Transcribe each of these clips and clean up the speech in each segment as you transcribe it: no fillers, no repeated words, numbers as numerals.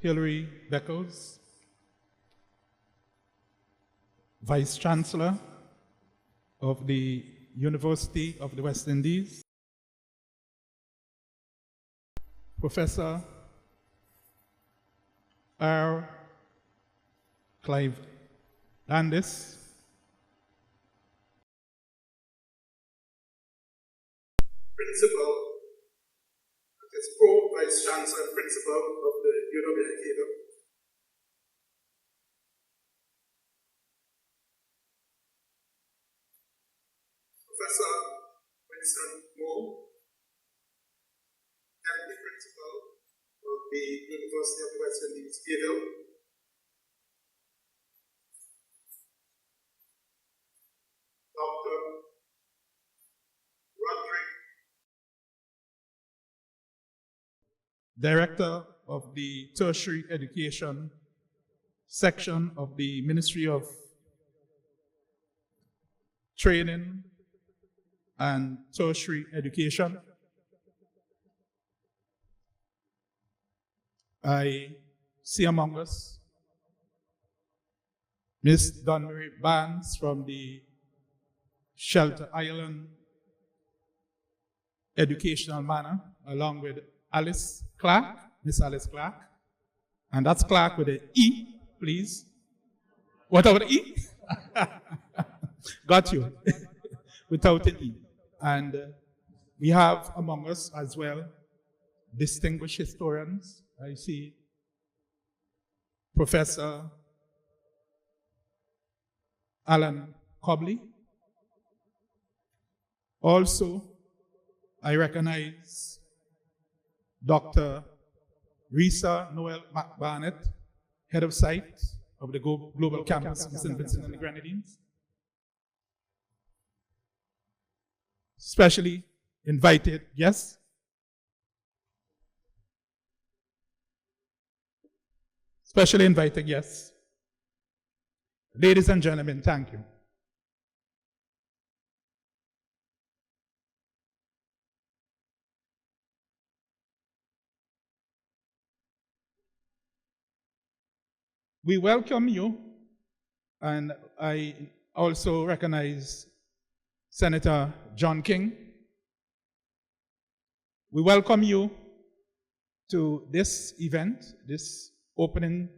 Hilary Beckles, Vice Chancellor of the University of the West Indies, Professor R. Clive Landis, Principal, Vice Chancellor and Principal of the UWI. Professor Winston Moore, Deputy Principal of the University of the West Indies, Gable. Dr. Roderick, Director of the Tertiary Education Section of the Ministry of Training and Tertiary Education. I see among us Ms. Donmarie Barnes from the Shelter Island Educational Manor, along with Alice Clark, Miss Alice Clark. And that's Clark with an E, please. What about the E? Got you. Without an E. And we have among us as well distinguished historians. I see Professor Alan Cobley. Also, I recognize Dr. Risa Noel McBarnett, Head of Site of the Global Campus in St. Vincent and the Grenadines. Specially invited guests. Specially invited guests. Ladies and gentlemen, thank you. We welcome you, and I also recognize Senator John King. We welcome you to this event, this opening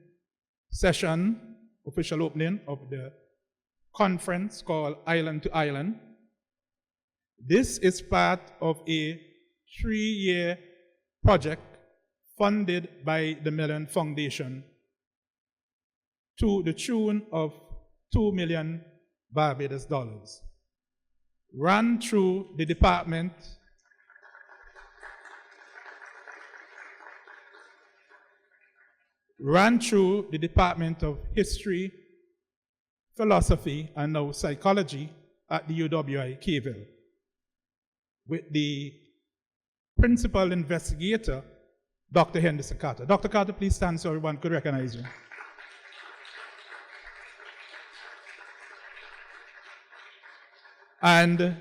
session, official opening of the conference called Island to Island. This is part of a 3-year project funded by the Mellon Foundation to the tune of $2 million Barbados dollars, run through the Department of History, Philosophy, and now Psychology at the UWI Cavell, with the principal investigator, Dr. Henderson Carter. Dr. Carter, please stand so everyone could recognize you. And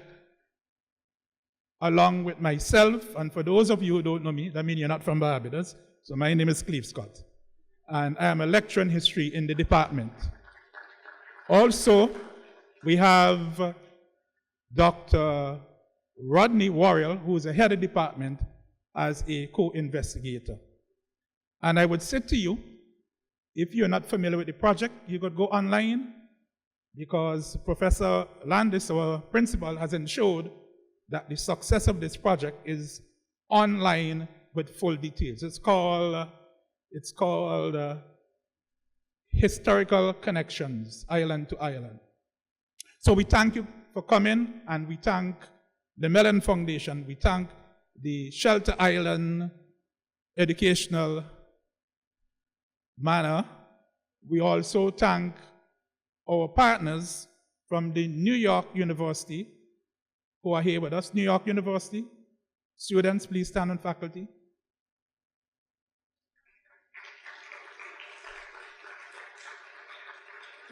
along with myself, and for those of you who don't know me, that means you're not from Barbados, so my name is Clive Scott, and I am a lecturer in history in the department. Also, we have Dr. Rodney Worrell, who is the head of the department, as a co-investigator. And I would say to you, if you're not familiar with the project, you could go online, because Professor Landis, our principal, has ensured that the success of this project is online with full details. It's called Historical Connections, Island to Island. So we thank you for coming, and we thank the Mellon Foundation, we thank the Shelter Island Educational Manor. We also thank our partners from the New York University who are here with us. New York University, students, please stand on faculty.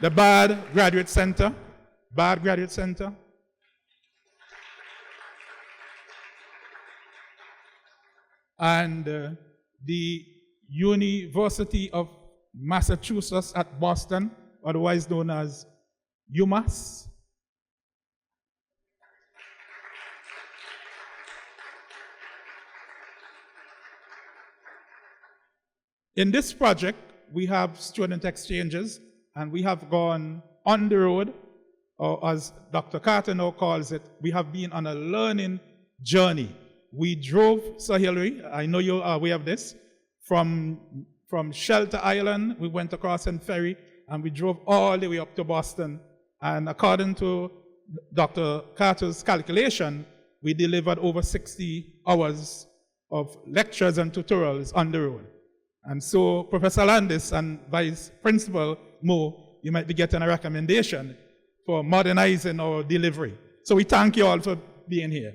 The Bard Graduate Center, and the University of Massachusetts at Boston, otherwise known as UMass. In this project, we have student exchanges, and we have gone on the road, or as Dr. Carter now calls it, we have been on a learning journey. We drove, Sir Hilary, I know you are aware of this, from Shelter Island, we went across in ferry, and we drove all the way up to Boston. And according to Dr. Carter's calculation, we delivered over 60 hours of lectures and tutorials on the road. And so, Professor Landis and Vice Principal Mo, you might be getting a recommendation for modernizing our delivery. So we thank you all for being here.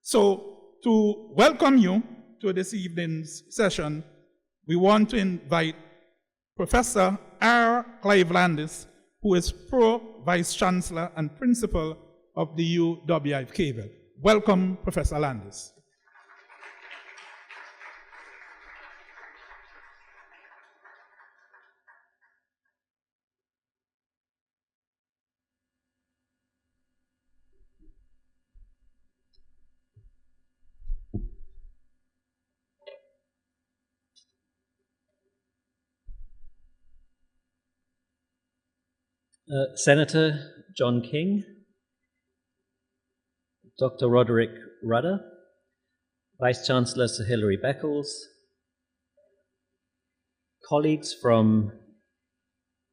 So, to welcome you to this evening's session, we want to invite Professor R. Clive Landis, who is Pro-Vice Chancellor and Principal of the UWI Cable. Welcome, Professor Landis. Senator John King, Dr. Roderick Rudder, Vice Chancellor Sir Hilary Beckles, colleagues from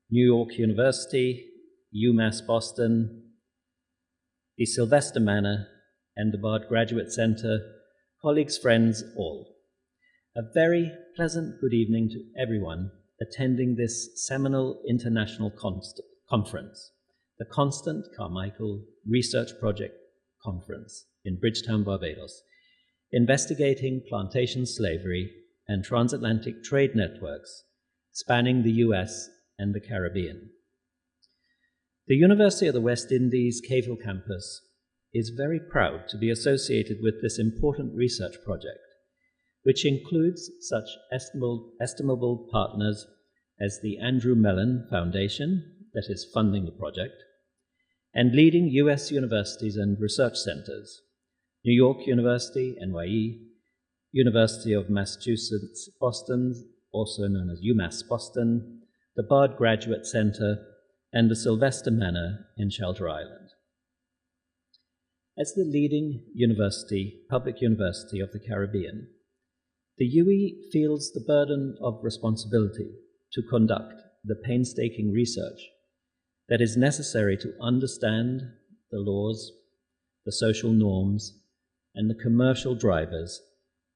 New York University, UMass Boston, the Sylvester Manor, and the Bard Graduate Center, colleagues, friends, all. A very pleasant good evening to everyone attending this seminal international conference, the Constant Carmichael Research Project Conference in Bridgetown, Barbados, investigating plantation slavery and transatlantic trade networks spanning the US and the Caribbean. The University of the West Indies Cavell campus is very proud to be associated with this important research project, which includes such estimable partners as the Andrew Mellon Foundation, that is funding the project, and leading US universities and research centers, New York University, NYE, University of Massachusetts, Boston, also known as UMass Boston, the Bard Graduate Center, and the Sylvester Manor in Shelter Island. As the leading public university of the Caribbean, the UWI feels the burden of responsibility to conduct the painstaking research that is necessary to understand the laws, the social norms, and the commercial drivers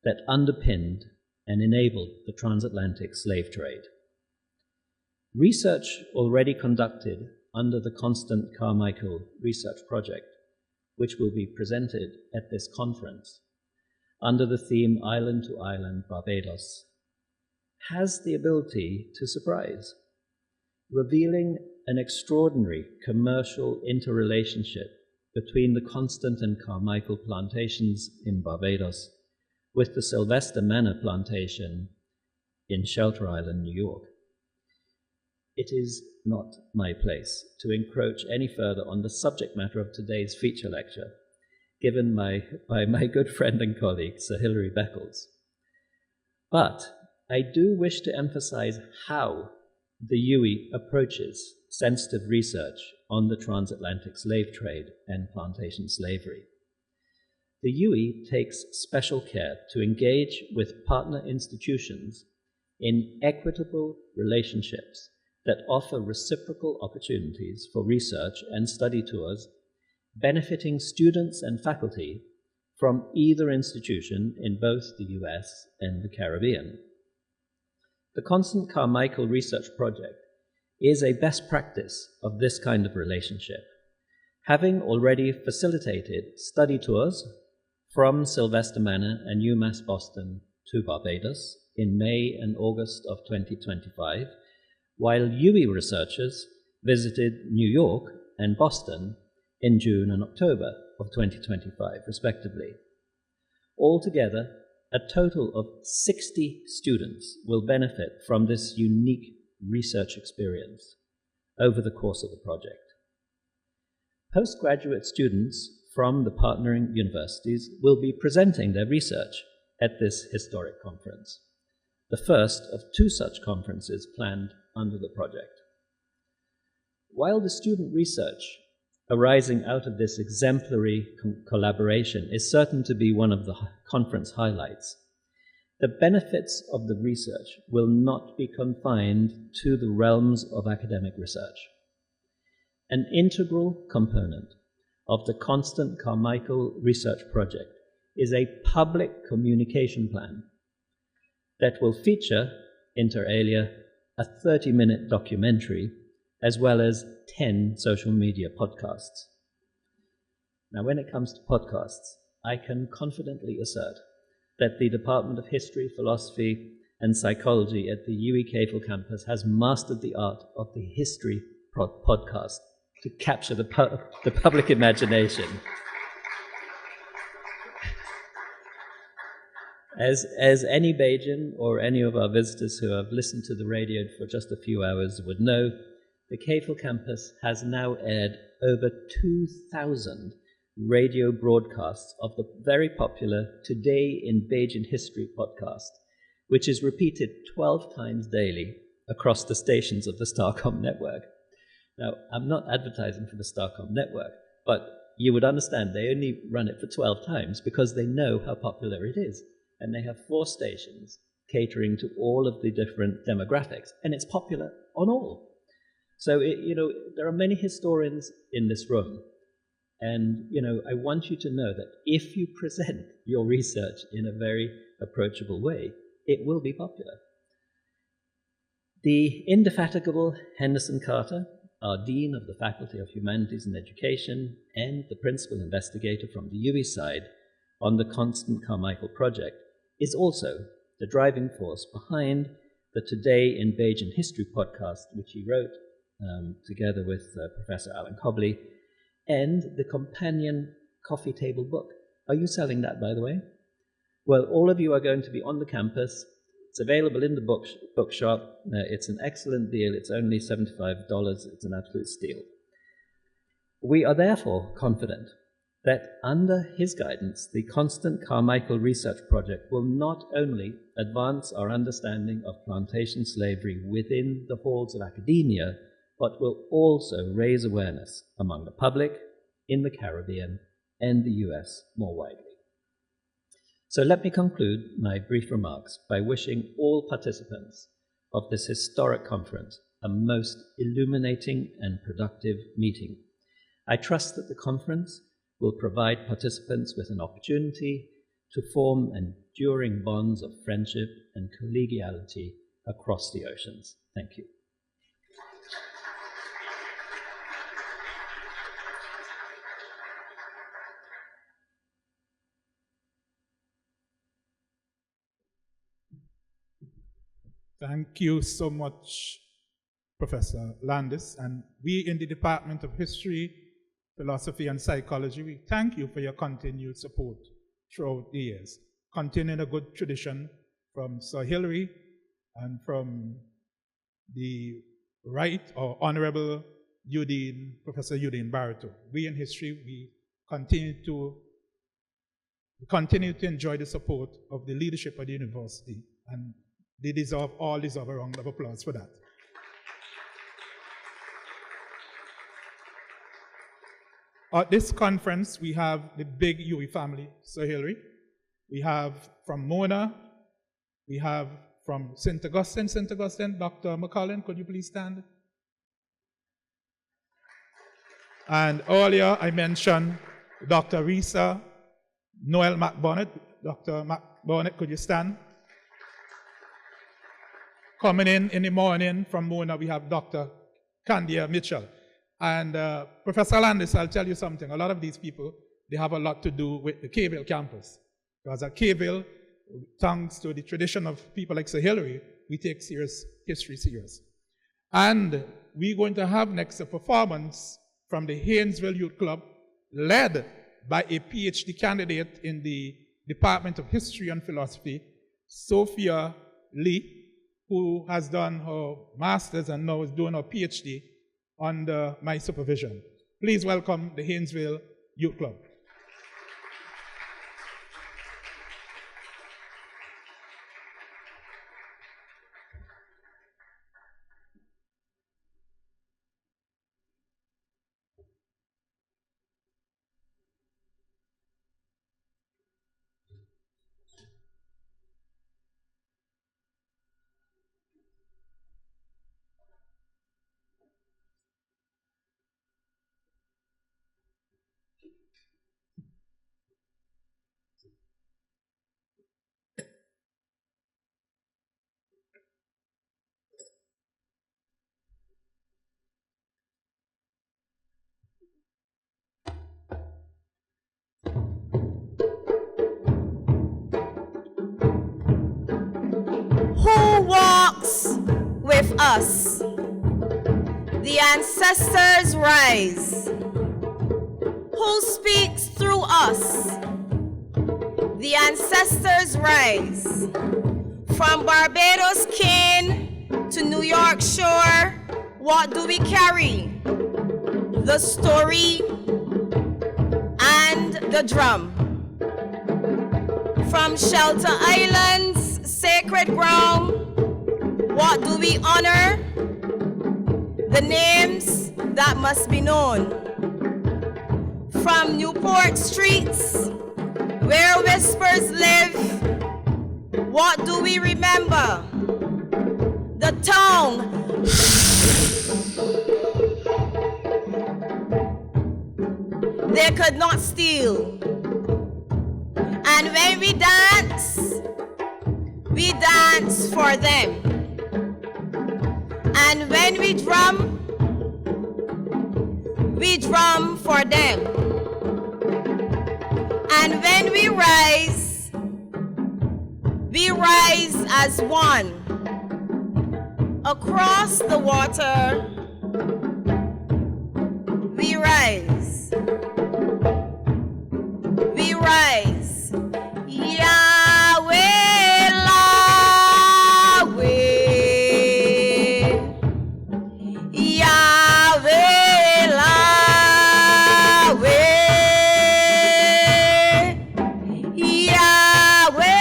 that underpinned and enabled the transatlantic slave trade. Research already conducted under the Constant Carmichael Research Project, which will be presented at this conference, under the theme Island to Island Barbados, has the ability to surprise, revealing an extraordinary commercial interrelationship between the Constant and Carmichael plantations in Barbados with the Sylvester Manor plantation in Shelter Island, New York. It is not my place to encroach any further on the subject matter of today's feature lecture, given by my good friend and colleague, Sir Hilary Beckles. But I do wish to emphasize how the UWI approaches sensitive research on the transatlantic slave trade and plantation slavery. The UWI takes special care to engage with partner institutions in equitable relationships that offer reciprocal opportunities for research and study tours, benefiting students and faculty from either institution in both the US and the Caribbean. The Constant Carmichael Research Project is a best practice of this kind of relationship, having already facilitated study tours from Sylvester Manor and UMass Boston to Barbados in May and August of 2025, while UWI researchers visited New York and Boston in June and October of 2025, respectively. Altogether, a total of 60 students will benefit from this unique research experience over the course of the project. Postgraduate students from the partnering universities will be presenting their research at this historic conference, the first of 2 such conferences planned under the project. While the student research arising out of this exemplary collaboration is certain to be one of the conference highlights, the benefits of the research will not be confined to the realms of academic research. An integral component of the Constant Carmichael Research Project is a public communication plan that will feature, inter alia, a 30-minute documentary as well as 10 social media podcasts. Now, when it comes to podcasts, I can confidently assert that the Department of History, Philosophy, and Psychology at the UE Cavell campus has mastered the art of the history podcast to capture the public imagination. As any Bajan or any of our visitors who have listened to the radio for just a few hours would know, the Cavell campus has now aired over 2,000 radio broadcasts of the very popular Today in Bajan History podcast, which is repeated 12 times daily across the stations of the Starcom network. Now, I'm not advertising for the Starcom network, but you would understand they only run it for 12 times because they know how popular it is. And they have 4 stations catering to all of the different demographics, and it's popular on all. So, there are many historians in this room, and, I want you to know that if you present your research in a very approachable way, it will be popular. The indefatigable Henderson Carter, our Dean of the Faculty of Humanities and Education and the Principal Investigator from the UE side on the Constant Carmichael Project, is also the driving force behind the Today in Bajan History podcast, which he wrote together with Professor Alan Cobley, and the companion coffee table book. Are you selling that, by the way? Well, all of you are going to be on the campus. It's available in the bookshop. It's an excellent deal. It's only $75. It's an absolute steal. We are therefore confident that under his guidance, the Constant Carmichael Research Project will not only advance our understanding of plantation slavery within the halls of academia, but will also raise awareness among the public, in the Caribbean, and the US more widely. So let me conclude my brief remarks by wishing all participants of this historic conference a most illuminating and productive meeting. I trust that the conference will provide participants with an opportunity to form enduring bonds of friendship and collegiality across the oceans. Thank you. Thank you so much, Professor Landis. And we in the Department of History, Philosophy, and Psychology, we thank you for your continued support throughout the years. Continuing a good tradition from Sir Hilary and from the Right or Honorable Professor Eugene Barreto. We in history, we continue to enjoy the support of the leadership of the university, and they all deserve a round of applause for that. At this conference, we have the big UE family, Sir Hilary. We have from Mona, we have from St. Augustine, Dr. McCollin, could you please stand? And earlier I mentioned Dr. Risa Noel McBonnet. Dr. McBonnet, could you stand? Coming in the morning from Mona, we have Dr. Candia Mitchell. And Professor Landis, I'll tell you something. A lot of these people, they have a lot to do with the Cavell campus. Because at Cavell, thanks to the tradition of people like Sir Hilary, we take history serious. And we're going to have next a performance from the Haynesville Youth Club, led by a PhD candidate in the Department of History and Philosophy, Sophia Lee, who has done her master's and now is doing her PhD under my supervision. Please welcome the Haynesville Youth Club. Who walks with us? The ancestors rise. Who speaks through us? The ancestors rise. From Barbados kin to New York shore, what do we carry? The story and the drum. From Shelter Islands, sacred ground, what do we honor? The names that must be known. From Newport streets, where whispers live, what do we remember? The tongue they could not steal. And when we dance for them. And when we drum for them. And when we rise as one. Across the water, we rise. We rise. Yahweh, Yahweh, Yahweh, Yahweh,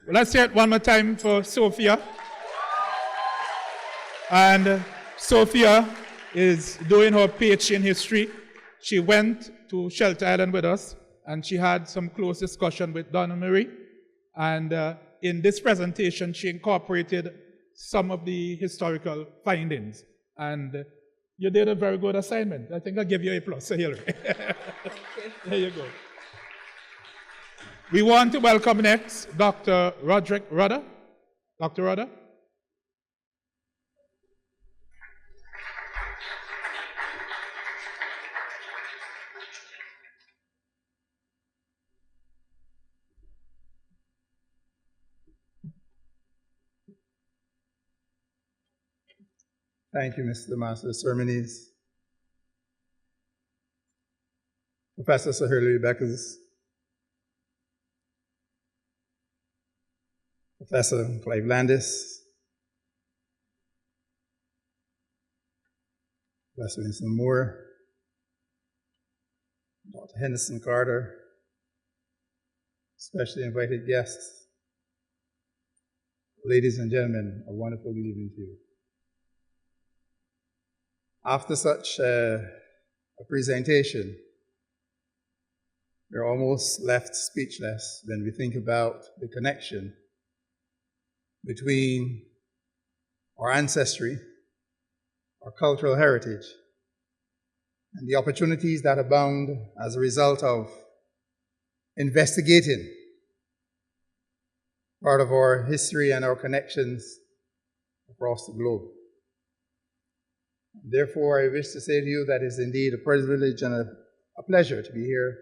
Let's hear it one more time for Sophia. And Sophia is doing her PhD in history. She went to Shelter Island with us, and she had some close discussion with Donna Marie. And in this presentation, she incorporated some of the historical findings. And you did a very good assignment. I think I'll give you a plus, Hillary. There you go. We want to welcome next Dr. Roderick Rudder. Dr. Rudder. Thank you, Mr. Master of Ceremonies. Professor Sir Hurley Beckers, Professor Clive Landis, Professor Winston Moore, Dr. Henderson Carter, specially invited guests, ladies and gentlemen, a wonderful good evening to you. After such a presentation, we're almost left speechless when we think about the connection between our ancestry, our cultural heritage, and the opportunities that abound as a result of investigating part of our history and our connections across the globe. Therefore, I wish to say to you that it is indeed a privilege and a pleasure to be here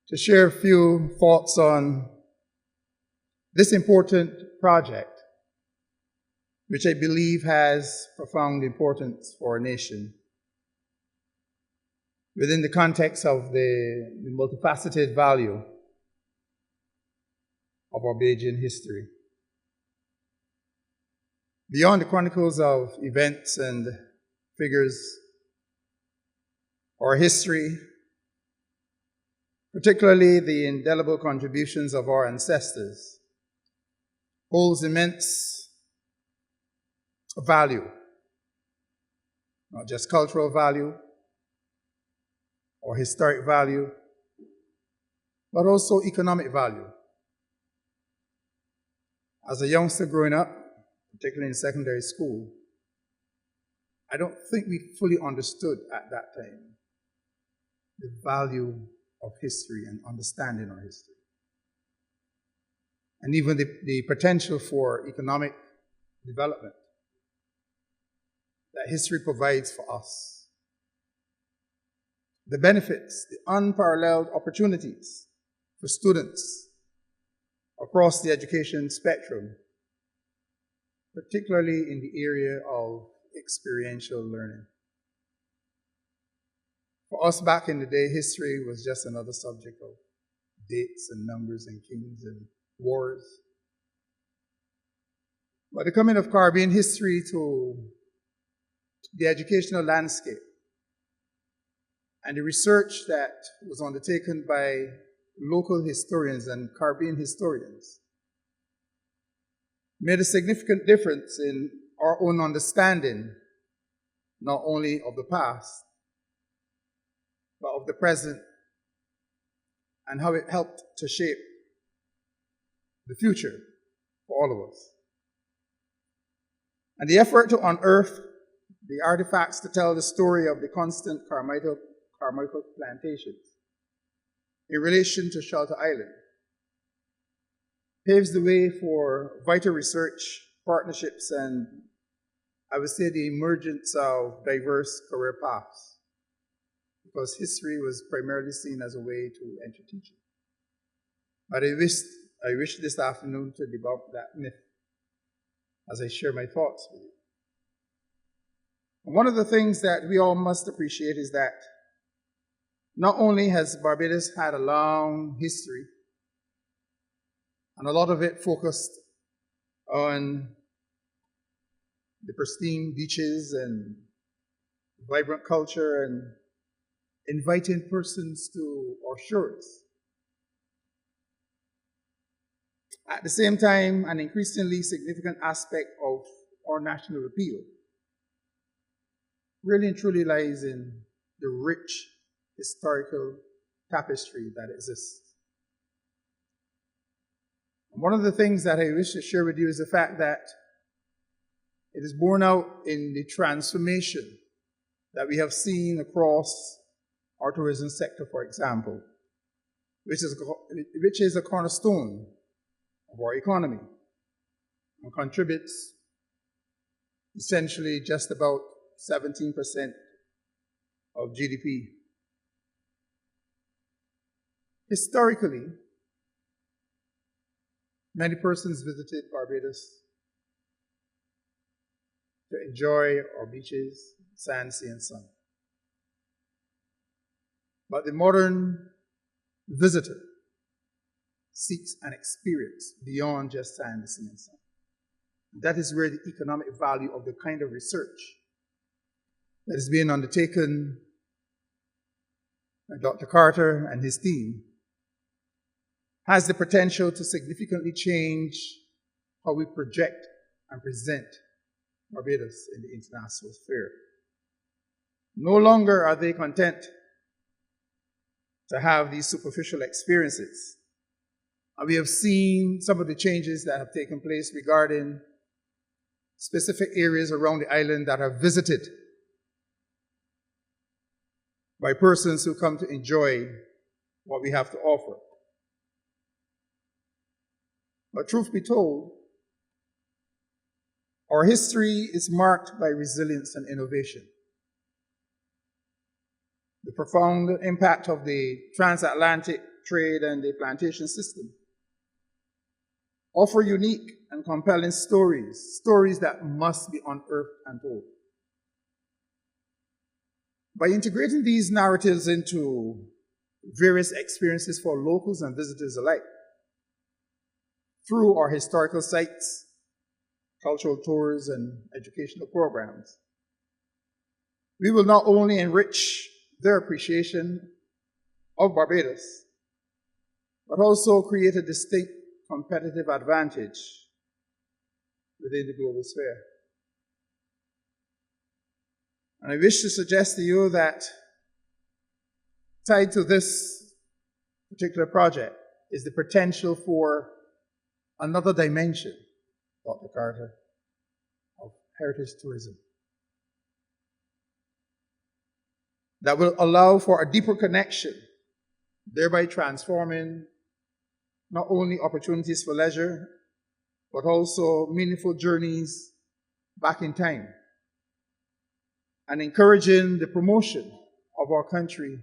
to share a few thoughts on this important project, which I believe has profound importance for our nation within the context of the multifaceted value of our Bajan history. Beyond the chronicles of events and figures, our history, particularly the indelible contributions of our ancestors, holds immense value, not just cultural value or historic value, but also economic value. As a youngster growing up, particularly in secondary school, I don't think we fully understood at that time the value of history and understanding our history. And even the potential for economic development that history provides for us. The benefits, the unparalleled opportunities for students across the education spectrum, particularly in the area of experiential learning. For us back in the day, history was just another subject of dates and numbers and kings and wars. But the coming of Caribbean history to the educational landscape and the research that was undertaken by local historians and Caribbean historians made a significant difference in our own understanding not only of the past, but of the present, and how it helped to shape the future for all of us. And the effort to unearth the artifacts to tell the story of the constant Carmichael plantations in relation to Shelter Island paves the way for vital research, partnerships, and I would say the emergence of diverse career paths, because history was primarily seen as a way to enter teaching. But I wish this afternoon to debunk that myth as I share my thoughts with you. And one of the things that we all must appreciate is that not only has Barbados had a long history, and a lot of it focused on the pristine beaches and vibrant culture and inviting persons to our shores. At the same time, an increasingly significant aspect of our national appeal really and truly lies in the rich historical tapestry that exists. And one of the things that I wish to share with you is the fact that it is borne out in the transformation that we have seen across our tourism sector, for example, which is a cornerstone of our economy and contributes essentially just about 17% of GDP. Historically, many persons visited Barbados to enjoy our beaches, sand, sea, and sun. But the modern visitor seeks an experience beyond just sand, sea, and sun. That is where the economic value of the kind of research that is being undertaken by Dr. Carter and his team has the potential to significantly change how we project and present Barbados in the international sphere. No longer are they content to have these superficial experiences. And we have seen some of the changes that have taken place regarding specific areas around the island that are visited by persons who come to enjoy what we have to offer. But truth be told, our history is marked by resilience and innovation. The profound impact of the transatlantic trade and the plantation system offer unique and compelling stories that must be unearthed and told. By integrating these narratives into various experiences for locals and visitors alike, through our historical sites, cultural tours, and educational programs, we will not only enrich their appreciation of Barbados, but also create a distinct competitive advantage within the global sphere. And I wish to suggest to you that tied to this particular project is the potential for another dimension, Dr. Carter, of heritage tourism that will allow for a deeper connection, thereby transforming not only opportunities for leisure, but also meaningful journeys back in time, and encouraging the promotion of our country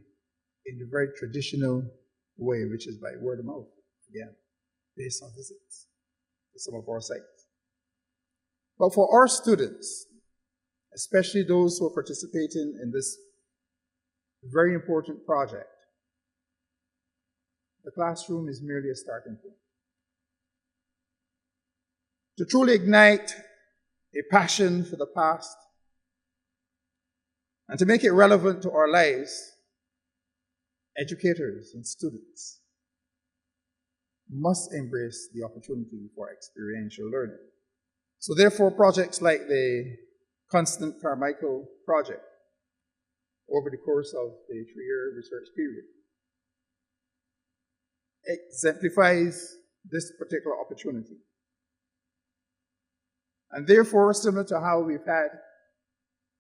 in the very traditional way, which is by word of mouth, again, based on visits to some of our sites. But for our students, especially those who are participating in this very important project, the classroom is merely a starting point. To truly ignite a passion for the past and to make it relevant to our lives, educators and students must embrace the opportunity for experiential learning. So therefore, projects like the Constant Carmichael project over the course of the 3-year research period exemplifies this particular opportunity. And therefore, similar to how we've had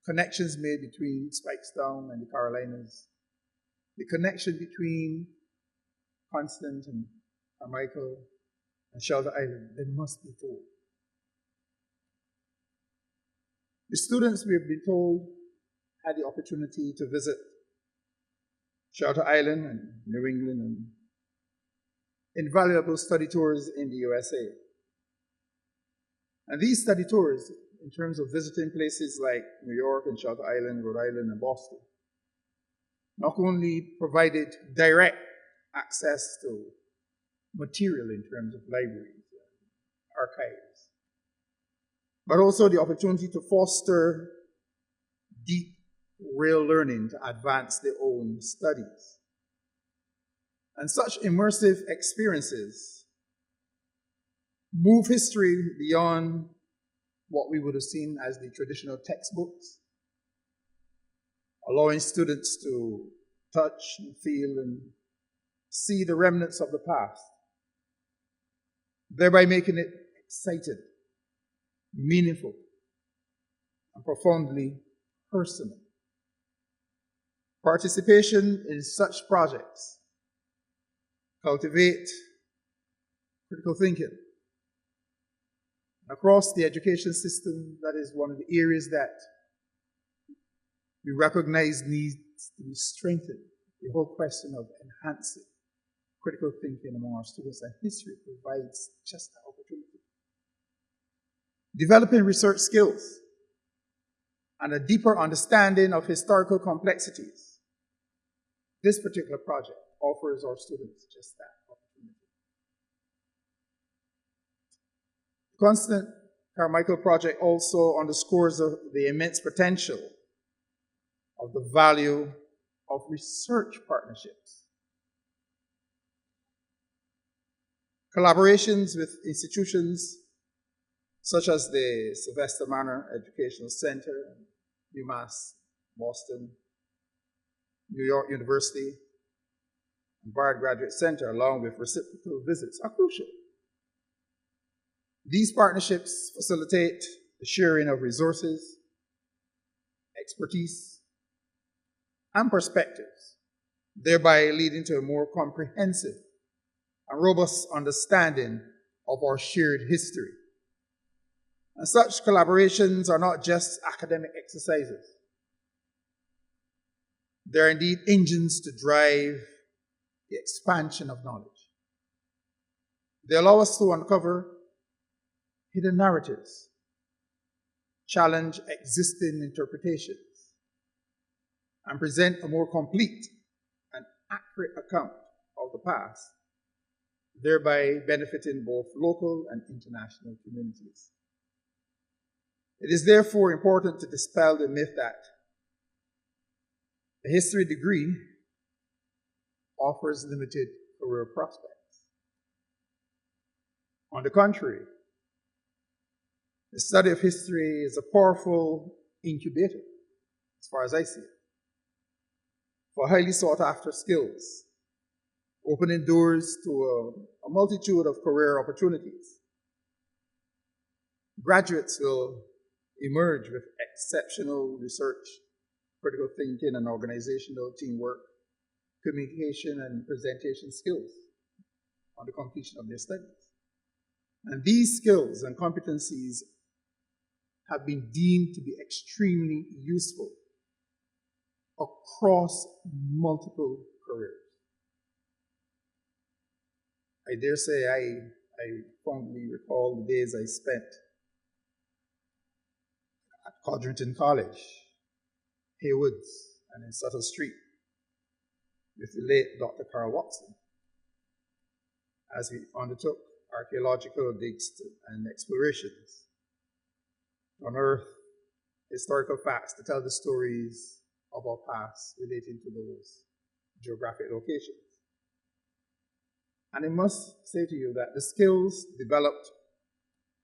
connections made between Spikestown and the Carolinas, the connection between Constant and Carmichael and Shelter Island, they must be told. The students, we have been told, had the opportunity to visit Shelter Island and New England and invaluable study tours in the USA. And these study tours, in terms of visiting places like New York and Shelter Island, Rhode Island, and Boston, not only provided direct access to material in terms of libraries and archives, but also the opportunity to foster deep, real learning to advance their own studies. And such immersive experiences move history beyond what we would have seen as the traditional textbooks, allowing students to touch and feel and see the remnants of the past, thereby making it exciting, meaningful, and profoundly personal. Participation in such projects cultivate critical thinking. Across the education system, that is one of the areas that we recognize needs to be strengthened. The whole question of enhancing critical thinking among our students, and history provides just that opportunity. Developing research skills and a deeper understanding of historical complexities. This particular project offers our students just that opportunity. The Constant Carmichael Project also underscores the immense potential of the value of research partnerships. Collaborations with institutions such as the Sylvester Manor Educational Center, UMass Boston, New York University, and Bard Graduate Center, along with reciprocal visits, are crucial. These partnerships facilitate the sharing of resources, expertise, and perspectives, thereby leading to a more comprehensive and robust understanding of our shared history. And such collaborations are not just academic exercises. They're indeed engines to drive the expansion of knowledge. They allow us to uncover hidden narratives, challenge existing interpretations, and present a more complete and accurate account of the past, thereby benefiting both local and international communities. It is therefore important to dispel the myth that a history degree offers limited career prospects. On the contrary, the study of history is a powerful incubator, as far as I see it, for highly sought after skills, opening doors to a multitude of career opportunities. Graduates will emerge with exceptional research, critical thinking, and organizational teamwork, communication, and presentation skills on the completion of their studies. And these skills and competencies have been deemed to be extremely useful across multiple careers. I dare say I fondly recall the days I spent at Codrington College, Haywoods, and in Sutter Street with the late Dr. Carl Watson, as we undertook archaeological digs and explorations to unearth historical facts to tell the stories of our past relating to those geographic locations. And I must say to you that the skills developed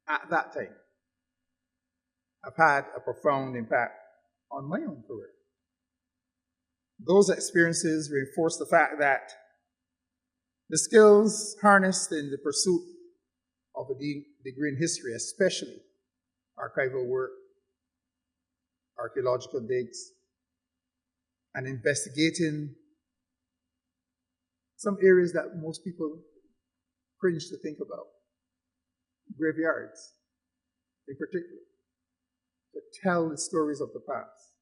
at that time have had a profound impact on my own career. Those experiences reinforce the fact that the skills harnessed in the pursuit of a degree in history, especially archival work, archaeological digs, and investigating some areas that most people cringe to think about, graveyards in particular, to tell the stories of the past.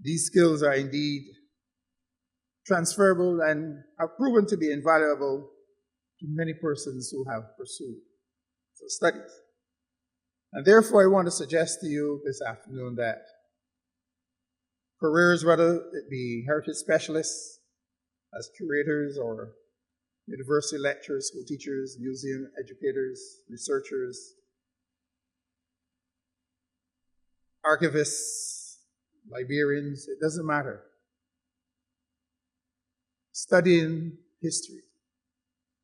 These skills are indeed transferable and have proven to be invaluable to many persons who have pursued such studies. And therefore, I want to suggest to you this afternoon that careers, whether it be heritage specialists, as curators or university lecturers, school teachers, museum educators, researchers, archivists, librarians, it doesn't matter. Studying history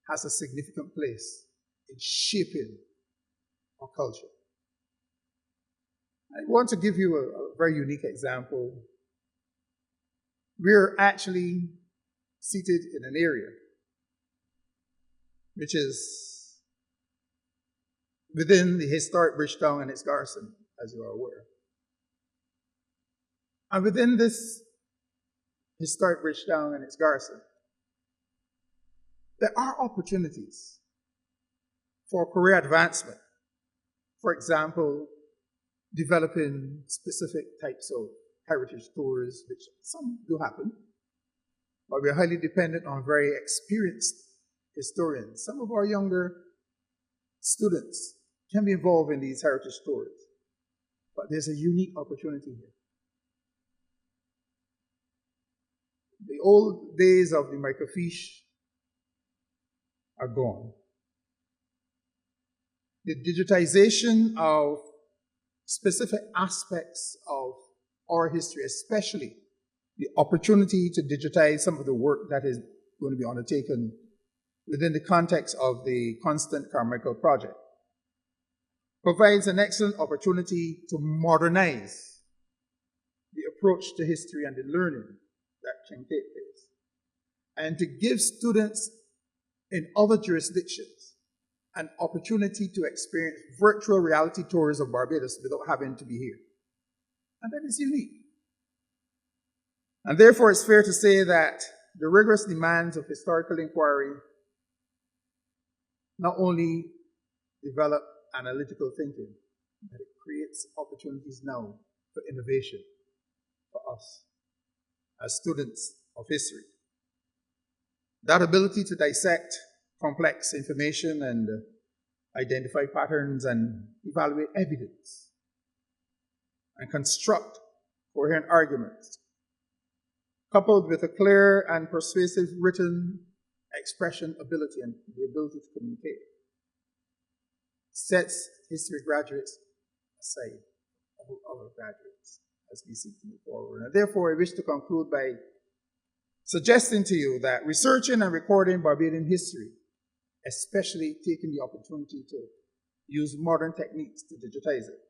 has a significant place in shaping our culture. I want to give you a very unique example. We're actually seated in an area which is within the historic Bridgetown and its garrison, as you are aware. And within this historic Bridgetown and its garrison, there are opportunities for career advancement. For example, developing specific types of heritage tours, which some do happen, but we're highly dependent on very experienced historians. Some of our younger students can be involved in these heritage tours, but there's a unique opportunity here. The old days of the microfiche are gone. The digitization of specific aspects of our history, especially the opportunity to digitize some of the work that is going to be undertaken within the context of the Constant Carmichael project, provides an excellent opportunity to modernize the approach to history and the learning that can take place, and to give students in other jurisdictions an opportunity to experience virtual reality tours of Barbados without having to be here. And that is unique. And therefore, it's fair to say that the rigorous demands of historical inquiry not only develop analytical thinking, but it creates opportunities now for innovation for us as students of history. That ability to dissect complex information and identify patterns and evaluate evidence and construct coherent arguments, coupled with a clear and persuasive written expression ability and the ability to communicate, sets history graduates aside from other graduates as we seek to move forward. And therefore, I wish to conclude by suggesting to you that researching and recording Barbadian history, especially taking the opportunity to use modern techniques to digitize it,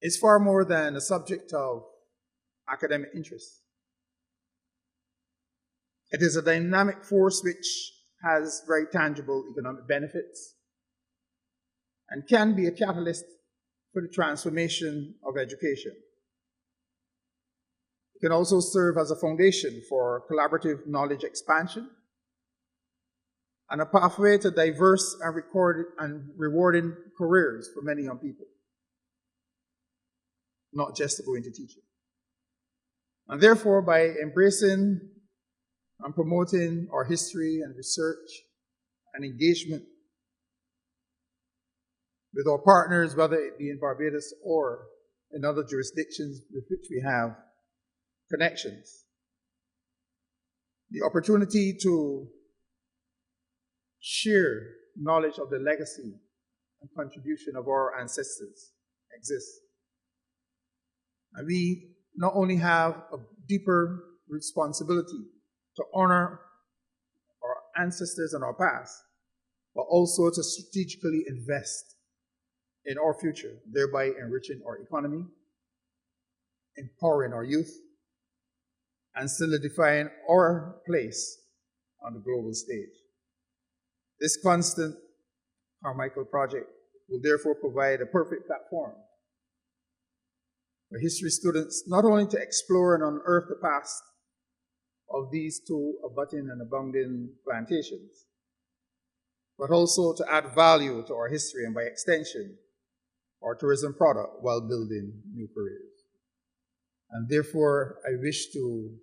is far more than a subject of academic interest. It is a dynamic force which has very tangible economic benefits and can be a catalyst for the transformation of education. It can also serve as a foundation for collaborative knowledge expansion and a pathway to diverse and rewarding careers for many young people, not just to go into teaching. And therefore, by embracing and promoting our history and research and engagement with our partners, whether it be in Barbados or in other jurisdictions with which we have connections, the opportunity to share knowledge of the legacy and contribution of our ancestors exists. And we not only have a deeper responsibility to honor our ancestors and our past, but also to strategically invest in our future, thereby enriching our economy, empowering our youth, and solidifying our place on the global stage. This constant Carmichael project will therefore provide a perfect platform for history students not only to explore and unearth the past of these two abutting and abounding plantations, but also to add value to our history and by extension, our tourism product while building new careers. And therefore, I wish to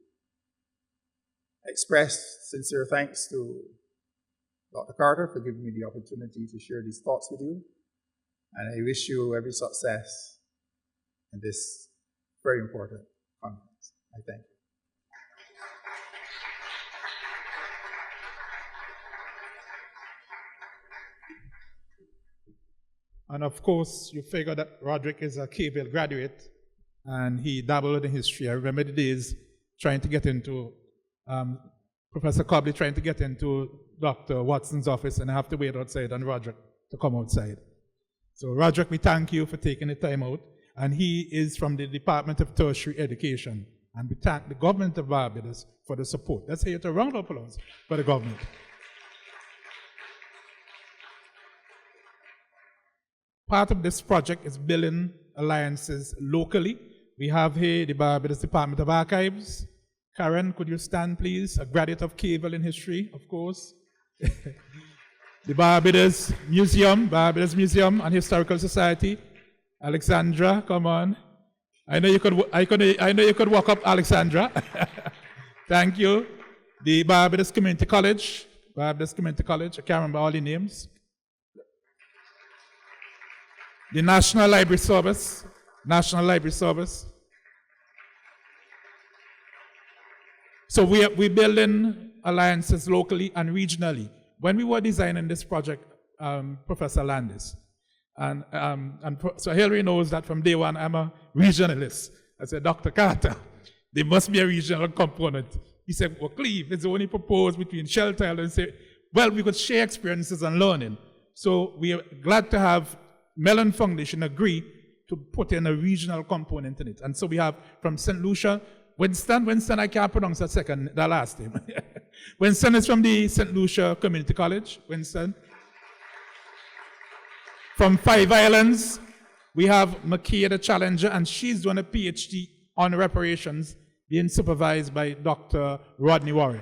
express sincere thanks to Dr. Carter for giving me the opportunity to share these thoughts with you. And I wish you every success in this very important conference. I thank you. And of course, you figure that Roderick is a KVL graduate and he dabbled in history. I remember the days trying to get into, Professor Cobley trying to get into Dr. Watson's office, and I have to wait outside on Roderick to come outside. So Roderick, we thank you for taking the time out. And he is from the Department of Tertiary Education. And we thank the government of Barbados for the support. Let's hear it, a round of applause for the government. Part of this project is building alliances locally. We have here the Barbados Department of Archives. Karen, could you stand, please? A graduate of KVL in history, of course. The Barbados Museum and Historical Society. Alexandra, come on. I know you could walk up, Alexandra. Thank you. The Barbados Community College. I can't remember all the names. The National Library Service. So we're building alliances locally and regionally. When we were designing this project, Professor Landis, and so Hillary knows that from day one I'm a regionalist. I said, Dr. Carter, there must be a regional component. He said, well, Cleve, it's only proposed between Shelter Island, and say, well, we could share experiences and learning. So we are glad to have Mellon Foundation agree to put in a regional component in it. And so we have from St. Lucia, Winston, I can't pronounce that last name. Winston is from the St. Lucia Community College, Winston. From Five Islands, we have Makia the Challenger, and she's doing a PhD on reparations, being supervised by Dr. Rodney Warren.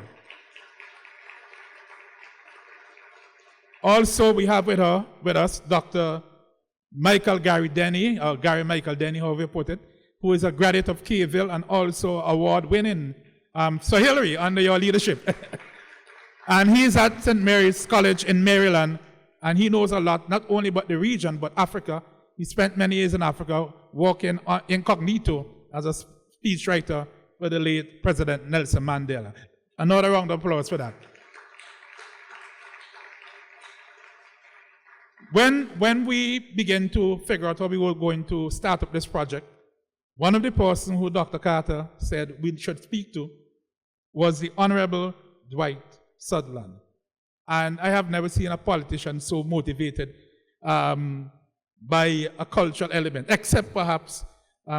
Also, we have with us Dr. Gary Michael Denny, however you put it, who is a graduate of KVL and also award-winning. So Hillary, under your leadership. And he's at St. Mary's College in Maryland, and he knows a lot, not only about the region, but Africa. He spent many years in Africa working incognito as a speechwriter for the late President Nelson Mandela. Another round of applause for that. When we began to figure out how we were going to start up this project, one of the persons who Dr. Carter said we should speak to was the Honorable Dwight Sutherland. And I have never seen a politician so motivated by a cultural element, except perhaps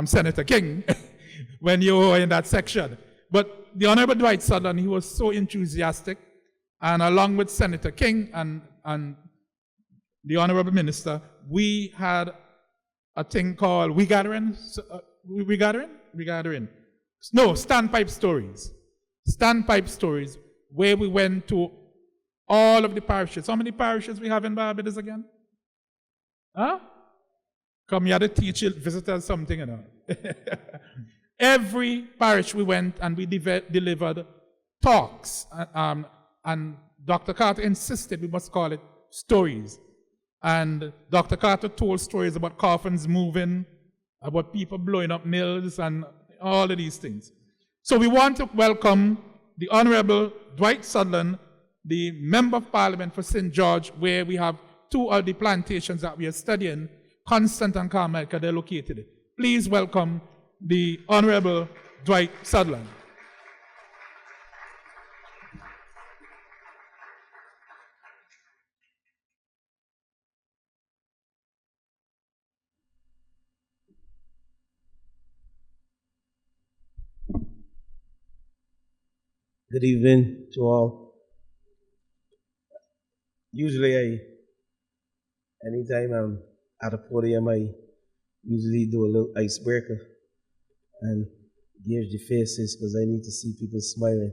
Senator King, when you were in that section. But the Honorable Dwight Sutherland, he was so enthusiastic, and along with Senator King and the Honorable Minister, we had a thing called We Gathering? No, Standpipe Stories. Standpipe Stories, where we went to all of the parishes. How many parishes we have in Barbados again? Huh? Come here to teach visitors something, you know. Every parish we went and we delivered talks. And Dr. Carter insisted we must call it stories. And Dr. Carter told stories about coffins moving, about people blowing up mills, and all of these things. So we want to welcome the Honorable Dwight Sutherland, the Member of Parliament for St. George, where we have two of the plantations that we are studying, Constant and Carmichael, they're located. Please welcome the Honorable Dwight Sutherland. Good evening to all. Usually, anytime I'm at a podium, I usually do a little icebreaker and gauge the faces because I need to see people smiling.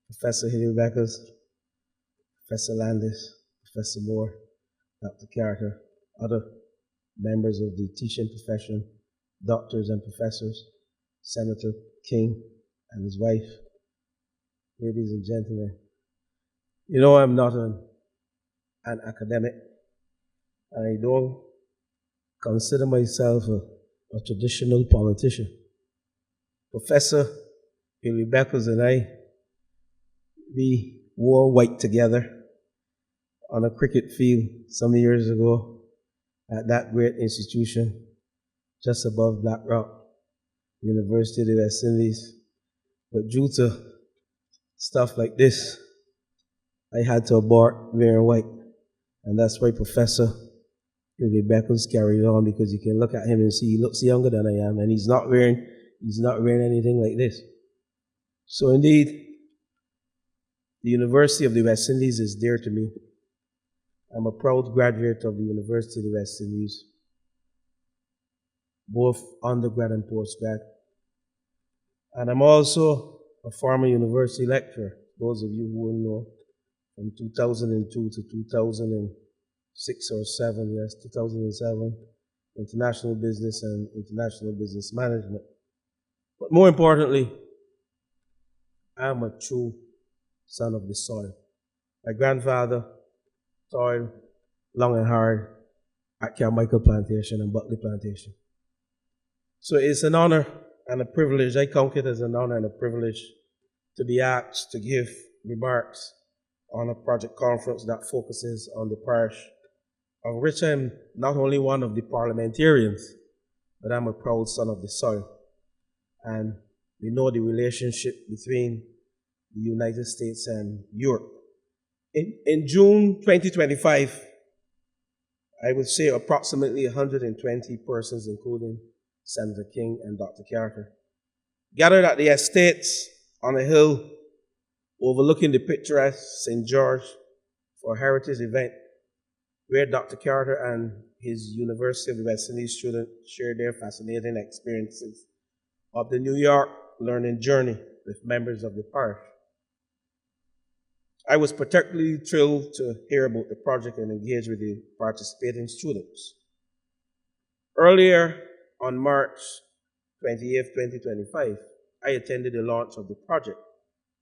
Professor Hilary Beckers, Professor Landis, Professor Moore, Dr. Carter, other members of the teaching profession, doctors and professors, Senator King and his wife, ladies and gentlemen. You know, I'm not an academic, and I don't consider myself a traditional politician. Professor Hilary Beckers and I, we wore white together on a cricket field some years ago at that great institution just above Black Rock, University of the West Indies. But due to stuff like this, I had to abort wearing white. And that's why Professor Hilary Beckers carried on, because you can look at him and see he looks younger than I am, and he's not wearing anything like this. So indeed, the University of the West Indies is dear to me. I'm a proud graduate of the University of the West Indies, both undergrad and postgrad. And I'm also a former university lecturer, those of you who will know, from 2002 to 2006 or 7, yes, 2007, international business and international business management. But more importantly, I'm a true son of the soil. My grandfather toiled long and hard at Carmichael Plantation and Buckley Plantation. So it's an honor and a privilege. I count it as an honor and a privilege to be asked to give remarks on a project conference that focuses on the parish, of which I'm not only one of the parliamentarians, but I'm a proud son of the soil. And we know the relationship between the United States and Europe. In June 2025, I would say approximately 120 persons, including Senator King and Dr. Carter, gathered at the estates on a hill overlooking the picturesque St. George for a heritage event where Dr. Carter and his University of the West Indies students shared their fascinating experiences of the New York learning journey with members of the parish. I was particularly thrilled to hear about the project and engage with the participating students. Earlier on March 28, 2025, I attended the launch of the project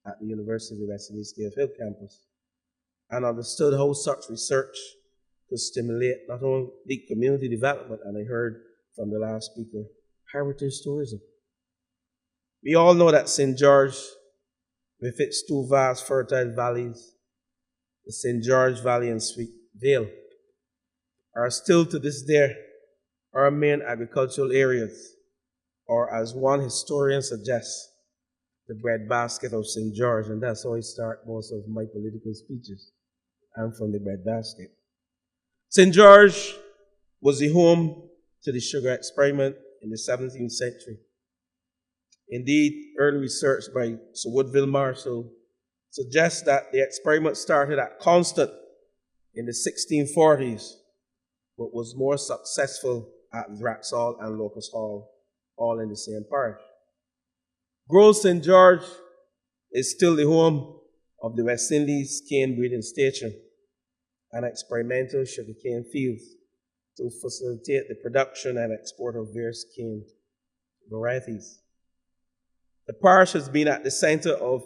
at the University of the West Indies Cave Hill campus and understood how such research could stimulate not only community development, and I heard from the last speaker, heritage tourism. We all know that St. George, with its two vast fertile valleys, the St. George Valley and Sweet Vale, are still to this day our main agricultural areas, or as one historian suggests, the breadbasket of St. George, and that's how I start most of my political speeches. I'm from the breadbasket. St. George was the home to the sugar experiment in the 17th century. Indeed, early research by Sir Woodville Marshall suggests that the experiment started at Constant in the 1640s, but was more successful at Wraxall and Locust Hall, all in the same parish. Grove St. George is still the home of the West Indies cane breeding station and experimental sugarcane fields to facilitate the production and export of various cane varieties. The parish has been at the center of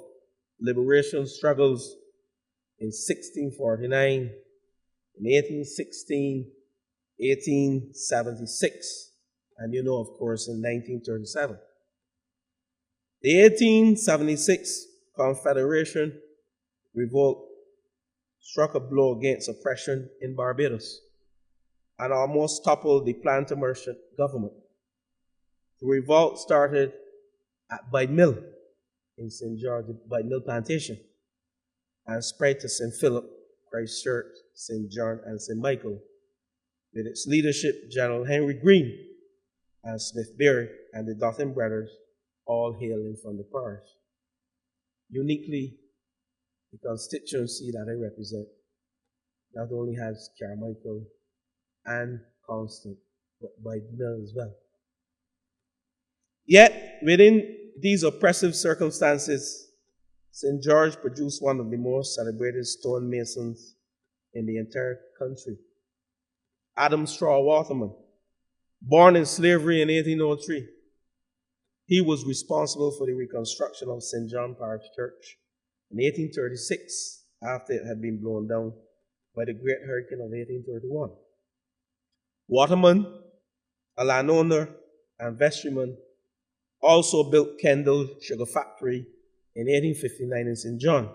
liberation struggles in 1649, in 1816, 1876, and you know, of course, in 1937. The 1876 Confederation revolt struck a blow against oppression in Barbados and almost toppled the planter merchant government. The revolt started at Bide Mill in St. George, Bide Mill Plantation, and spread to St. Philip, Christchurch, St. John, and St. Michael, with its leadership General Henry Green and Smith Berry and the Dothan brothers, all hailing from the parish. uniquely the constituency that I represent not only has Carmichael and Constant, but Bidenville as well. Yet, within these oppressive circumstances, St. George produced one of the most celebrated stonemasons in the entire country. Adam Straw Waterman, born in slavery in 1803, he was responsible for the reconstruction of St. John Parish Church in 1836 after it had been blown down by the Great Hurricane of 1831. Waterman, a landowner and vestryman, also built Kendall Sugar Factory in 1859 in St. John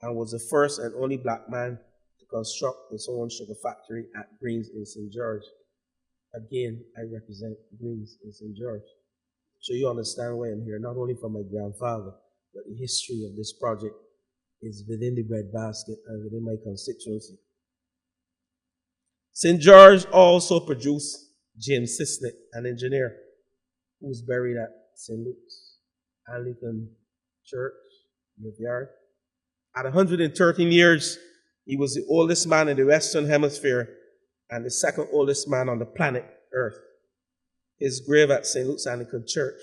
and was the first and only black man to construct his own sugar factory at Greens in St. George. Again, I represent Greens in St. George. So you understand why I'm here, not only from my grandfather, but the history of this project is within the breadbasket and within my constituency. St. George also produced James Sisnett, an engineer, who was buried at St. Luke's Anglican Church, graveyard. At 113 years, he was the oldest man in the Western Hemisphere and the second oldest man on the planet Earth. His grave at St. Luke's Anglican Church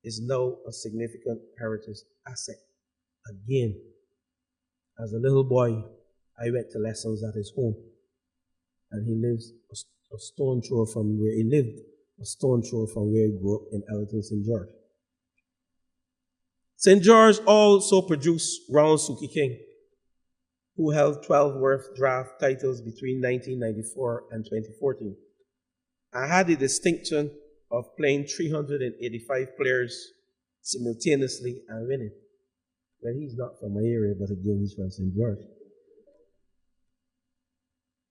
is now a significant heritage asset. Again, as a little boy, I went to lessons at his home, and he lives a stone throw from where he lived, a stone throw from where he grew up in Elton, St. George. St. George also produced Round Suki King, who held 12 Worth draft titles between 1994 and 2014. I had the distinction of playing 385 players simultaneously and winning. Well, he's not from my area, but again, he's from St. George.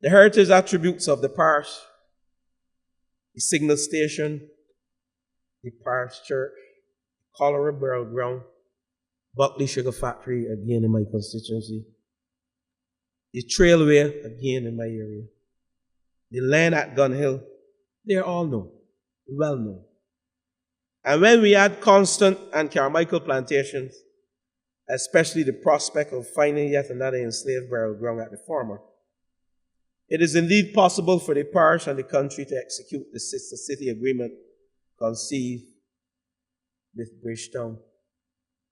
The heritage attributes of the parish: the signal station, the parish church, cholera burial ground, Buckley Sugar Factory, again in my constituency, the trailway, again in my area, the land at Gun Hill, they're all known, well known. And when we add Constant and Carmichael plantations, especially the prospect of finding yet another enslaved burial ground at the former, it is indeed possible for the parish and the country to execute the sister city agreement conceived with Bridgetown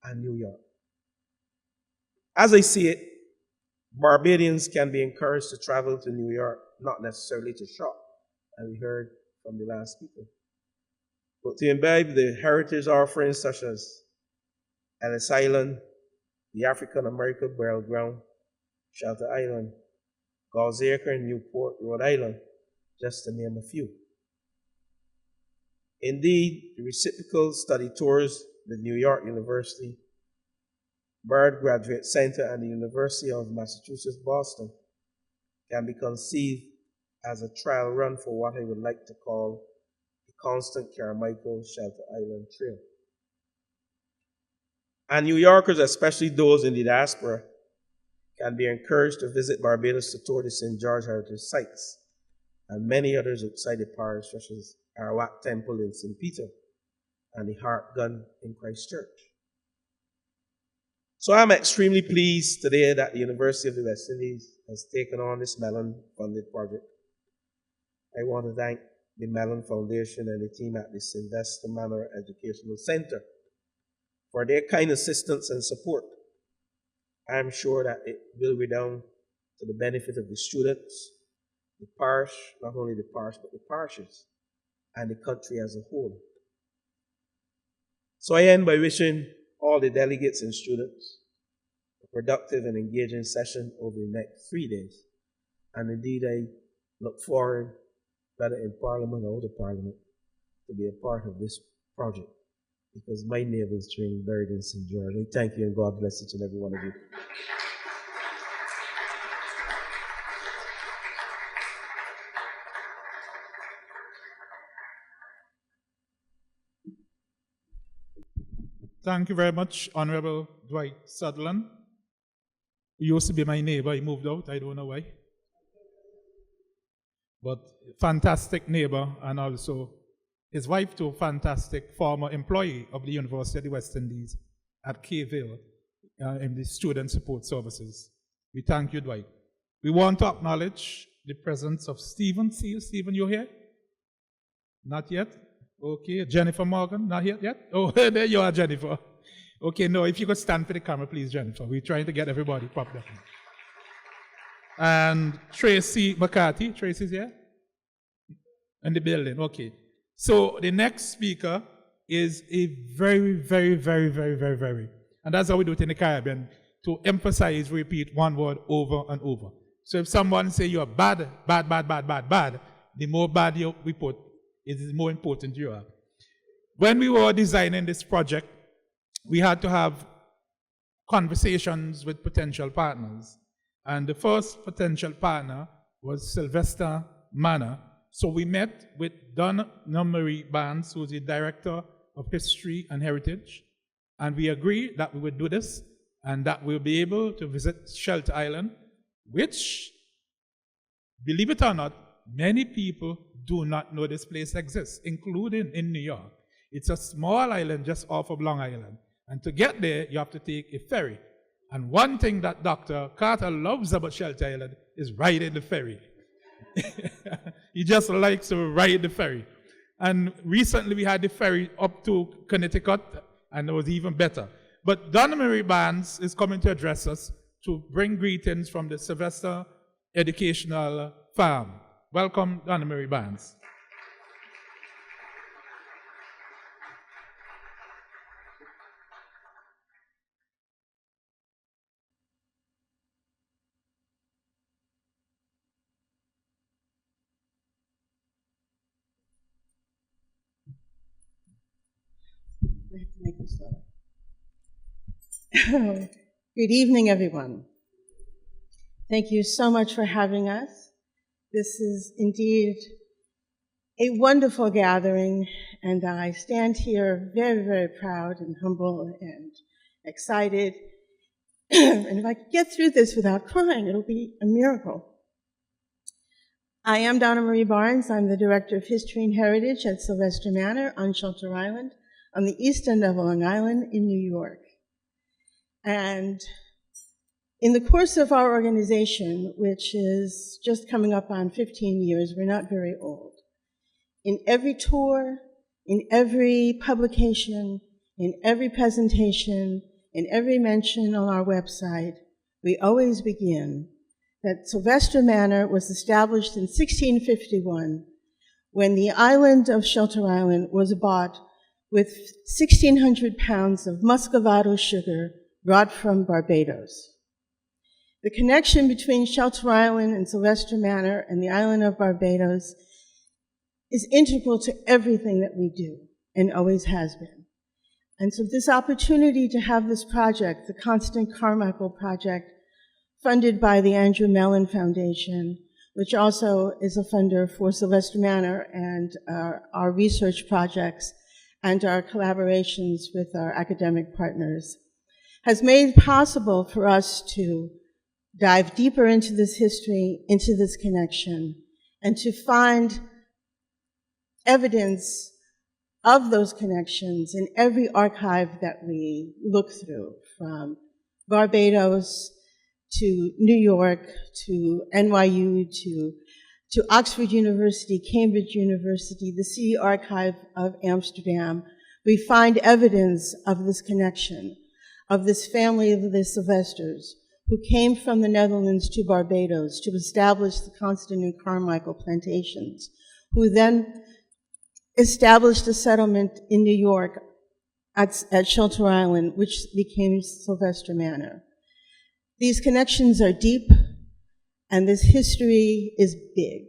and New York. As I see it, Barbadians can be encouraged to travel to New York, not necessarily to shop, as we heard from the last speaker, but to imbibe the heritage offerings such as Ellis Island, the African American Burial Ground, Shelter Island, Gauze Acre in Newport, Rhode Island, just to name a few. Indeed, the reciprocal study tours with New York University, Bard Graduate Center, and the University of Massachusetts, Boston can be conceived as a trial run for what I would like to call the Constant Carmichael Shelter Island Trail. And New Yorkers, especially those in the diaspora, can be encouraged to visit Barbados to tour the St. George heritage sites and many others outside the parish, such as Arawak Temple in St. Peter and the Heart Gun in Christchurch. So I'm extremely pleased today that the University of the West Indies has taken on this Mellon-funded project. I want to thank the Mellon Foundation and the team at the Sylvester Manor Educational Center for their kind assistance and support. I am sure that it will redound to the benefit of the students, the parish, not only the parish, but the parishes, and the country as a whole. So I end by wishing all the delegates and students a productive and engaging session over the next 3 days. And indeed, I look forward, whether in Parliament or out of Parliament, to be a part of this project, because my navel's train buried in St. George. I thank you, and God bless each and every one of you. Thank you very much, Honorable Dwight Sutherland. He used to be my neighbor. He moved out. I don't know why. But fantastic neighbor, and also his wife too, fantastic former employee of the University of the West Indies at K-Ville, in the student support services. We thank you, Dwight. We want to acknowledge the presence of Stephen. See you, Stephen, you here? Not yet? Okay. Jennifer Morgan, not here yet? Oh, there you are, Jennifer. Okay, no, if you could stand for the camera, please, Jennifer. We're trying to get everybody popped up. And Tracy McCarthy. Tracy's here? In the building, okay. So the next speaker is a very, and that's how we do it in the Caribbean, to emphasize, repeat one word over and over. So if someone say you're bad, the more bad we put, it is more important you are. When we were designing this project, we had to have conversations with potential partners. And the first potential partner was Sylvester Manor. So we met with Donna Marie Barnes, who's the Director of History and Heritage, and we agreed that we would do this and that we'll be able to visit Shelter Island, which, believe it or not, many people do not know this place exists, including in New York. It's a small island just off of Long Island. And to get there, you have to take a ferry. And one thing that Dr. Carter loves about Shelter Island is riding the ferry. He just likes to ride the ferry. And recently we had the ferry up to Connecticut, and it was even better. But Donna Marie Barnes is coming to address us to bring greetings from the Sylvester Educational Farm. Welcome, Donna Marie Barnes. Good evening, everyone. Thank you so much for having us. This is indeed a wonderful gathering, and I stand here very proud and humble and excited. And if I could get through this without crying, it'll be a miracle. I am Donna Marie Barnes. I'm the Director of History and Heritage at Sylvester Manor on Shelter Island, on the east end of Long Island in New York. And in the course of our organization, which is just coming up on 15 years, we're not very old. In every tour, in every publication, in every presentation, in every mention on our website, we always begin that Sylvester Manor was established in 1651 when the island of Shelter Island was bought with 1,600 pounds of Muscovado sugar brought from Barbados. The connection between Shelter Island and Sylvester Manor and the island of Barbados is integral to everything that we do and always has been. And so this opportunity to have this project, the Constant Carmichael Project, funded by the Andrew Mellon Foundation, which also is a funder for Sylvester Manor and our research projects and our collaborations with our academic partners, has made it possible for us to dive deeper into this history, into this connection, and to find evidence of those connections in every archive that we look through, from Barbados to New York to NYU to Oxford University, Cambridge University, the City Archive of Amsterdam. We find evidence of this connection, of this family of the Sylvesters, who came from the Netherlands to Barbados to establish the Constant and Carmichael plantations, who then established a settlement in New York at Shelter Island, which became Sylvester Manor. These connections are deep, and this history is big.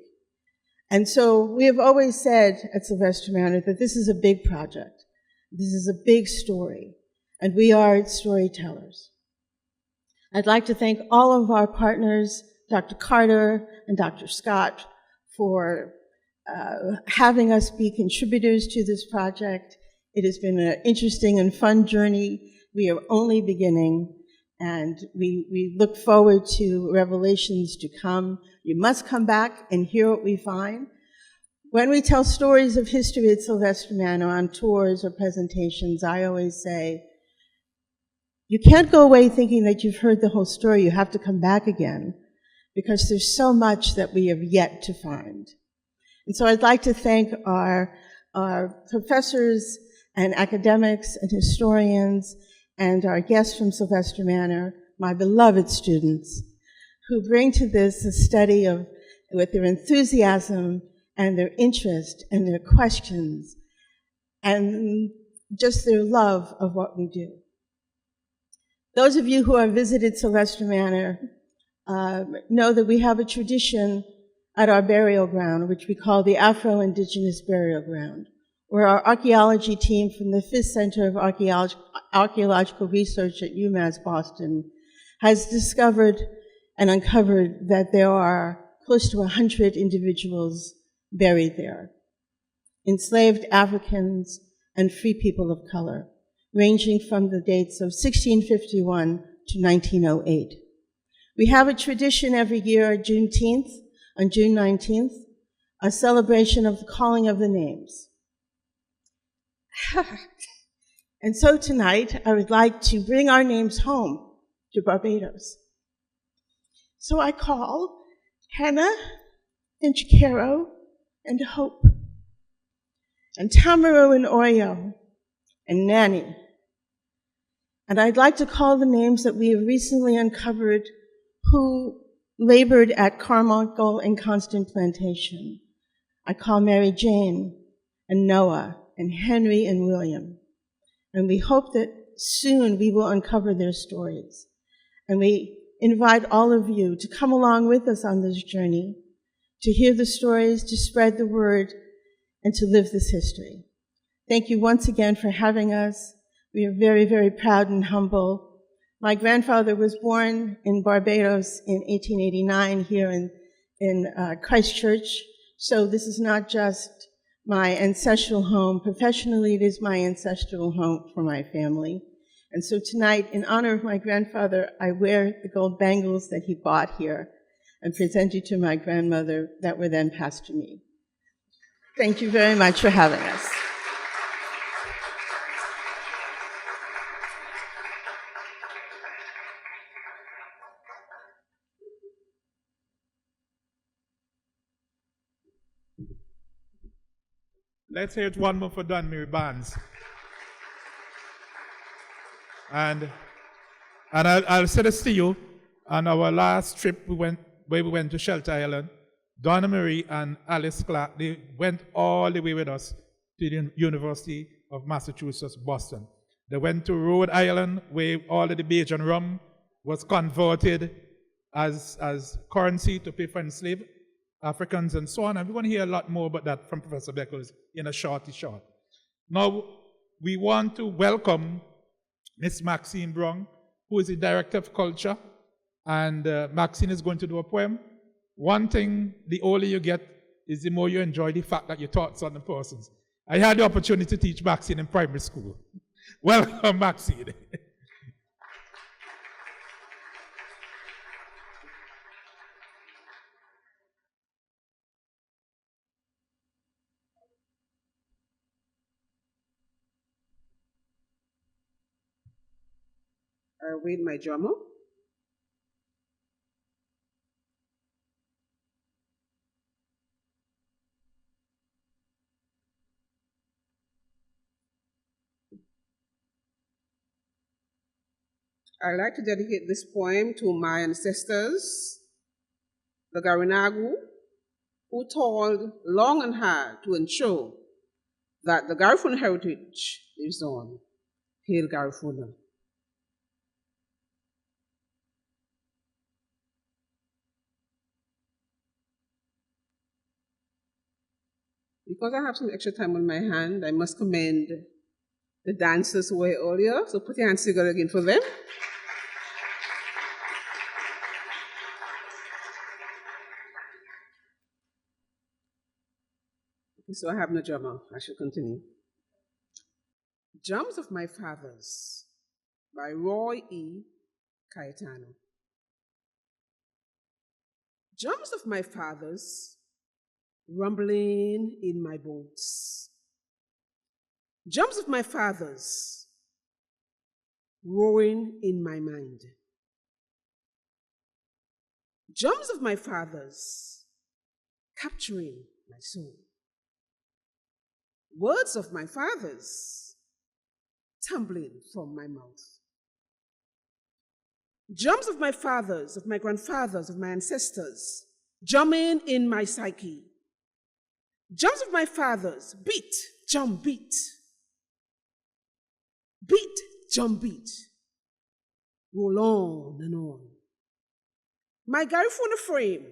And so we have always said at Sylvester Manor that this is a big project. This is a big story, and we are its storytellers. I'd like to thank all of our partners, Dr. Carter and Dr. Scott, for having us be contributors to this project. It has been an interesting and fun journey. We are only beginning, and we look forward to revelations to come. You must come back and hear what we find. When we tell stories of history at Sylvester Manor on tours or presentations, I always say, You can't go away thinking that you've heard the whole story. You have to come back again because there's so much that we have yet to find. And so I'd like to thank our professors and academics and historians and our guests from Sylvester Manor, my beloved students, who bring to this a study of, with their enthusiasm and their interest and their questions and just their love of what we do. Those of you who have visited Sylvester Manor know that we have a tradition at our burial ground, which we call the Afro-Indigenous Burial Ground, where our archaeology team from the 5th Center of Archaeological Research at UMass Boston has discovered and uncovered that there are close to 100 individuals buried there, enslaved Africans and free people of color, ranging from the dates of 1651 to 1908. We have a tradition every year, Juneteenth, on June 19th, a celebration of the calling of the names. And so tonight, I would like to bring our names home to Barbados. So I call Hannah and Chikero and Hope and Tamaro and Oreo and Nanny. And I'd like to call the names that we have recently uncovered who labored at Carmichael and Constant Plantation. I call Mary Jane and Noah and Henry and William. And we hope that soon we will uncover their stories. And we invite all of you to come along with us on this journey, to hear the stories, to spread the word, and to live this history. Thank you once again for having us. We are very, very proud and humble. My grandfather was born in Barbados in 1889 here in Christchurch. So this is not just my ancestral home. Professionally, it is my ancestral home for my family. And so tonight, in honor of my grandfather, I wear the gold bangles that he bought here and present you to my grandmother that were then passed to me. Thank you very much for having us. Let's hear it one more for Don Mary Barnes. And I'll say this to you, on our last trip where we went to Shelter Island, Donna Marie and Alice Clark, they went all the way with us to the University of Massachusetts, Boston. They went to Rhode Island, where all of the Bajan rum was converted as currency to pay for enslaved Africans and so on. And we're going to hear a lot more about that from Professor Beckles in a short. Now, we want to welcome Miss Maxine Brown, who is the Director of Culture, and Maxine is going to do a poem. One thing, the older you get, is the more you enjoy the fact that you taught certain persons. I had the opportunity to teach Maxine in primary school. Welcome, Maxine. I read my drummer. I'd like to dedicate this poem to my ancestors, the Garinagu, who toiled long and hard to ensure that the Garifuna heritage lives on. Hail Garifuna. Because I have some extra time on my hand, I must commend the dancers who were here earlier. So put your hands together again for them. Okay, so I have no drummer. I should continue. Drums of My Fathers by Roy E. Cayetano. Drums of my fathers rumbling in my bones. Drums of my fathers roaring in my mind. Drums of my fathers capturing my soul. Words of my fathers tumbling from my mouth. Drums of my fathers, of my grandfathers, of my ancestors, drumming in my psyche. Drums of my fathers, beat, drum, beat. Beat, drum, beat. Roll on and on. My Garifuna frame,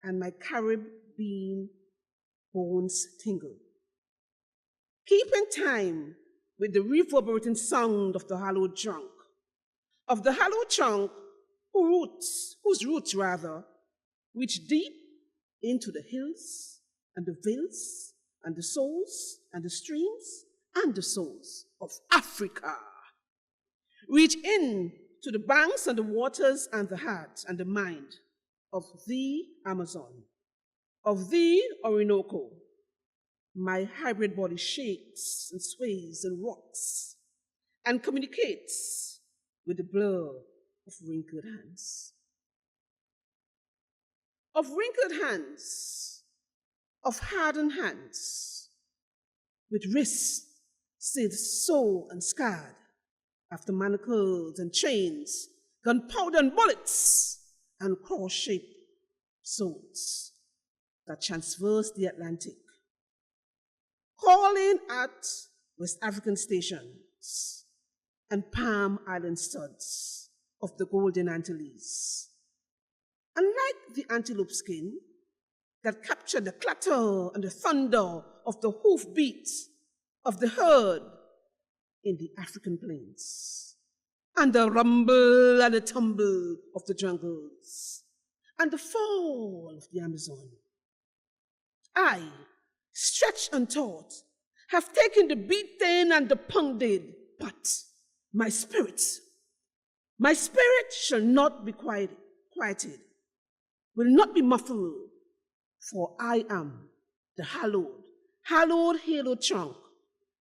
and my Caribbean bones tingle. Keeping time with the reverberating sound of the hallowed trunk, whose roots reach deep into the hills and the vales and the souls and the streams and the souls of Africa. Reach in to the banks and the waters and the heart and the mind of the Amazon, of the Orinoco. My hybrid body shakes and sways and rocks and communicates with the blur of wrinkled hands. Of wrinkled hands, of hardened hands, with wrists still sore and scarred after manacles and chains, gunpowder and bullets, and cross-shaped swords that transverse the Atlantic, calling at West African stations and Palm Island studs of the Golden Antilles. Unlike the antelope skin that captured the clatter and the thunder of the hoofbeats of the herd in the African plains, and the rumble and the tumble of the jungles, and the fall of the Amazon. I, stretched and taut, have taken the beating and the pounded, but my spirit shall not be quieted, will not be muffled, for I am the hallowed halo trunk,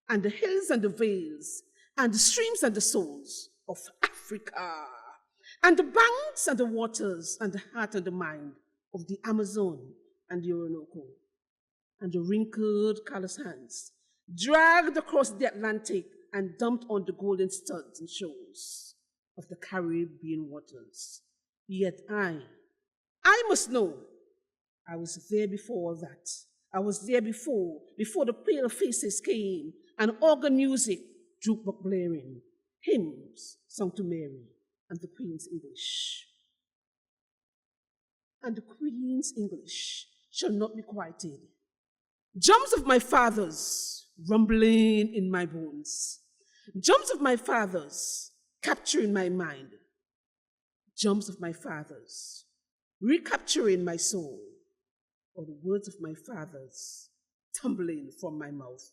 and the hills and the vales, and the streams and the souls of Africa, and the banks and the waters, and the heart and the mind of the Amazon and the Orinoco, and the wrinkled, callous hands, dragged across the Atlantic and dumped on the golden studs and shores of the Caribbean waters. Yet I must know, I was there before that. I was there before the pale faces came, and organ music, jukebox blaring, hymns sung to Mary and the Queen's English. And the Queen's English shall not be quieted. Drums of my fathers rumbling in my bones. Drums of my fathers capturing my mind. Drums of my fathers recapturing my soul. Or the words of my fathers tumbling from my mouth.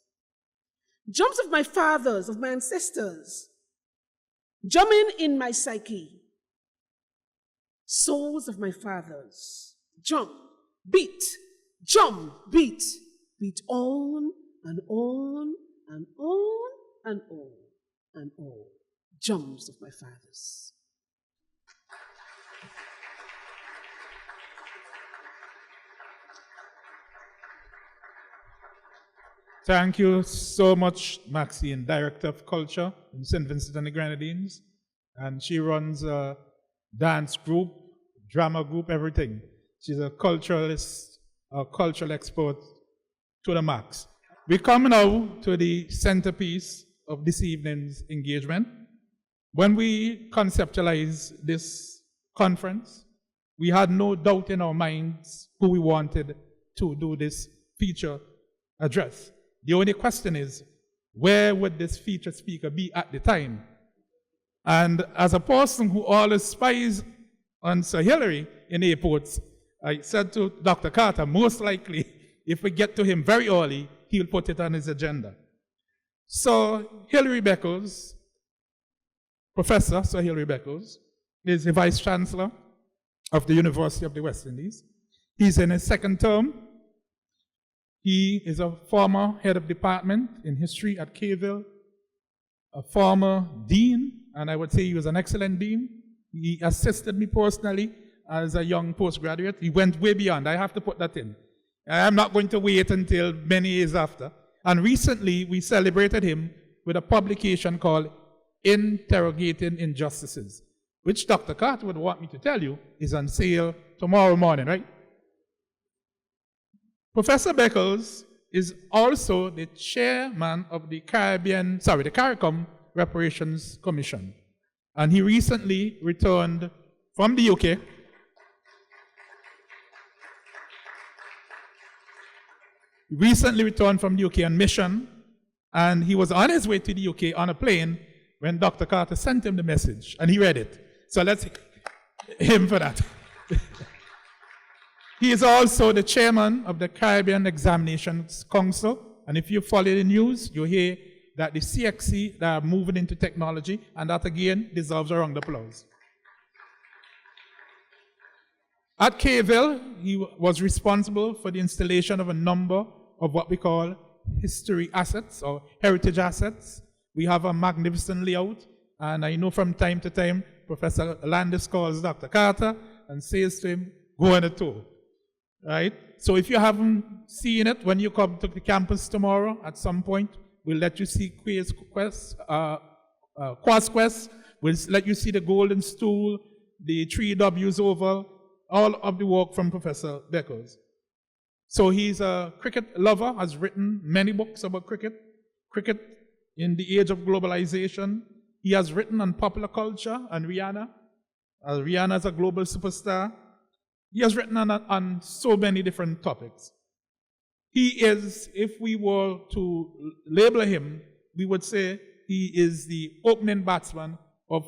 Drums of my fathers, of my ancestors, drumming in my psyche. Souls of my fathers, drum, beat, beat on and on and on and on and on. Drums of my fathers. Thank you so much, Maxine, Director of Culture in St. Vincent and the Grenadines. And she runs a dance group, drama group, everything. She's a culturalist, a cultural expert to the max. We come now to the centerpiece of this evening's engagement. When we conceptualized this conference, we had no doubt in our minds who we wanted to do this feature address. The only question is, where would this feature speaker be at the time? And as a person who always spies on Sir Hilary in airports, I said to Dr. Carter, most likely, if we get to him very early, he'll put it on his agenda. So Hilary Beckles, Professor Sir Hilary Beckles, is the Vice Chancellor of the University of the West Indies. He's in his second term. He is a former head of department in history at Caville, a former dean, and I would say he was an excellent dean. He assisted me personally as a young postgraduate. He went way beyond. I have to put that in. I'm not going to wait until many years after. And recently, we celebrated him with a publication called Interrogating Injustices, which Dr. Carter would want me to tell you is on sale tomorrow morning, right? Professor Beckles is also the chairman of the CARICOM Reparations Commission. And he recently returned from the UK. Recently returned from the UK on mission, and he was on his way to the UK on a plane when Dr. Carter sent him the message, and he read it. So let's him for that. He is also the chairman of the Caribbean Examinations Council, and if you follow the news, you hear that the CXC, they are moving into technology, and that again deserves a round of applause. At Caville, he was responsible for the installation of a number of what we call history assets or heritage assets. We have a magnificent layout, and I know from time to time, Professor Landis calls Dr. Carter and says to him, go on a tour, right? So if you haven't seen it, when you come to the campus tomorrow at some point, we'll let you see Quas, we'll let you see the Golden Stool, the 3Ws Oval, all of the work from Professor Beckles. So he's a cricket lover, has written many books about cricket in the age of globalization. He has written on popular culture and Rihanna. Rihanna is a global superstar. He has written on so many different topics. He is, if we were to label him, we would say he is the opening batsman of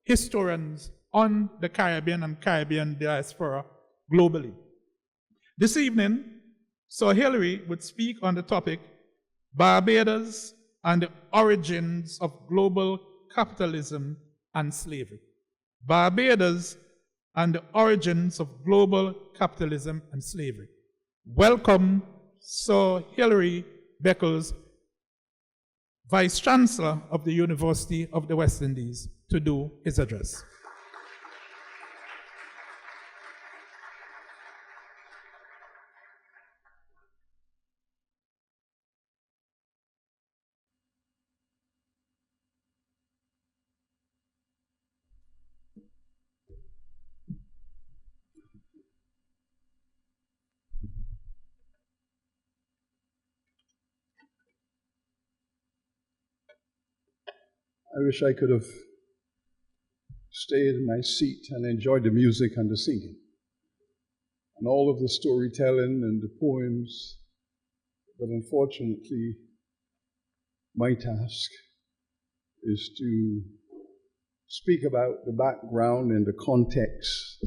historians on the Caribbean and Caribbean diaspora globally. This evening, Sir Hilary would speak on the topic, Barbados and the Origins of Global Capitalism and Slavery. Barbados and the Origins of Global Capitalism and Slavery. Welcome, Sir Hilary Beckles, Vice Chancellor of the University of the West Indies, to do his address. I wish I could have stayed in my seat and enjoyed the music and the singing and all of the storytelling and the poems, but unfortunately, my task is to speak about the background and the context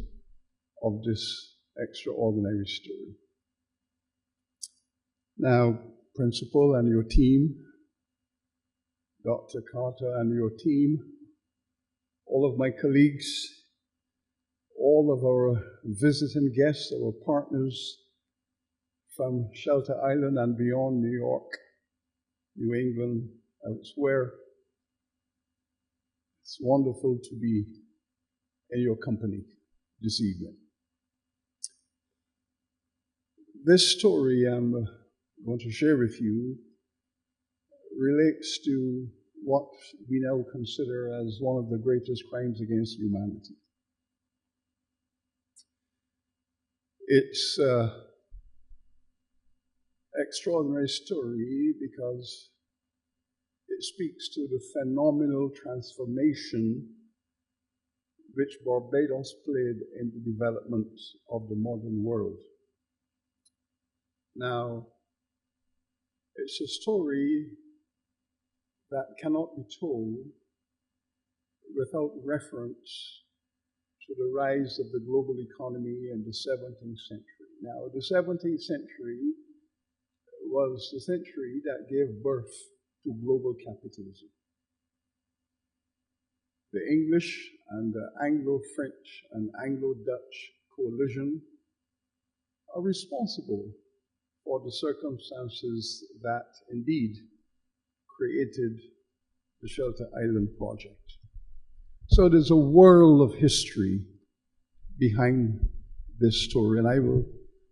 of this extraordinary story. Now, Principal and your team, Dr. Carter and your team, all of my colleagues, all of our visiting guests, our partners from Shelter Island and beyond, New York, New England, elsewhere. It's wonderful to be in your company this evening. This story I'm going to share with you relates to what we now consider as one of the greatest crimes against humanity. It's an extraordinary story because it speaks to the phenomenal transformation which Barbados played in the development of the modern world. Now, it's a story that cannot be told without reference to the rise of the global economy in the 17th century. Now, the 17th century was the century that gave birth to global capitalism. The English and the Anglo-French and Anglo-Dutch coalition are responsible for the circumstances that indeed created the Shelter Island Project. So there's a world of history behind this story, and I will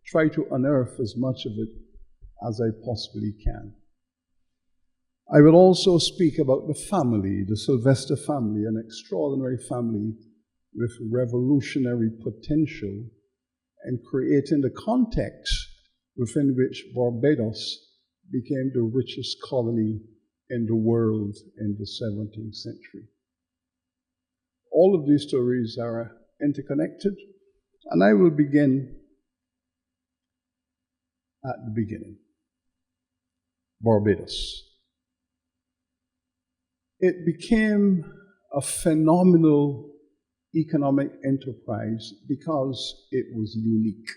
try to unearth as much of it as I possibly can. I will also speak about the family, the Sylvester family, an extraordinary family with revolutionary potential, and creating the context within which Barbados became the richest colony in the world in the 17th century. All of these stories are interconnected, and I will begin at the beginning. Barbados. It became a phenomenal economic enterprise because it was unique.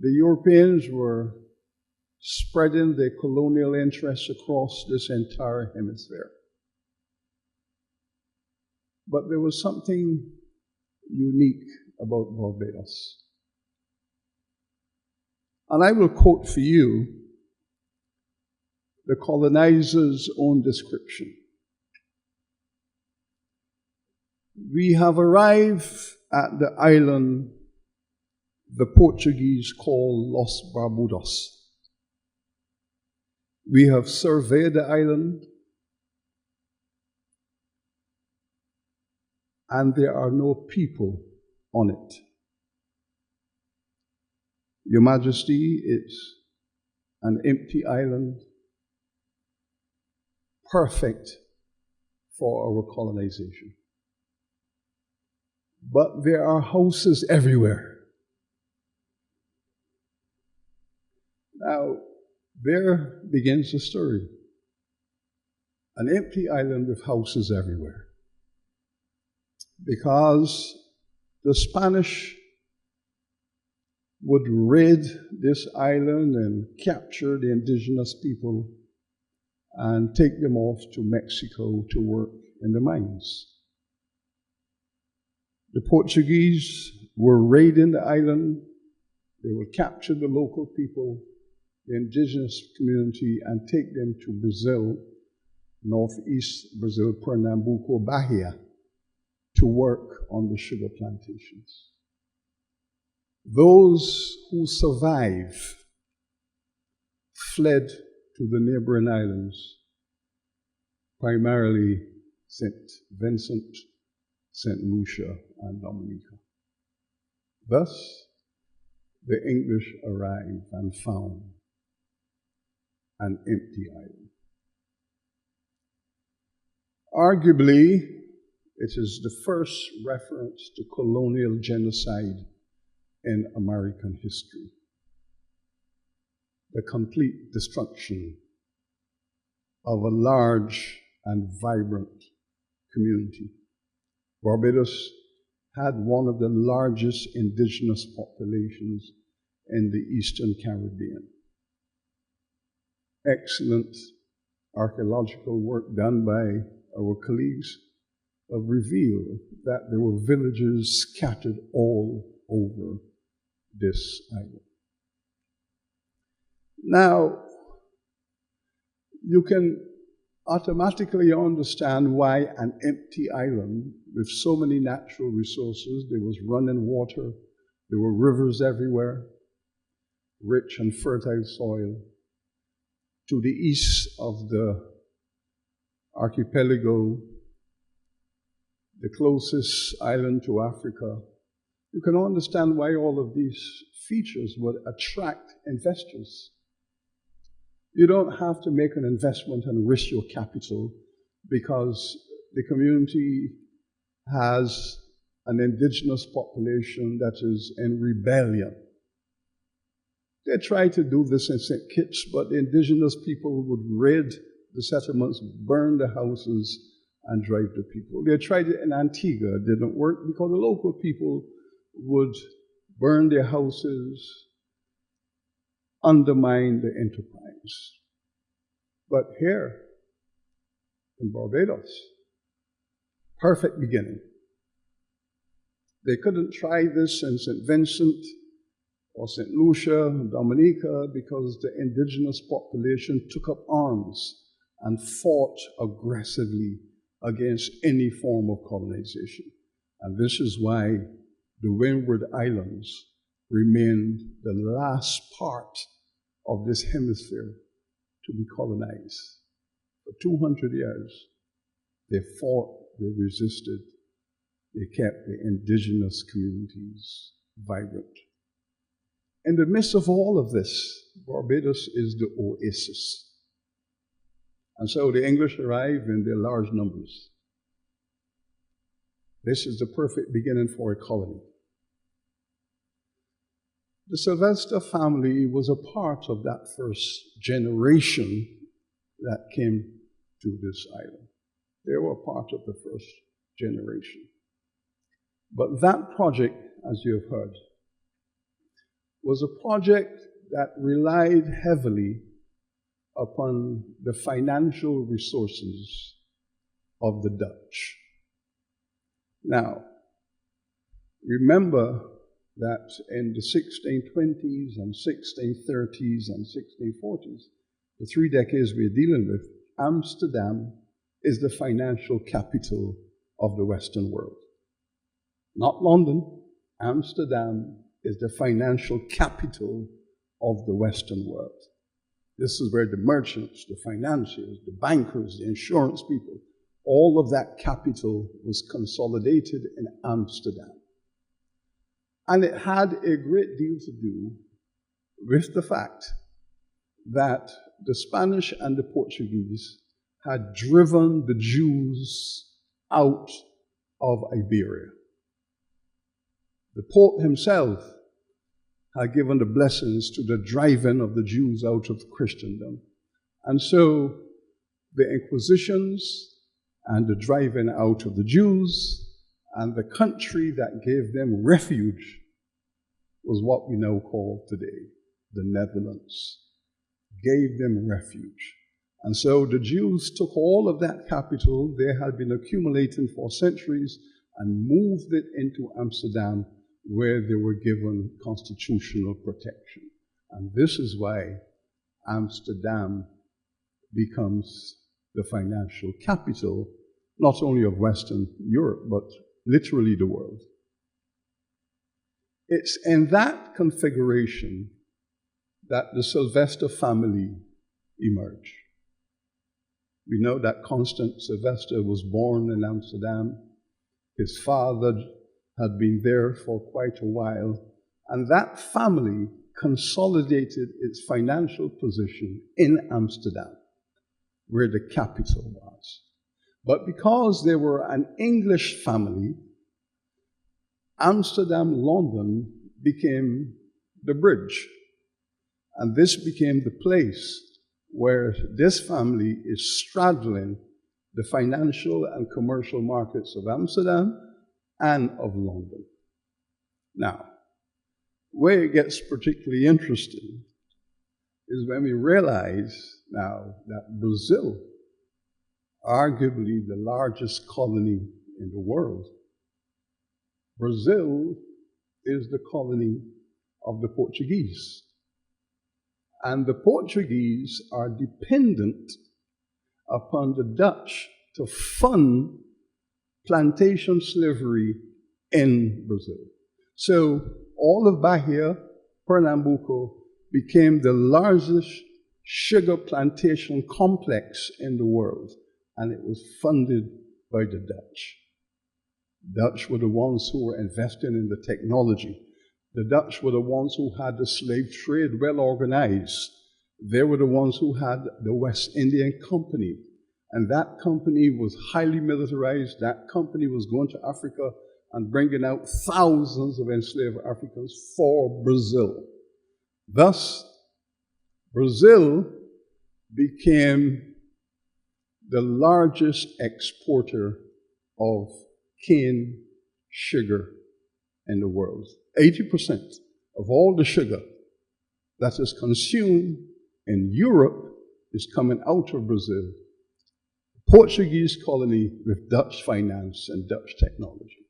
The Europeans were spreading their colonial interests across this entire hemisphere. But there was something unique about Barbados. And I will quote for you the colonizers' own description. We have arrived at the island the Portuguese call Los Barbados. We have surveyed the island, and there are no people on it. Your Majesty, it's an empty island, perfect for our colonization. But there are houses everywhere. Now, there begins the story. An empty island with houses everywhere. Because the Spanish would raid this island and capture the indigenous people and take them off to Mexico to work in the mines. The Portuguese were raiding the island. They would capture the local people, the indigenous community, and take them to Brazil, northeast Brazil, Pernambuco, Bahia, to work on the sugar plantations. Those who survived fled to the neighboring islands, primarily St. Vincent, St. Lucia, and Dominica. Thus, the English arrived and found an empty island. Arguably, it is the first reference to colonial genocide in American history. The complete destruction of a large and vibrant community. Barbados had one of the largest indigenous populations in the Eastern Caribbean. Excellent archaeological work done by our colleagues have revealed that there were villages scattered all over this island. Now, you can automatically understand why an empty island with so many natural resources, there was running water, there were rivers everywhere, rich and fertile soil. To the east of the archipelago, the closest island to Africa, you can understand why all of these features would attract investors. You don't have to make an investment and risk your capital because the community has an indigenous population that is in rebellion. They tried to do this in St. Kitts, but the indigenous people would raid the settlements, burn the houses, and drive the people. They tried it in Antigua. It didn't work because the local people would burn their houses, undermine the enterprise. But here, in Barbados, perfect beginning. They couldn't try this in St. Vincent for St. Lucia and Dominica, because the indigenous population took up arms and fought aggressively against any form of colonization. And this is why the Windward Islands remained the last part of this hemisphere to be colonized. For 200 years, they fought, they resisted, they kept the indigenous communities vibrant. In the midst of all of this, Barbados is the oasis. And so the English arrive in their large numbers. This is the perfect beginning for a colony. The Sylvester family was a part of that first generation that came to this island. They were part of the first generation. But that project, as you have heard, was a project that relied heavily upon the financial resources of the Dutch. Now, remember that in the 1620s and 1630s and 1640s, the 3 decades we're dealing with, Amsterdam is the financial capital of the Western world. Not London. Amsterdam is the financial capital of the Western world. This is where the merchants, the financiers, the bankers, the insurance people, all of that capital was consolidated in Amsterdam. And it had a great deal to do with the fact that the Spanish and the Portuguese had driven the Jews out of Iberia. The Pope himself had given the blessings to the driving of the Jews out of Christendom. And so the Inquisitions and the driving out of the Jews and the country that gave them refuge was what we now call today the Netherlands. Gave them refuge. And so the Jews took all of that capital they had been accumulating for centuries and moved it into Amsterdam, where they were given constitutional protection. And this is why Amsterdam becomes the financial capital, not only of Western Europe, but literally the world. It's in that configuration that the Sylvester family emerged. We know that Constant Sylvester was born in Amsterdam. His father had been there for quite a while, and that family consolidated its financial position in Amsterdam, where the capital was. But because they were an English family, Amsterdam-London became the bridge. And this became the place where this family is straddling the financial and commercial markets of Amsterdam and of London. Now, where it gets particularly interesting is when we realize now that Brazil, arguably the largest colony in the world, Brazil is the colony of the Portuguese. And the Portuguese are dependent upon the Dutch to fund plantation slavery in Brazil. So all of Bahia, Pernambuco, became the largest sugar plantation complex in the world, and it was funded by the Dutch. Dutch were the ones who were investing in the technology. The Dutch were the ones who had the slave trade well organized. They were the ones who had the West Indian Company. And that company was highly militarized. That company was going to Africa and bringing out thousands of enslaved Africans for Brazil. Thus, Brazil became the largest exporter of cane sugar in the world. 80% of all the sugar that is consumed in Europe is coming out of Brazil. Portuguese colony with Dutch finance and Dutch technology.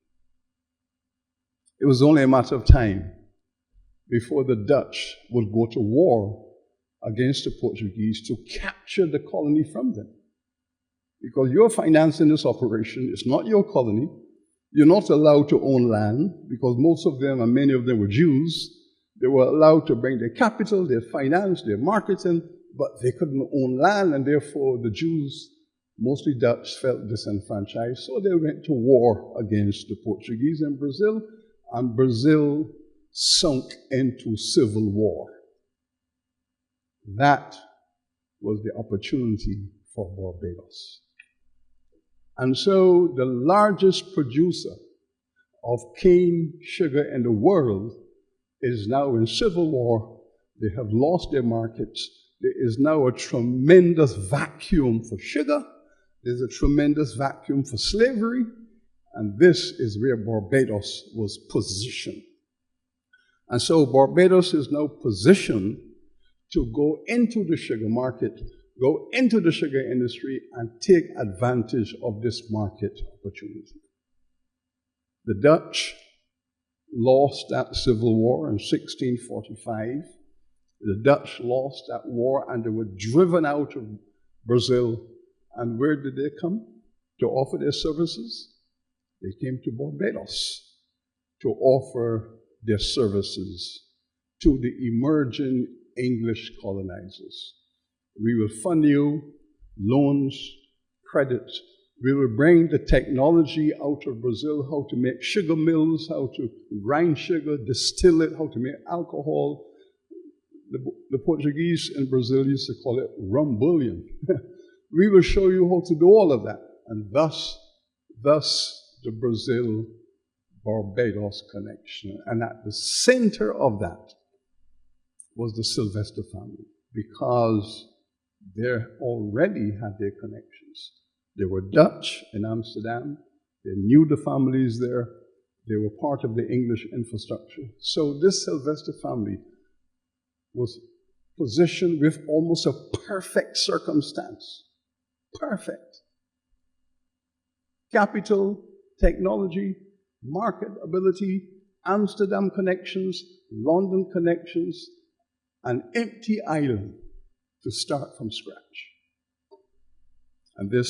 It was only a matter of time before the Dutch would go to war against the Portuguese to capture the colony from them. Because you're financing this operation, it's not your colony. You're not allowed to own land because most of them and many of them were Jews. They were allowed to bring their capital, their finance, their marketing, but they couldn't own land, and therefore the Jews, mostly Dutch, felt disenfranchised. So they went to war against the Portuguese in Brazil, and Brazil sunk into civil war. That was the opportunity for Barbados. And so the largest producer of cane sugar in the world is now in civil war. They have lost their markets. There is now a tremendous vacuum for sugar. There's a tremendous vacuum for slavery. And this is where Barbados was positioned. And so Barbados is now positioned to go into the sugar market, go into the sugar industry, and take advantage of this market opportunity. The Dutch lost that civil war in 1645. The Dutch lost that war and they were driven out of Brazil. And where did they come to offer their services? They came to Barbados to offer their services to the emerging English colonizers. We will fund you loans, credit. We will bring the technology out of Brazil, how to make sugar mills, how to grind sugar, distill it, how to make alcohol. The Portuguese in Brazil used to call it rum bullion. We will show you how to do all of that. And thus the Brazil-Barbados connection. And at the center of that was the Sylvester family, because they already had their connections. They were Dutch in Amsterdam. They knew the families there. They were part of the English infrastructure. So this Sylvester family was positioned with almost a perfect circumstance. Perfect. Capital, technology, market ability, Amsterdam connections, London connections, an empty island to start from scratch. And this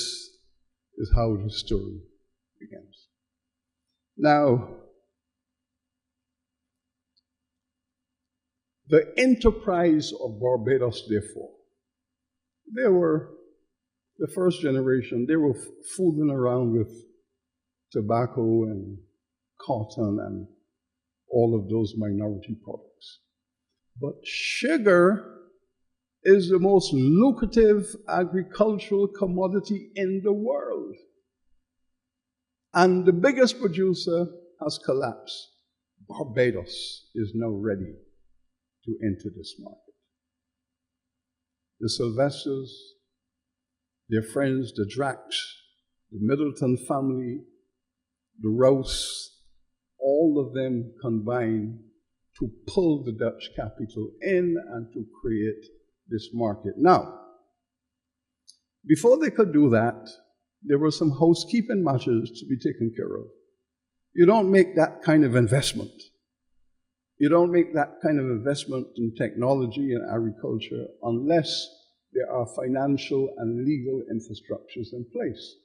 is how the story begins. Now, the enterprise of Barbados, therefore, they were the first generation. They were fooling around with tobacco and cotton and all of those minority products. But sugar is the most lucrative agricultural commodity in the world. And the biggest producer has collapsed. Barbados is now ready to enter this market. The Sylvesters, their friends, the Dracks, the Middleton family, the Rouse, all of them combined to pull the Dutch capital in and to create this market. Now, before they could do that, there were some housekeeping matters to be taken care of. You don't make that kind of investment. You don't make that kind of investment in technology and agriculture unless there are financial and legal infrastructures in place.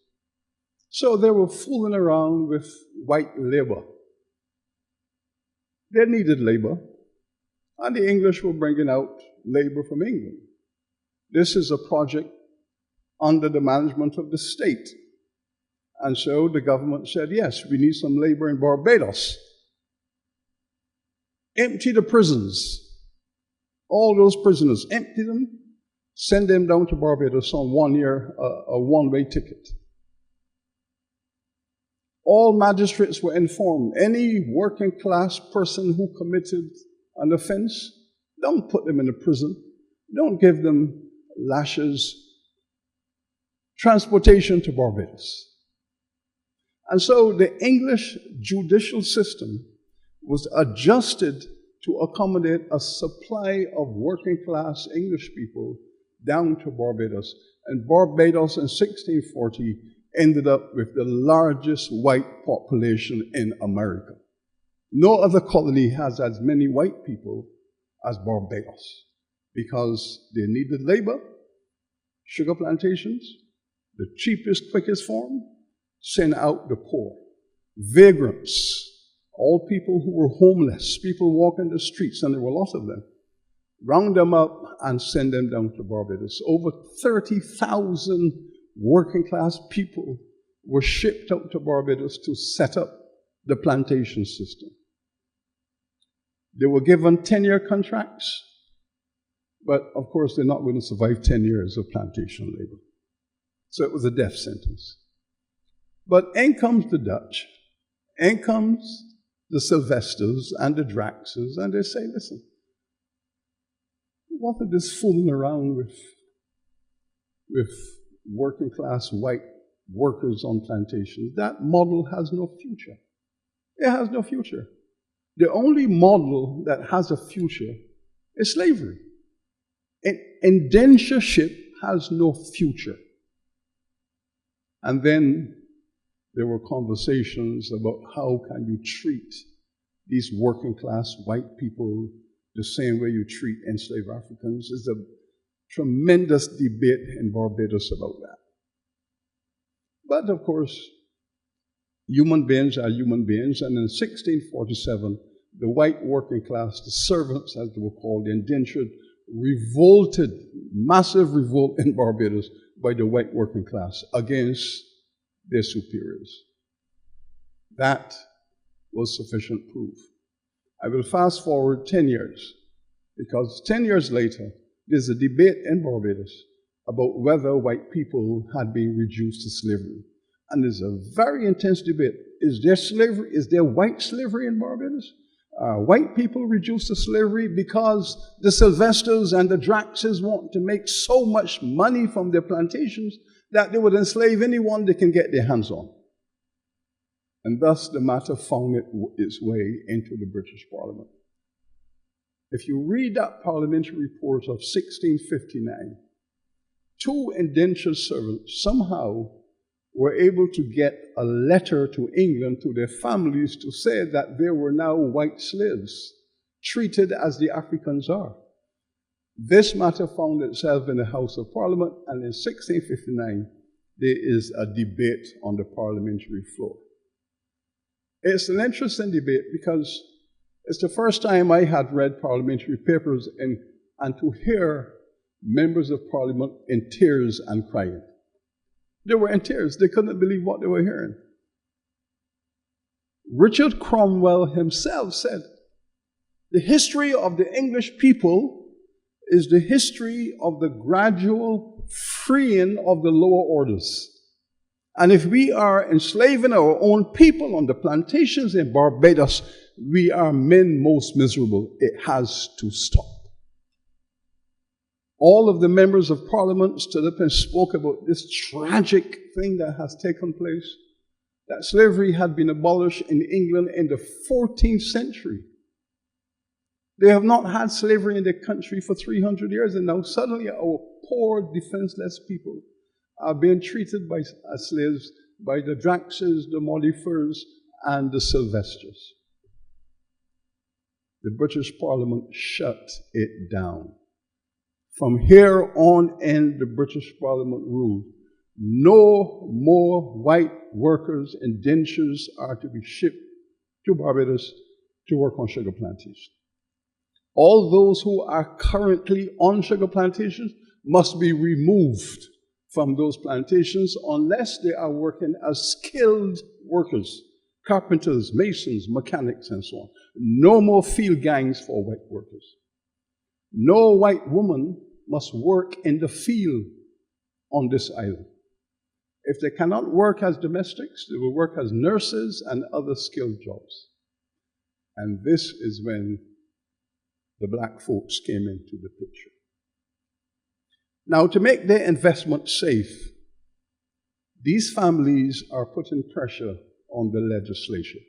So they were fooling around with white labor. They needed labor, and the English were bringing out labor from England. This is a project under the management of the state. And so the government said, yes, we need some labor in Barbados. Empty the prisons. All those prisoners, empty them, send them down to Barbados on 1 year, a one-way ticket. All magistrates were informed. Any working class person who committed an offense, don't put them in a prison. Don't give them lashes. Transportation to Barbados. And so the English judicial system was adjusted to accommodate a supply of working class English people down to Barbados. And Barbados in 1640 ended up with the largest white population in America. No other colony has as many white people as Barbados because they needed labor, sugar plantations, the cheapest, quickest form, send out the poor, vagrants, all people who were homeless, people walking the streets, and there were a lot of them. Round them up and send them down to Barbados. Over 30,000 working class people were shipped out to Barbados to set up the plantation system. They were given 10-year contracts, but of course they're not going to survive 10 years of plantation labor. So it was a death sentence. But in comes the Dutch, in comes the Sylvesters and the Draxes, and they say, listen, what is this fooling around with working class white workers on plantations? That model has no future. It has no future. The only model that has a future is slavery. Indentureship has no future. And then there were conversations about how can you treat these working class white people the same way you treat enslaved Africans. There's a tremendous debate in Barbados about that. But of course, human beings are human beings, and in 1647, the white working class, the servants as they were called, the indentured, revolted, massive revolt in Barbados by the white working class against their superiors. That was sufficient proof. I will fast forward 10 years, because 10 years later, there's a debate in Barbados about whether white people had been reduced to slavery. And there's a very intense debate. Is there slavery? Is there white slavery in Barbados? White people reduced to slavery because the Sylvesters and the Draxes want to make so much money from their plantations that they would enslave anyone they can get their hands on. And thus the matter found its way into the British Parliament. If you read that parliamentary report of 1659, two indentured servants somehow were able to get a letter to England to their families to say that they were now white slaves, treated as the Africans are. This matter found itself in the House of Parliament, and in 1659, there is a debate on the parliamentary floor. It's an interesting debate because it's the first time I had read parliamentary papers and to hear members of Parliament in tears and crying. They were in tears. They couldn't believe what they were hearing. Richard Cromwell himself said, the history of the English people is the history of the gradual freeing of the lower orders. And if we are enslaving our own people on the plantations in Barbados, we are men most miserable. It has to stop. All of the members of Parliament stood up and spoke about this tragic thing that has taken place, that slavery had been abolished in England in the 14th century. They have not had slavery in their country for 300 years, and now suddenly our poor, defenseless people are being treated as slaves by the Draxes, the Modifers, and the Sylvesters. The British Parliament shut it down. From here on in, the British Parliament ruled, no more white workers, indentures are to be shipped to Barbados to work on sugar plantations. All those who are currently on sugar plantations must be removed from those plantations unless they are working as skilled workers, carpenters, masons, mechanics, and so on. No more field gangs for white workers. No white woman must work in the field on this island. If they cannot work as domestics, they will work as nurses and other skilled jobs. And this is when the black folks came into the picture. Now, to make their investment safe, these families are putting pressure on the legislature.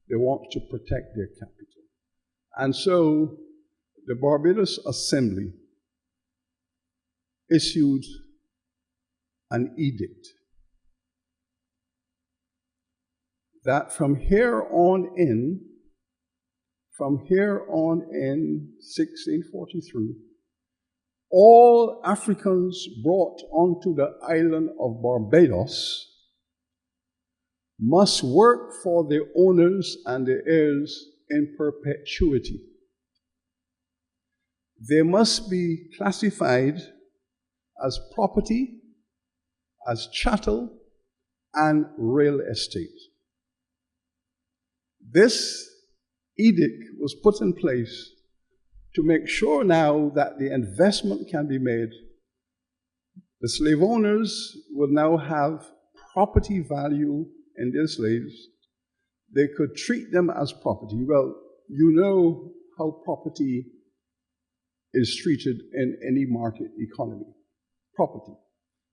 They want to protect their capital. And so the Barbados Assembly issued an edict that from here on in, from here on in 1643, all Africans brought onto the island of Barbados must work for the owners and the heirs in perpetuity. They must be classified as property, as chattel, and real estate. This edict was put in place to make sure now that the investment can be made. The slave owners will now have property value in their slaves. They could treat them as property. Well, you know how property is treated in any market economy. Property.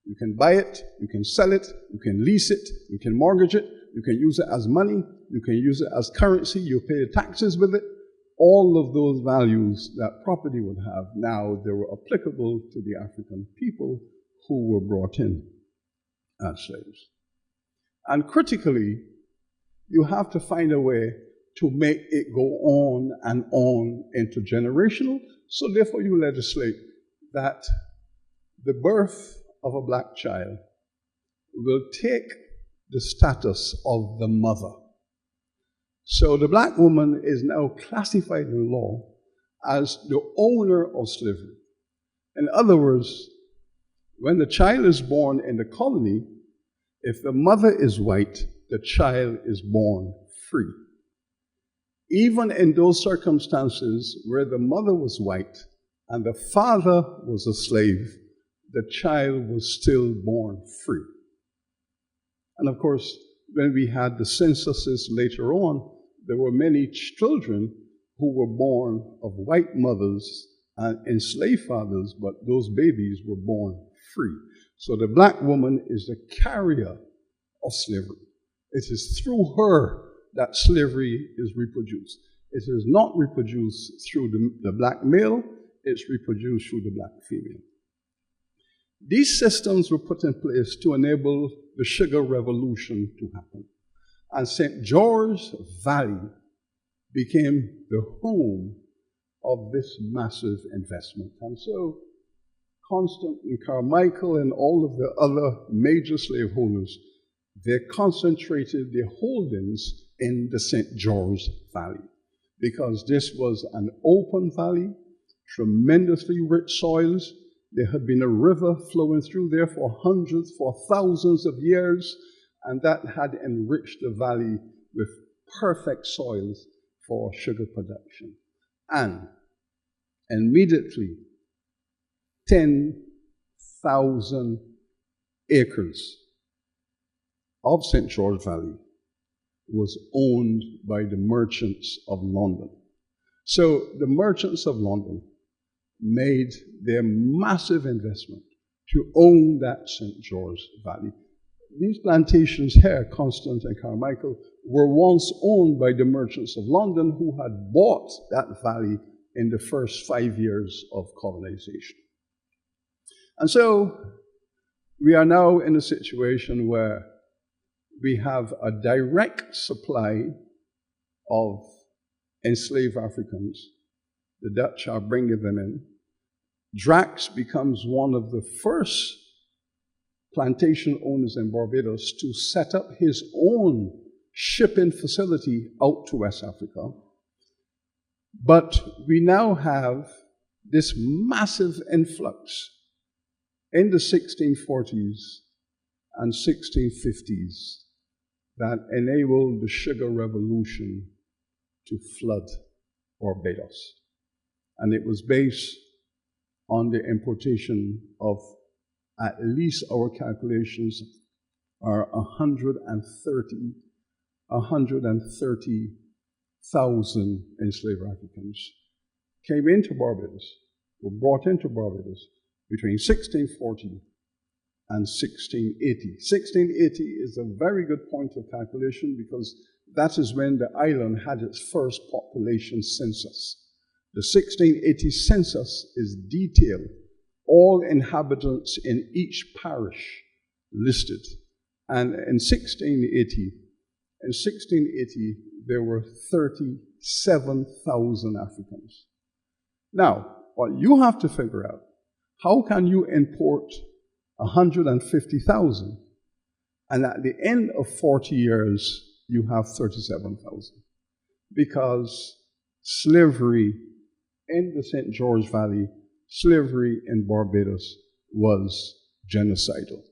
You can buy it, you can sell it, you can lease it, you can mortgage it, you can use it as money, you can use it as currency, you pay taxes with it. All of those values that property would have, now they were applicable to the African people who were brought in as slaves. And critically, you have to find a way to make it go on and on intergenerational. So therefore you legislate that the birth of a black child will take the status of the mother. So the black woman is now classified in law as the owner of slavery. In other words, when the child is born in the colony, if the mother is white, the child is born free. Even in those circumstances where the mother was white and the father was a slave, the child was still born free. And of course, when we had the censuses later on, there were many children who were born of white mothers and enslaved fathers, but those babies were born free. So the black woman is the carrier of slavery. It is through her that slavery is reproduced. It is not reproduced through the black male, it's reproduced through the black female. These systems were put in place to enable the sugar revolution to happen. And St. George Valley became the home of this massive investment. And so Constant and Carmichael and all of the other major slaveholders, they concentrated their holdings in the St. George Valley because this was an open valley, tremendously rich soils. There had been a river flowing through there for hundreds, for thousands of years, and that had enriched the valley with perfect soils for sugar production. And immediately, 10,000 acres of St. George Valley was owned by the merchants of London. So the merchants of London made their massive investment to own that St. George Valley. These plantations here, Constant and Carmichael, were once owned by the merchants of London who had bought that valley in the first 5 years of colonization. And so we are now in a situation where we have a direct supply of enslaved Africans. The Dutch are bringing them in. Drax becomes one of the first plantation owners in Barbados to set up his own shipping facility out to West Africa. But we now have this massive influx in the 1640s and 1650s that enabled the sugar revolution to flood Barbados. And it was based on the importation of, at least our calculations are 130,000 enslaved Africans came into Barbados, were brought into Barbados between 1640 and 1680. 1680 is a very good point of calculation because that is when the island had its first population census. The 1680 census is detailed, all inhabitants in each parish listed. And in 1680, there were 30 37,000 Africans. Now, what you have to figure out, how can you import 150,000 and at the end of 40 years you have 37,000? Because slavery in the St. George Valley, slavery in Barbados was genocidal.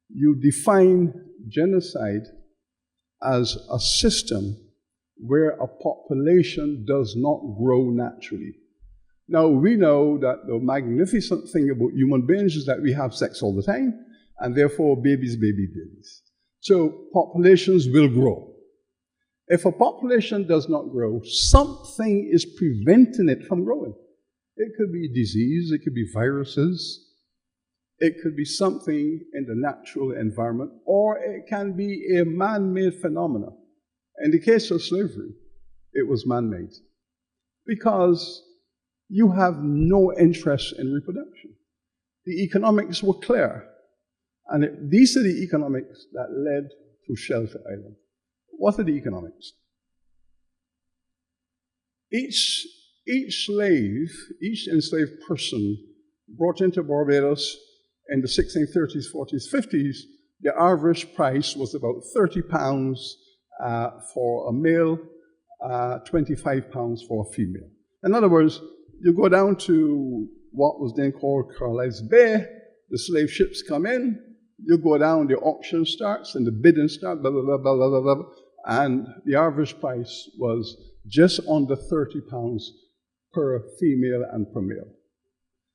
You define genocide as a system where a population does not grow naturally. Now, we know that the magnificent thing about human beings is that we have sex all the time, and therefore babies. So populations will grow. If a population does not grow, something is preventing it from growing. It could be disease, it could be viruses, it could be something in the natural environment, or it can be a man-made phenomenon. In the case of slavery, it was man-made because you have no interest in reproduction. The economics were clear, and these are the economics that led to Shelter Island. What are the economics? Each enslaved person brought into Barbados in the 1630s, 40s, 50s, the average price was about £30 for a male, £25 for a female. In other words, you go down to what was then called Carlisle's Bay, the slave ships come in, you go down, the auction starts, and the bidding starts, blah, blah, blah, blah, blah, blah, blah, and the average price was just under £30 per female and per male.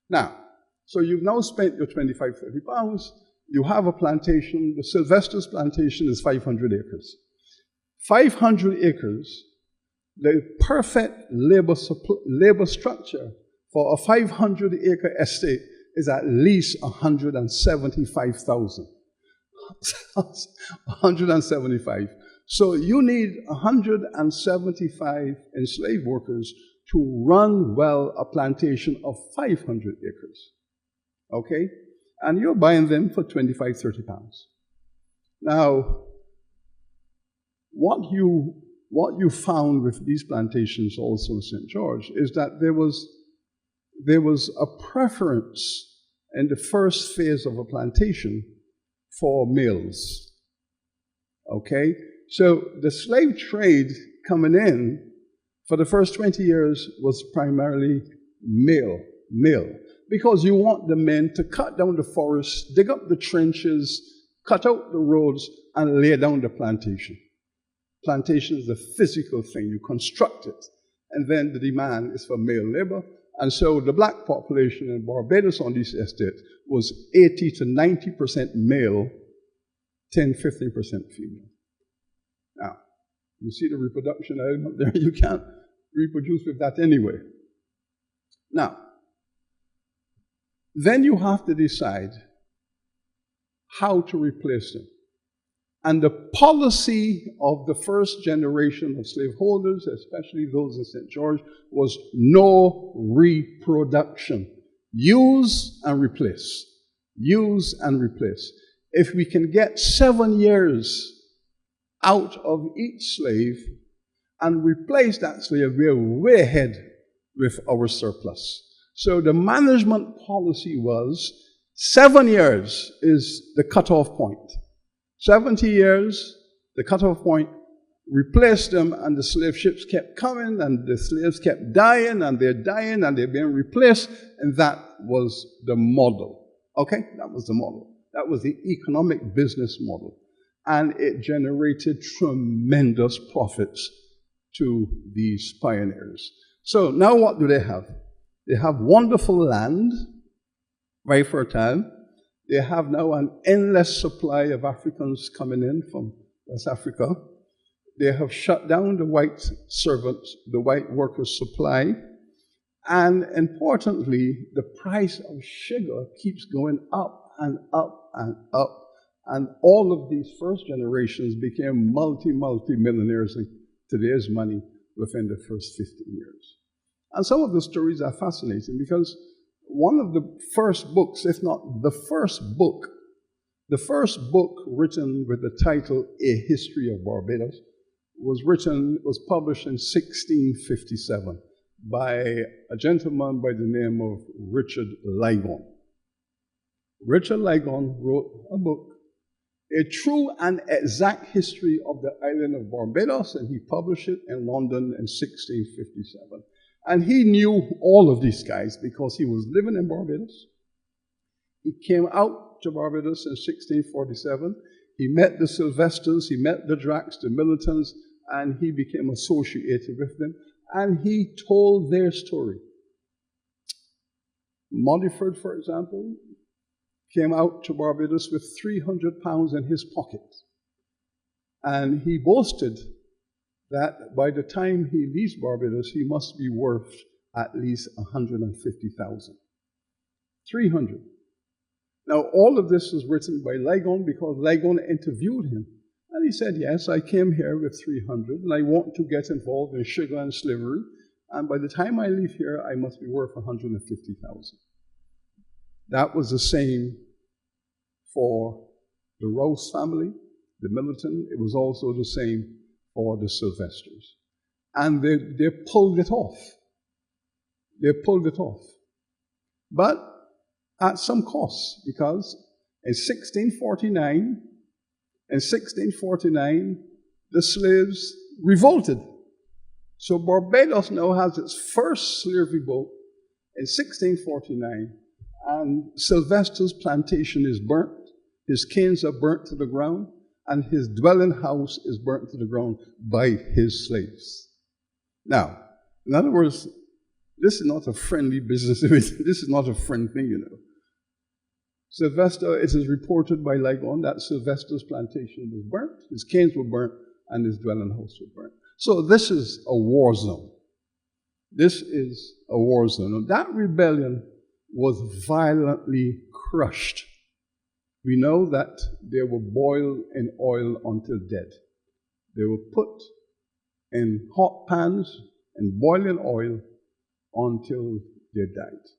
Now, so you've now spent your £25, £30, you have a plantation, the Sylvester's plantation is 500 acres. 500 acres, the perfect labor structure for a 500-acre estate is at least 175,000. 175. So you need 175 enslaved workers to run well a plantation of 500 acres. Okay? And you're buying them for £25, £30. Now, what you found with these plantations also in St. George is that there was a preference in the first phase of a plantation for males. Okay? So the slave trade coming in for the first 20 years was primarily male. Because you want the men to cut down the forests, dig up the trenches, cut out the roads, and lay down the plantation. Plantation is a physical thing. You construct it. And then the demand is for male labor. And so the black population in Barbados on this estate was 80 to 90% male, 10, 15% female. Now, you see the reproduction element there? You can't reproduce with that anyway. Now, then you have to decide how to replace them. And the policy of the first generation of slaveholders, especially those in St. George, was no reproduction. Use and replace. Use and replace. If we can get 7 years out of each slave and replace that slave, we're way ahead with our surplus. So the management policy was 7 years is the cutoff point. 70 years, the cutoff point, replaced them, and the slave ships kept coming, and the slaves kept dying, and they're dying, and they're being replaced, and that was the model. Okay? That was the model. That was the economic business model. And it generated tremendous profits to these pioneers. So now what do they have? They have wonderful land, very fertile. They have now an endless supply of Africans coming in from West Africa. They have shut down the white servants, the white workers' supply. And importantly, the price of sugar keeps going up and up and up. And all of these first generations became multi-millionaires in today's money within the first 15 years. And some of the stories are fascinating because one of the first books, if not the first book written with the title A History of Barbados, was published in 1657 by a gentleman by the name of Richard Ligon. Richard Ligon wrote a book, A True and Exact History of the Island of Barbados, and he published it in London in 1657. And he knew all of these guys because he was living in Barbados. He came out to Barbados in 1647. He met the Sylvesters, he met the Dracs, the Militants, and he became associated with them. And he told their story. Modiford, for example, came out to Barbados with 300 pounds in his pocket. And he boasted that by the time he leaves Barbados, he must be worth at least 150,000. 300. Now, all of this was written by Ligon because Ligon interviewed him. And he said, yes, I came here with 300, and I want to get involved in sugar and slavery, and by the time I leave here, I must be worth 150,000. That was the same for the Rouse family, the Militant. It was also the same for the Sylvesters. And they pulled it off. They pulled it off. But at some cost, because in 1649, the slaves revolted. So Barbados now has its first slavery boat in 1649, and Sylvester's plantation is burnt, his canes are burnt to the ground, and his dwelling house is burnt to the ground by his slaves. Now, in other words, this is not a friendly business. This is not a friend thing, you know. Sylvester, it is reported by Ligon that Sylvester's plantation was burnt, his canes were burnt, and his dwelling house was burnt. So this is a war zone. This is a war zone. And that rebellion was violently crushed. We know that they were boiled in oil until dead. They were put in hot pans and boiling oil until they died,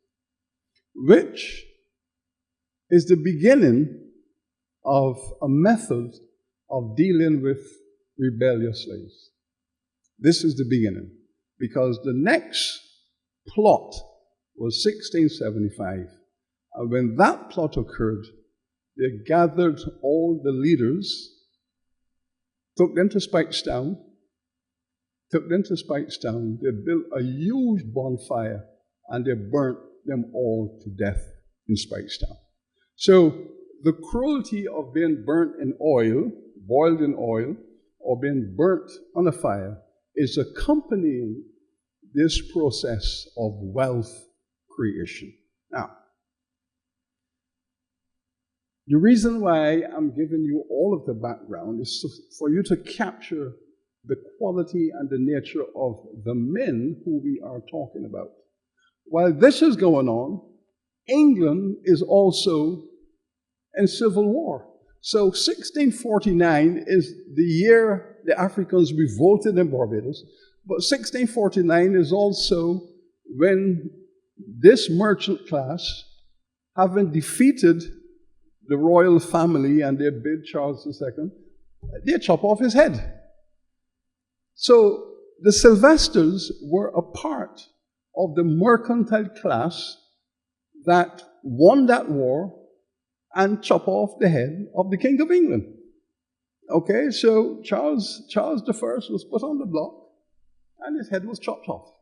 which is the beginning of a method of dealing with rebellious slaves. This is the beginning, because the next plot was 1675. And when that plot occurred, they gathered all the leaders, took them to Spikestown, they built a huge bonfire, and they burnt them all to death in Spikestown. So the cruelty of being burnt in oil, boiled in oil, or being burnt on a fire is accompanying this process of wealth creation. Now, the reason why I'm giving you all of the background is for you to capture the quality and the nature of the men who we are talking about. While this is going on, England is also in civil war. So 1649 is the year the Africans revolted in Barbados, but 1649 is also when this merchant class, having defeated the royal family and they bid Charles II, they chop off his head. So the Sylvesters were a part of the mercantile class that won that war and chop off the head of the King of England. Okay, so Charles I was put on the block and his head was chopped off.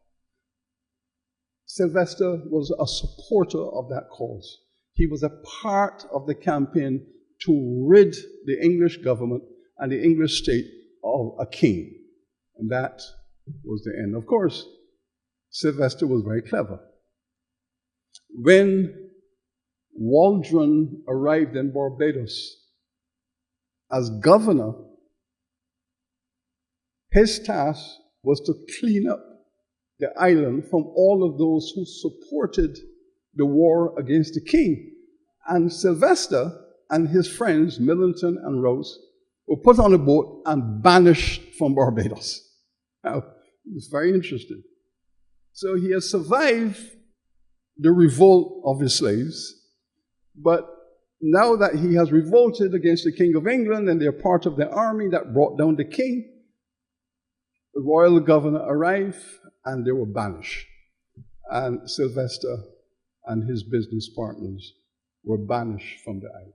Sylvester was a supporter of that cause. He was a part of the campaign to rid the English government and the English state of a king. And that was the end. Of course, Sylvester was very clever. When Waldron arrived in Barbados as governor, his task was to clean up the island from all of those who supported the war against the king. And Sylvester and his friends, Millington and Rose, were put on a boat and banished from Barbados. Now, it's very interesting. So he has survived the revolt of his slaves, but now that he has revolted against the King of England and they're part of the army that brought down the king, the royal governor arrived and they were banished. And Sylvester and his business partners were banished from the island.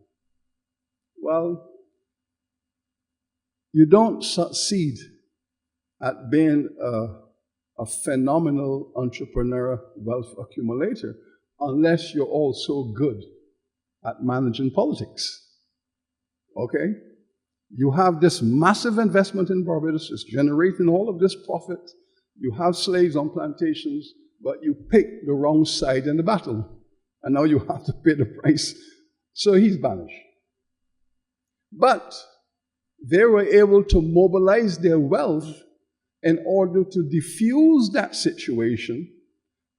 Well, you don't succeed at being a phenomenal entrepreneur, wealth accumulator, unless you're also good at managing politics. Okay? You have this massive investment in Barbados, it's generating all of this profit. You have slaves on plantations, but you pick the wrong side in the battle. And now you have to pay the price. So he's banished. But they were able to mobilize their wealth in order to diffuse that situation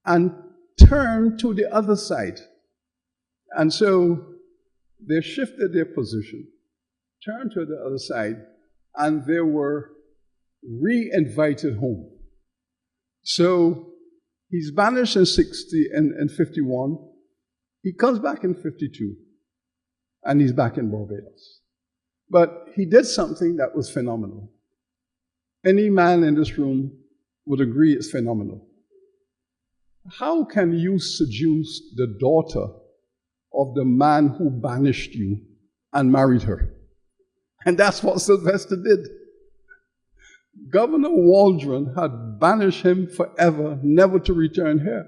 and turn to the other side. And so they shifted their position, turned to the other side, and they were re-invited home. So he's banished in 51. He comes back in 52, and he's back in Barbados. But he did something that was phenomenal. Any man in this room would agree it's phenomenal. How can you seduce the daughter of the man who banished you and married her? And that's what Sylvester did. Governor Waldron had banished him forever, never to return here.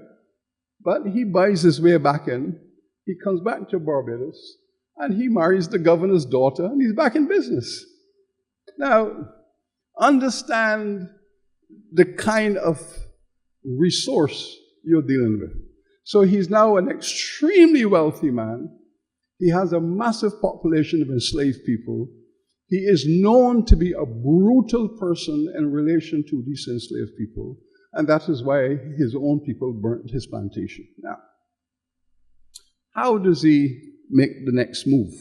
But he buys his way back in. He comes back to Barbados, and he marries the governor's daughter, and he's back in business. Now, understand the kind of resource you're dealing with. So he's now an extremely wealthy man. He has a massive population of enslaved people. He is known to be a brutal person in relation to these enslaved people, and that is why his own people burnt his plantation. Now, how does he make the next move?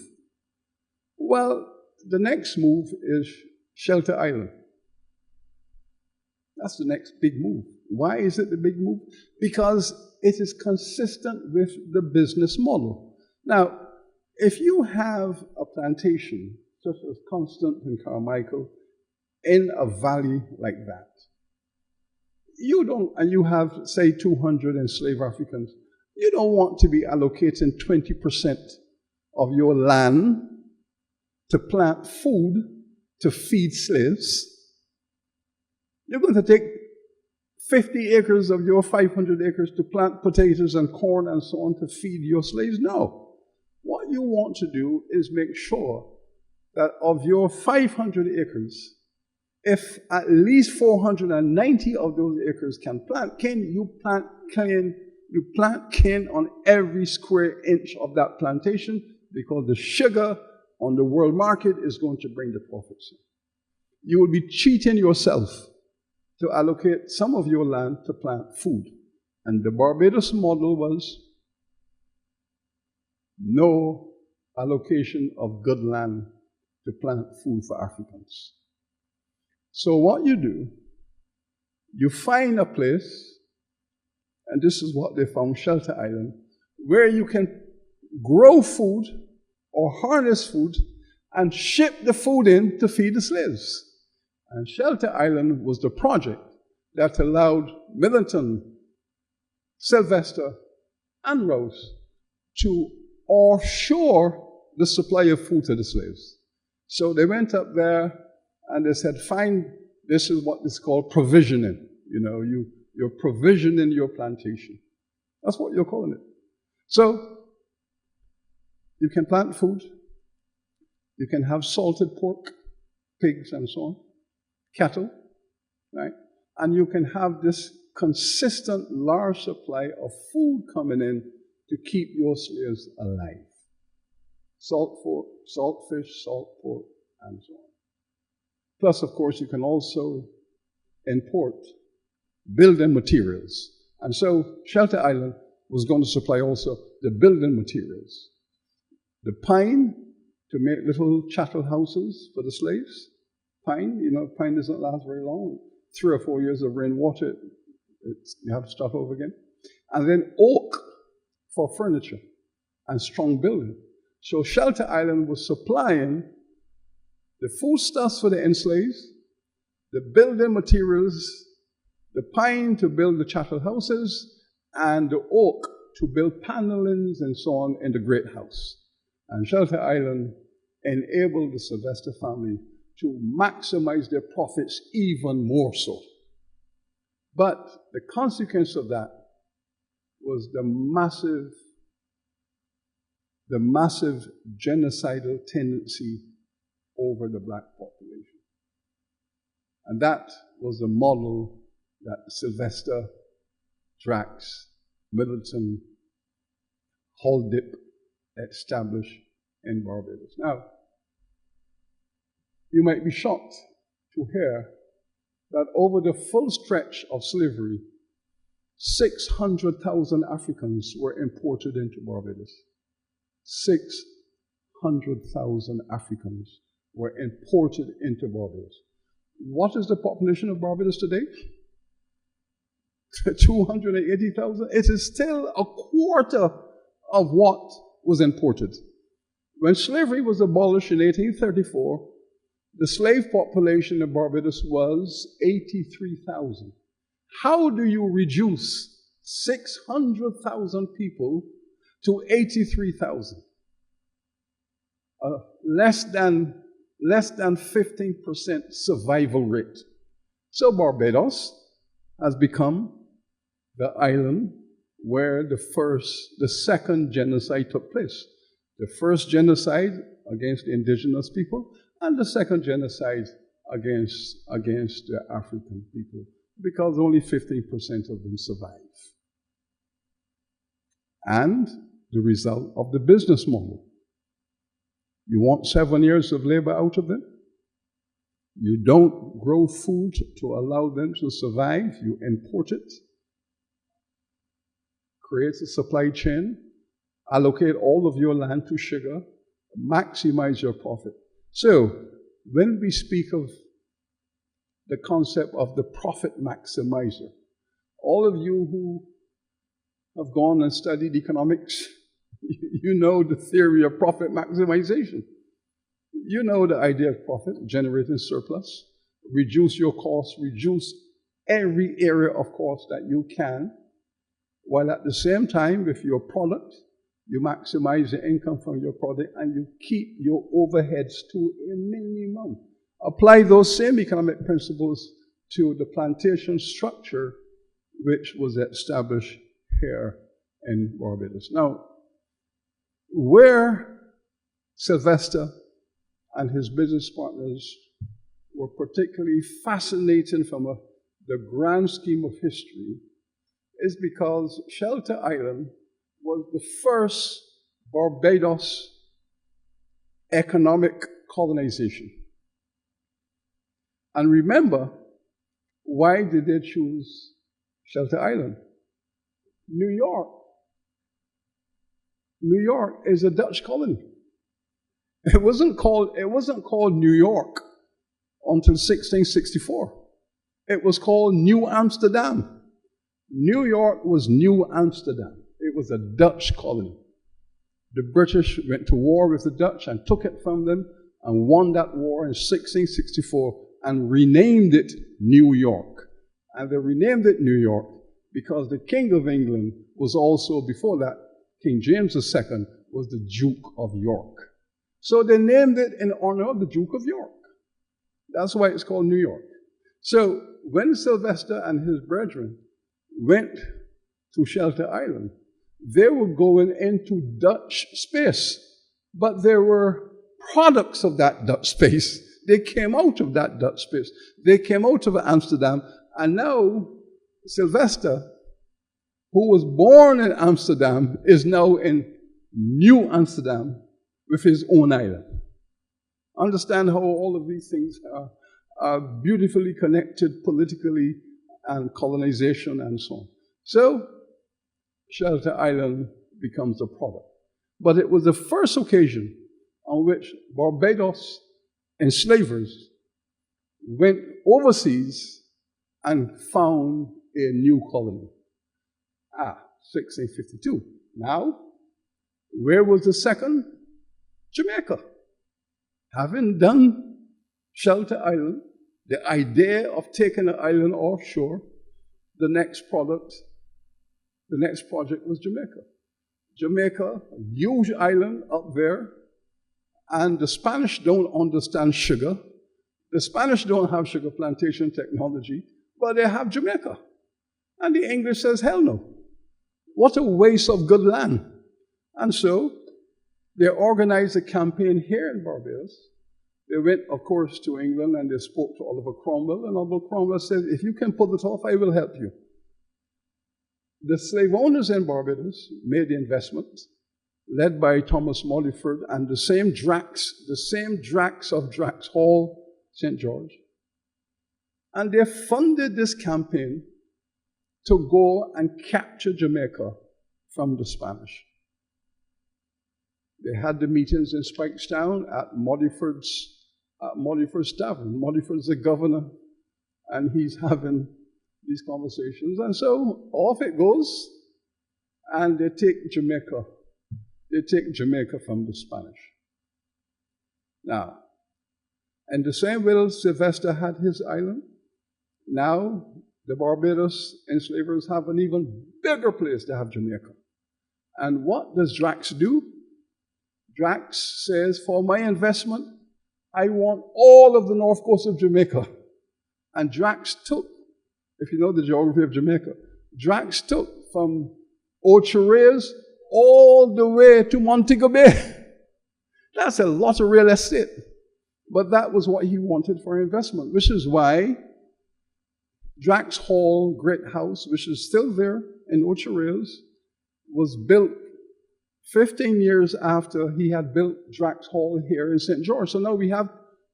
Well, the next move is Shelter Island. That's the next big move. Why is it the big move? Because it is consistent with the business model. Now, if you have a plantation, such as Constant and Carmichael, in a valley like that, and you have, say, 200 enslaved Africans, you don't want to be allocating 20% of your land to plant food to feed slaves. You're going to take 50 acres of your 500 acres to plant potatoes and corn and so on to feed your slaves? No. What you want to do is make sure that of your 500 acres, if at least 490 of those acres can plant cane, you plant cane on every square inch of that plantation, because the sugar on the world market is going to bring the profits in. You will be cheating yourself to allocate some of your land to plant food. And the Barbados model was no allocation of good land to plant food for Africans. So what you do, you find a place, and this is what they found, Shelter Island, where you can grow food or harness food and ship the food in to feed the slaves. And Shelter Island was the project that allowed Millington, Sylvester, and Rose to offshore the supply of food to the slaves. So they went up there and they said, fine, this is what is called provisioning. You know, you're provisioning your plantation. That's what you're calling it. So you can plant food, you can have salted pork, pigs and so on, cattle, right? And you can have this consistent large supply of food coming in to keep your slaves alive. Salt fish, salt pork, and so on. Plus, of course, you can also import building materials. And so Shelter Island was going to supply also the building materials. The pine to make little chattel houses for the slaves. Pine, you know, pine doesn't last very long. 3 or 4 years of rainwater, you have to start over again. And then oak for furniture and strong building. So Shelter Island was supplying the foodstuffs for the enslaved, the building materials, the pine to build the chattel houses, and the oak to build panelings and so on in the great house. And Shelter Island enabled the Sylvester family to maximize their profits even more so. But the consequence of that was the massive genocidal tendency over the black population. And that was the model that Sylvester, Drax, Middleton, Holdip established in Barbados. Now, you might be shocked to hear that over the full stretch of slavery, 600,000 Africans were imported into Barbados. 600,000 Africans were imported into Barbados. What is the population of Barbados today? 280,000. It is still a quarter of what was imported. When slavery was abolished in 1834, the slave population of Barbados was 83,000. How do you reduce 600,000 people to 83,000? Less than 15% survival rate. So Barbados has become the island where the second genocide took place. The first genocide against the indigenous people, and the second genocide against the African people, because only 15% of them survive. And the result of the business model. You want 7 years of labor out of them? You don't grow food to allow them to survive. You import it, create a supply chain, allocate all of your land to sugar, maximize your profit. So, when we speak of the concept of the profit maximizer, all of you who have gone and studied economics, you know the theory of profit maximization. You know the idea of profit, generating surplus, reduce your costs, reduce every area of cost that you can, while at the same time, with your product, you maximize the income from your product and you keep your overheads to a minimum. Apply those same economic principles to the plantation structure which was established here in Barbados. Now, where Sylvester and his business partners were particularly fascinating from the grand scheme of history is because Shelter Island was the first Barbados economic colonization. And remember, why did they choose Shelter Island? New York. New York is a Dutch colony. It wasn't called New York until 1664. It was called New Amsterdam. New York was New Amsterdam. It was a Dutch colony. The British went to war with the Dutch and took it from them and won that war in 1664 and renamed it New York. And they renamed it New York because the King of England was also, before that, King James II was the Duke of York. So they named it in honor of the Duke of York. That's why it's called New York. So when Sylvester and his brethren went to Shelter Island, they were going into Dutch space, but there were products of that Dutch space. They came out of that Dutch space. They came out of Amsterdam, and now Sylvester, who was born in Amsterdam, is now in New Amsterdam with his own island. Understand how all of these things are beautifully connected politically and colonization and so on. So, Shelter Island becomes a product. But it was the first occasion on which Barbados enslavers went overseas and found a new colony. 1652. Now, where was the second? Jamaica. Having done Shelter Island, the idea of taking an island offshore, the next project was Jamaica. Jamaica, a huge island up there, and the Spanish don't understand sugar. The Spanish don't have sugar plantation technology, but they have Jamaica. And the English says, hell no. What a waste of good land. And so they organized a campaign here in Barbados. They went, of course, to England and they spoke to Oliver Cromwell, and Oliver Cromwell said, if you can pull it off, I will help you. The slave owners in Barbados made the investment, led by Thomas Molliford and the same Drax of Drax Hall, St. George. And they funded this campaign to go and capture Jamaica from the Spanish. They had the meetings in Spikestown at Molliford's tavern. Molliford's the governor, and he's having these conversations. And so off it goes, and they take Jamaica. They take Jamaica from the Spanish. Now, in the same way Sylvester had his island, now the Barbados enslavers have an even bigger place to have Jamaica. And what does Drax do? Drax says, for my investment, I want all of the north coast of Jamaica. And Drax took, if you know the geography of Jamaica, Drax took from Ocho Rios all the way to Montego Bay. That's a lot of real estate. But that was what he wanted for investment, which is why Drax Hall Great House, which is still there in Ocho Rios, was built 15 years after he had built Drax Hall here in St. George. So now we have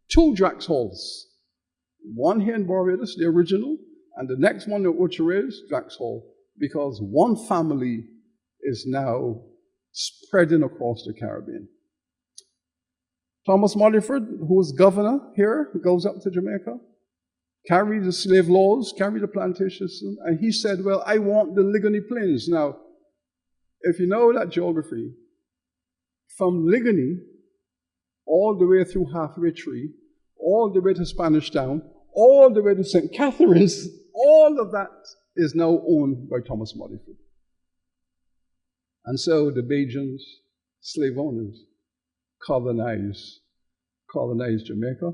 two Drax Halls. One here in Barbados, the original, and the next one in Ocho Rios, Drax Hall, because one family is now spreading across the Caribbean. Thomas Molliford, who was governor here, goes up to Jamaica, carried the slave laws, carried the plantation system, and he said, well, I want the Ligony Plains. Now, if you know that geography, from Ligony all the way through Halfway Tree, all the way to Spanish Town, all the way to St. Catherine's, all of that is now owned by Thomas Molliford. And so the Bajans, slave owners, colonized Jamaica.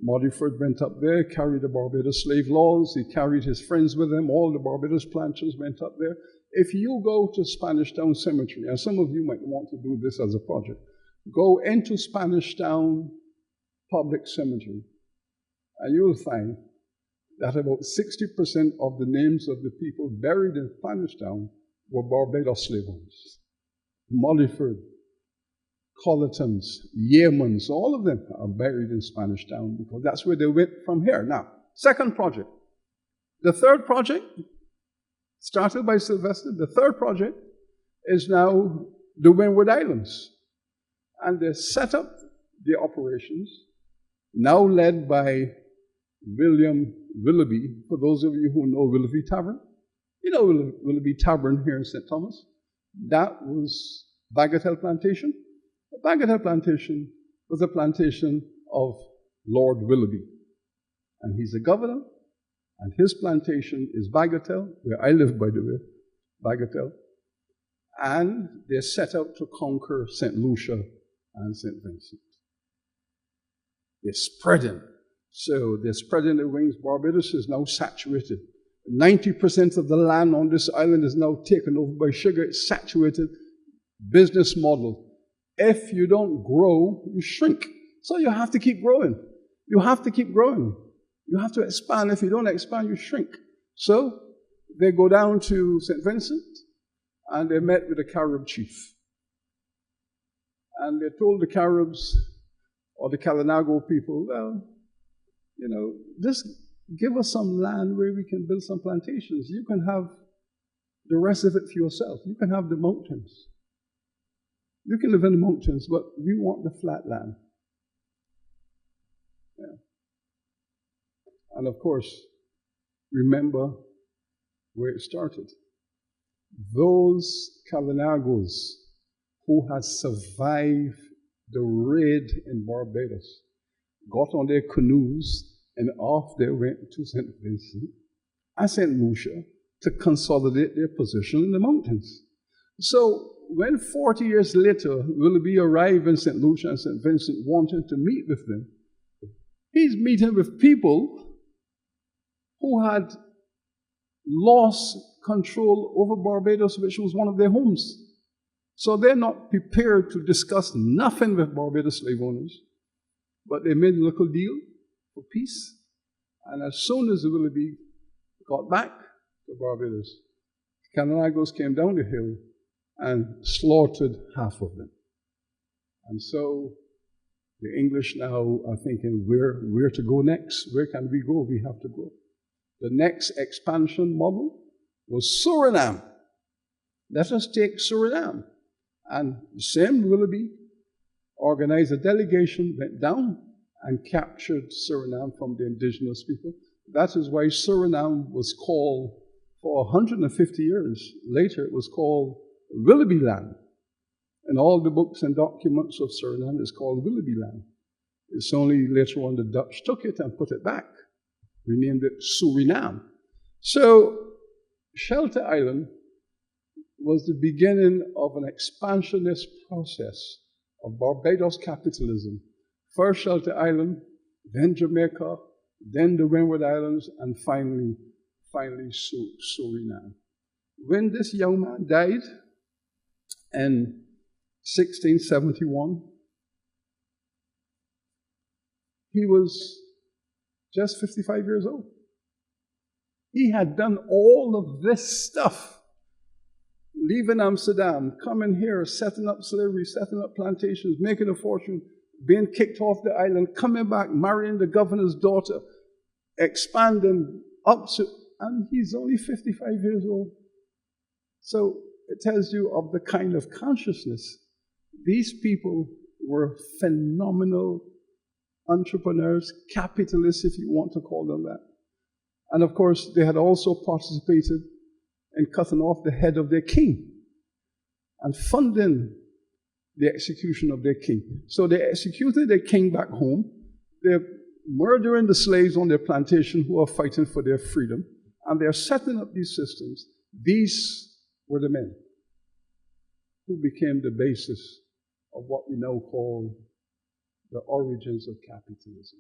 Molliford went up there, carried the Barbados slave laws. He carried his friends with him. All the Barbados planters went up there. If you go to Spanish Town Cemetery, and some of you might want to do this as a project, go into Spanish Town Public Cemetery, and you will find that about 60% of the names of the people buried in Spanish Town were Barbados slave owners. Molliford, Colletons, Yeamans, all of them are buried in Spanish Town because that's where they went from here. Now, second project. The third project, started by Sylvester, the third project is now the Windward Islands. And they set up the operations, now led by William Willoughby. For those of you who know Willoughby Tavern, you know Willoughby Tavern here in St. Thomas. That was Bagatelle Plantation. The Bagatelle Plantation was a plantation of Lord Willoughby. And he's the governor, and his plantation is Bagatelle, where I live, by the way, Bagatelle. And they set out to conquer St. Lucia and St. Vincent. They're spreading. So they're spreading their wings. Barbados is now saturated. 90% of the land on this island is now taken over by sugar. It's saturated business model. If you don't grow, you shrink. So you have to keep growing. You have to keep growing. You have to expand. If you don't expand, you shrink. So they go down to St. Vincent, and they met with the Carib chief. And they told the Caribs, or the Kalinago people, well, you know, just give us some land where we can build some plantations. You can have the rest of it for yourself. You can have the mountains. You can live in the mountains, but we want the flat land. Yeah. And of course, remember where it started. Those Kalinagos who had survived the raid in Barbados got on their canoes and off they went to St. Vincent and St. Lucia to consolidate their position in the mountains. So when 40 years later Willoughby arrived in St. Lucia and St. Vincent wanting to meet with them, he's meeting with people who had lost control over Barbados, which was one of their homes. So they're not prepared to discuss nothing with Barbados slave owners, but they made a local deal for peace. And as soon as the Willoughby got back to Barbados, Canandaigua came down the hill and slaughtered half of them. And so the English now are thinking, where to go next? Where can we go? We have to go. The next expansion model was Suriname. Let us take Suriname. And the same Willoughby organized a delegation, went down and captured Suriname from the indigenous people. That is why Suriname was called, for 150 years later, it was called Willoughby Land. And all the books and documents of Suriname is called Willoughby Land. It's only later on the Dutch took it and put it back, renamed it Suriname. So Shelter Island was the beginning of an expansionist process of Barbados capitalism. First Shelter Island, then Jamaica, then the Windward Islands, and finally Suriname. When this young man died in 1671, he was just 55 years old. He had done all of this stuff, leaving Amsterdam, coming here, setting up slavery, setting up plantations, making a fortune, being kicked off the island, coming back, marrying the governor's daughter, expanding up to, and he's only 55 years old. So it tells you of the kind of consciousness. These people were phenomenal entrepreneurs, capitalists, if you want to call them that. And of course, they had also participated in cutting off the head of their king and funding the execution of their king. So they executed their king back home. They're murdering the slaves on their plantation who are fighting for their freedom, and they're setting up these systems. These were the men who became the basis of what we now call the origins of capitalism.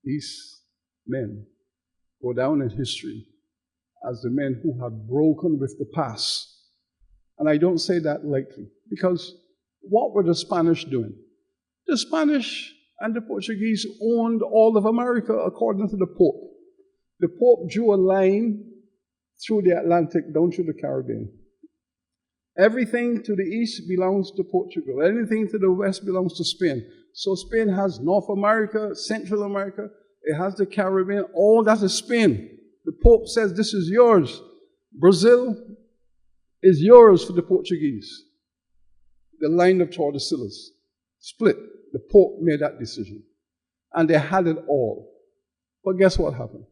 These men go down in history as the men who have broken with the past. And I don't say that lightly, because what were the Spanish doing? The Spanish and the Portuguese owned all of America according to the Pope. The Pope drew a line through the Atlantic down through the Caribbean. Everything to the east belongs to Portugal. Anything to the west belongs to Spain. So Spain has North America, Central America, it has the Caribbean, all that is Spain. The Pope says this is yours. Brazil is yours for the Portuguese. The line of Tordesillas split. The Pope made that decision. And they had it all. But guess what happened?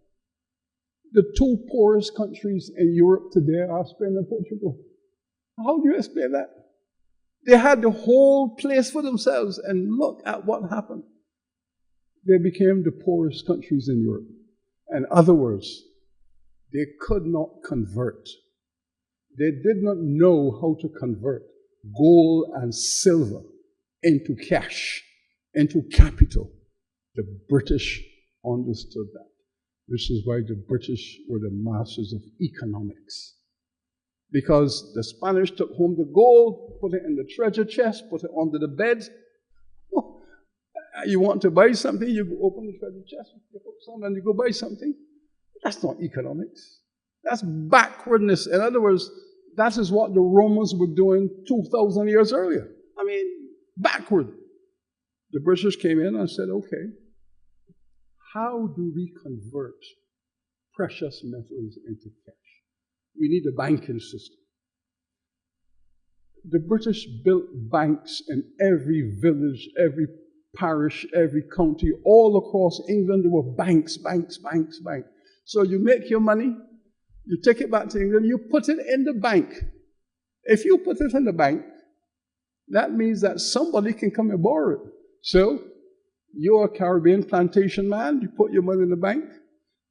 The two poorest countries in Europe today are Spain and Portugal. How do you explain that? They had the whole place for themselves, and look at what happened. They became the poorest countries in Europe. In other words, they could not convert. They did not know how to convert gold and silver into cash, into capital. The British understood that. This is why the British were the masters of economics. Because the Spanish took home the gold, put it in the treasure chest, put it under the bed. Oh, you want to buy something, you go open the treasure chest, you put some, and you go buy something. That's not economics. That's backwardness. In other words, that is what the Romans were doing 2,000 years earlier. I mean, backward. The British came in and said, okay, how do we convert precious metals into cash? We need a banking system. The British built banks in every village, every parish, every county, all across England. There were banks. So you make your money, you take it back to England, you put it in the bank. If you put it in the bank, that means that somebody can come and borrow it. So You're a Caribbean plantation man, you put your money in the bank.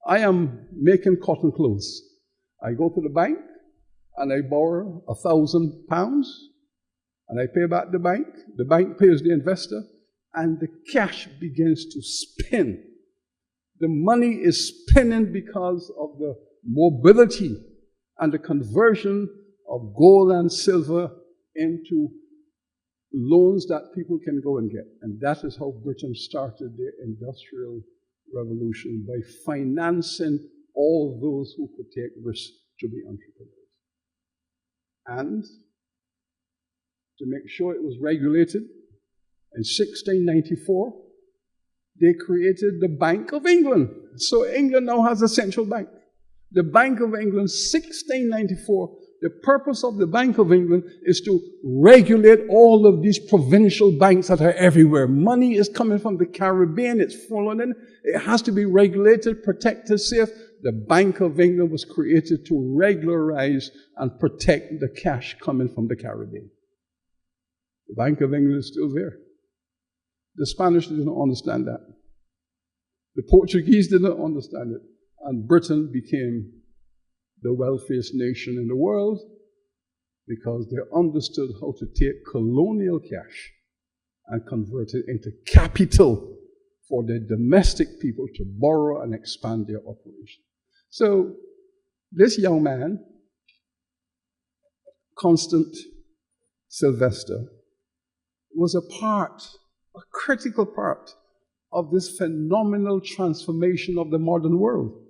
I am making cotton clothes. I go to the bank and I borrow £1,000 and I pay back the bank pays the investor, and the cash begins to spin. The money is spinning because of the mobility and the conversion of gold and silver into loans that people can go and get. And that is how Britain started their industrial revolution, by financing all those who could take risks to be entrepreneurs. And to make sure it was regulated, in 1694, they created the Bank of England. So England now has a central bank. The Bank of England, 1694, the purpose of the Bank of England is to regulate all of these provincial banks that are everywhere. Money is coming from the Caribbean, it's flowing in. It has to be regulated, protected, safe. The Bank of England was created to regularize and protect the cash coming from the Caribbean. The Bank of England is still there. The Spanish didn't understand that. The Portuguese didn't understand it. And Britain became the wealthiest nation in the world because they understood how to take colonial cash and convert it into capital for their domestic people to borrow and expand their operation. So this young man, Constant Sylvester, was a critical part of this phenomenal transformation of the modern world.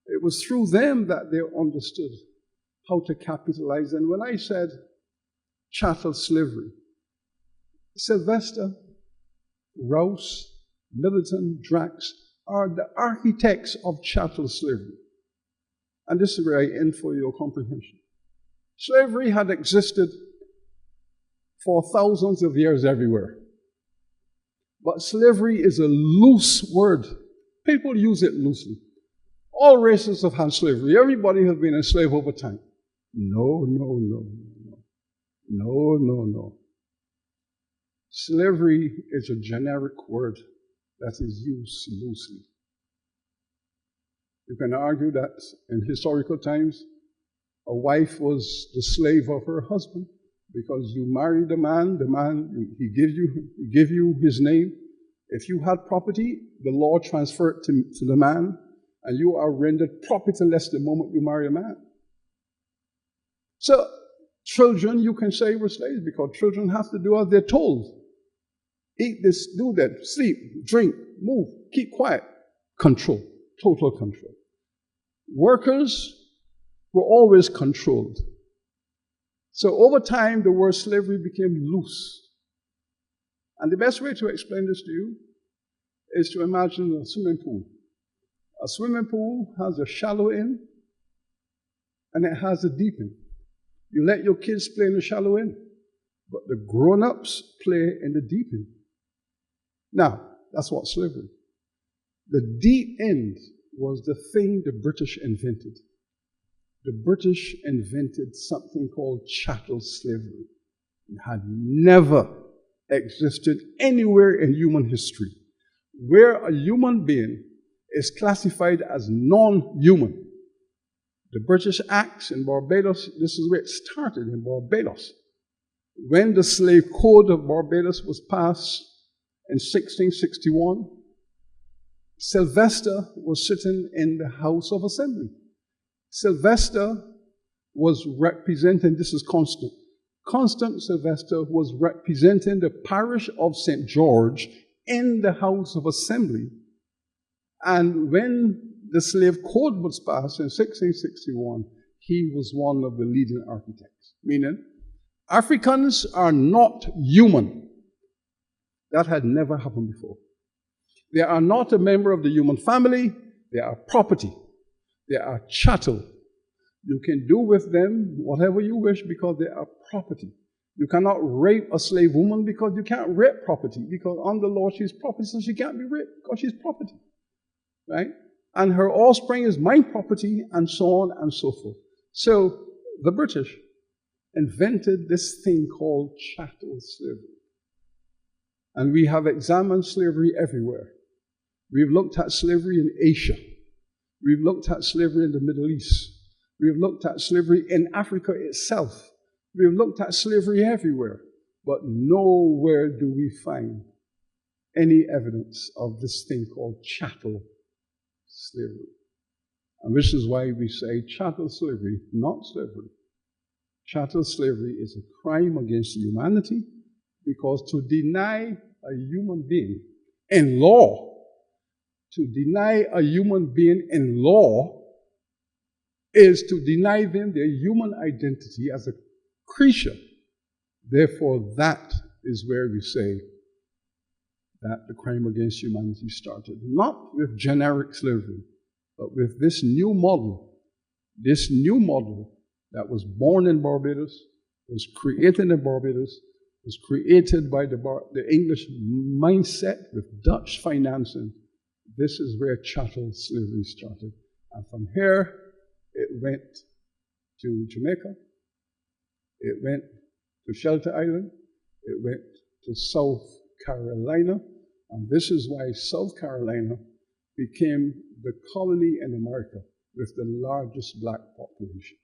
It was through them that they understood how to capitalize. And when I said chattel slavery, Sylvester, Rouse, Middleton, Drax are the architects of chattel slavery. And this is where I end for your comprehension. Slavery had existed for thousands of years everywhere. But slavery is a loose word. People use it loosely. All races have had slavery. Everybody has been enslaved over time. No. Slavery is a generic word that is used loosely. You can argue that in historical times, a wife was the slave of her husband because you married the man, he gave you his name. If you had property, the law transferred to the man, and you are rendered propertyless the moment you marry a man. So, children, you can say, were slaves because children have to do as they're told. Eat this, do that, sleep, drink, move, keep quiet. Control, total control. Workers were always controlled. So over time, the word slavery became loose. And the best way to explain this to you is to imagine a swimming pool. A swimming pool has a shallow end and it has a deep end. You let your kids play in the shallow end, but the grown-ups play in the deep end. Now, that's what slavery. The deep end was the thing the British invented. The British invented something called chattel slavery. It had never existed anywhere in human history. Where a human being is classified as non-human. The British Acts in Barbados, this is where it started, in Barbados. When the Slave Code of Barbados was passed in 1661, Sylvester was sitting in the House of Assembly. Sylvester was representing, this is Constant. Constant Sylvester was representing the parish of St. George in the House of Assembly. And when the Slave Code was passed in 1661, he was one of the leading architects. Meaning, Africans are not human. That had never happened before. They are not a member of the human family. They are property. They are chattel. You can do with them whatever you wish because they are property. You cannot rape a slave woman because you can't rape property, because under law she's property, so she can't be raped because she's property. Right? And her offspring is my property, and so on and so forth. So the British invented this thing called chattel slavery. And we have examined slavery everywhere. We've looked at slavery in Asia. We've looked at slavery in the Middle East. We've looked at slavery in Africa itself. We've looked at slavery everywhere. But nowhere do we find any evidence of this thing called chattel slavery. And this is why we say chattel slavery, not slavery. Chattel slavery is a crime against humanity, because to deny a human being in law, to deny a human being in law is to deny them their human identity as a creature. Therefore, that is where we say that the crime against humanity started. Not with generic slavery, but with this new model that was born in Barbados, was created in Barbados, was created by the English mindset with Dutch financing. This is where chattel slavery started. And from here, it went to Jamaica, it went to Shelter Island, it went to South Carolina, and this is why South Carolina became the colony in America with the largest black population,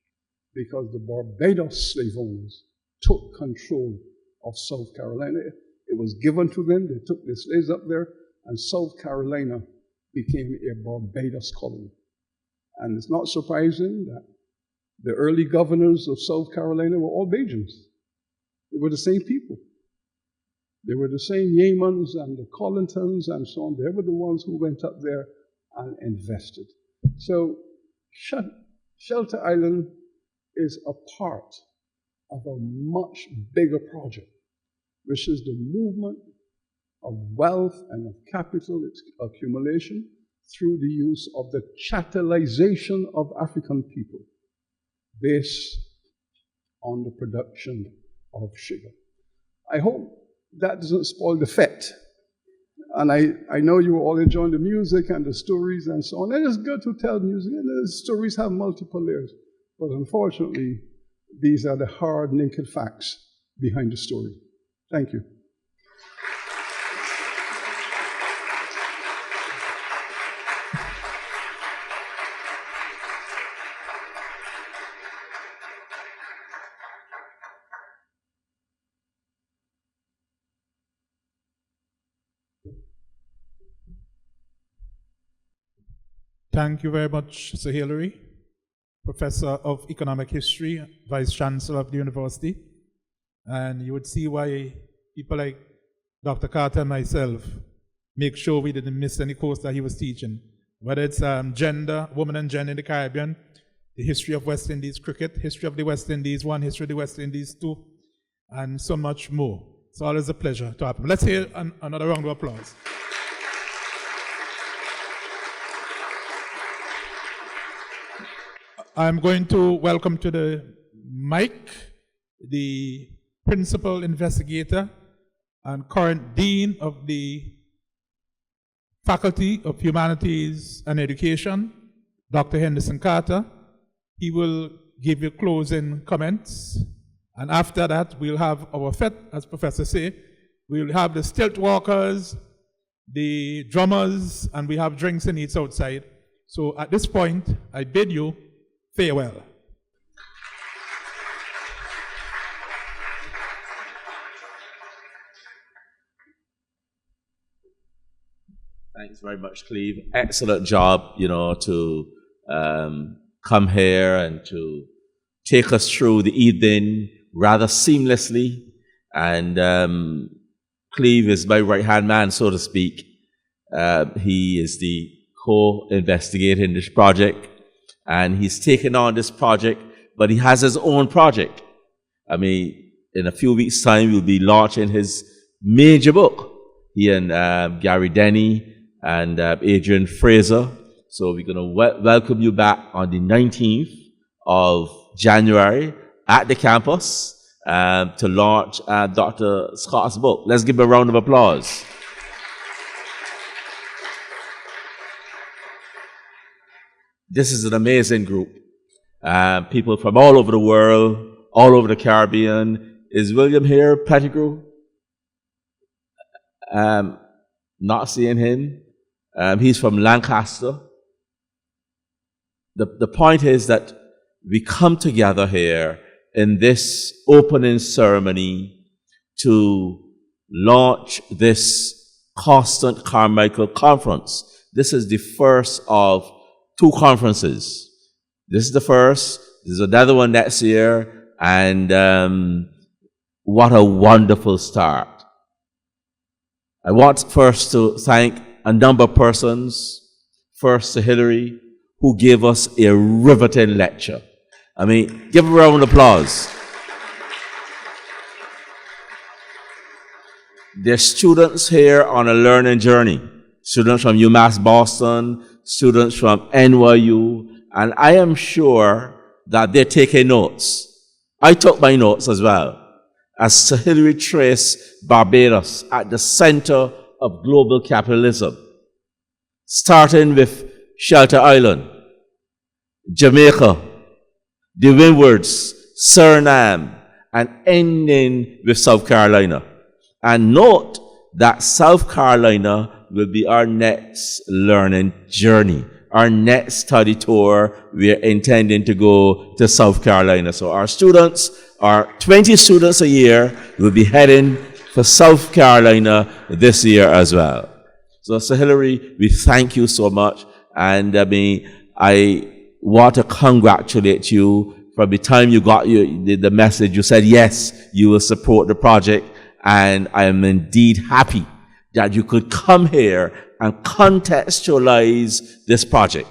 because the Barbados slave owners took control of South Carolina. It was given to them, they took their slaves up there, and South Carolina became a Barbados colony. And it's not surprising that the early governors of South Carolina were all Bajans. They were the same people. They were the same Yemans and the Collintons and so on. They were the ones who went up there and invested. So Shelter Island is a part of a much bigger project, which is the movement of wealth and of capital, its accumulation, through the use of the chattelization of African people based on the production of sugar. I hope that doesn't spoil the fete. And I know you all enjoy the music and the stories and so on. And it's good to tell music, and the stories have multiple layers. But unfortunately, these are the hard, naked facts behind the story. Thank you. Thank you very much, Sir Hilary, Professor of Economic History, Vice Chancellor of the University. And you would see why people like Dr. Carter and myself make sure we didn't miss any course that he was teaching. Whether it's gender, women and gender in the Caribbean, the history of West Indies cricket, history of the West Indies 1, history of the West Indies 2, and so much more. It's always a pleasure to have him. Let's hear another round of applause. I'm going to welcome to the mic the Principal Investigator and current Dean of the Faculty of Humanities and Education, Dr. Henderson Carter. He will give you closing comments, and after that we'll have our fete, as Professor say. We'll have the stilt walkers, the drummers, and we have drinks and eats outside. So at this point, I bid you farewell. Thanks very much, Cleve. Excellent job, to come here and to take us through the evening rather seamlessly. And Cleve is my right-hand man, so to speak. He is the co-investigator in this project, and he's taken on this project, but he has his own project. I mean, in a few weeks' time, we'll be launching his major book. He and Gary Denny and Adrian Fraser. So we're going to welcome you back on the 19th of January at the campus to launch Dr. Scott's book. Let's give him a round of applause. This is an amazing group. People from all over the world, all over the Caribbean. Is William here, Pettigrew? not seeing him. He's from Lancaster. The point is that we come together here in this opening ceremony to launch this Constant Carmichael Conference. This is the first of 2 conferences. This is the first. There's another one next year. And what a wonderful start. I want first to thank a number of persons. First to Hillary, who gave us a riveting lecture. I mean, give her a round of applause. There's students here on a learning journey. Students from UMass Boston, students from NYU, and I am sure that they're taking notes. I took my notes as well, as Sir Hillary traced Barbados at the center of global capitalism, starting with Shelter Island, Jamaica, the Windwards, Suriname, and ending with South Carolina. And note that South Carolina will be our next learning journey. Our next study tour, we are intending to go to South Carolina. So our students, our 20 students a year, will be heading for South Carolina this year as well. So, Sir Hillary, we thank you so much. And I want to congratulate you. From the time you got the message, you said, yes, you will support the project. And I am indeed happy that you could come here and contextualize this project.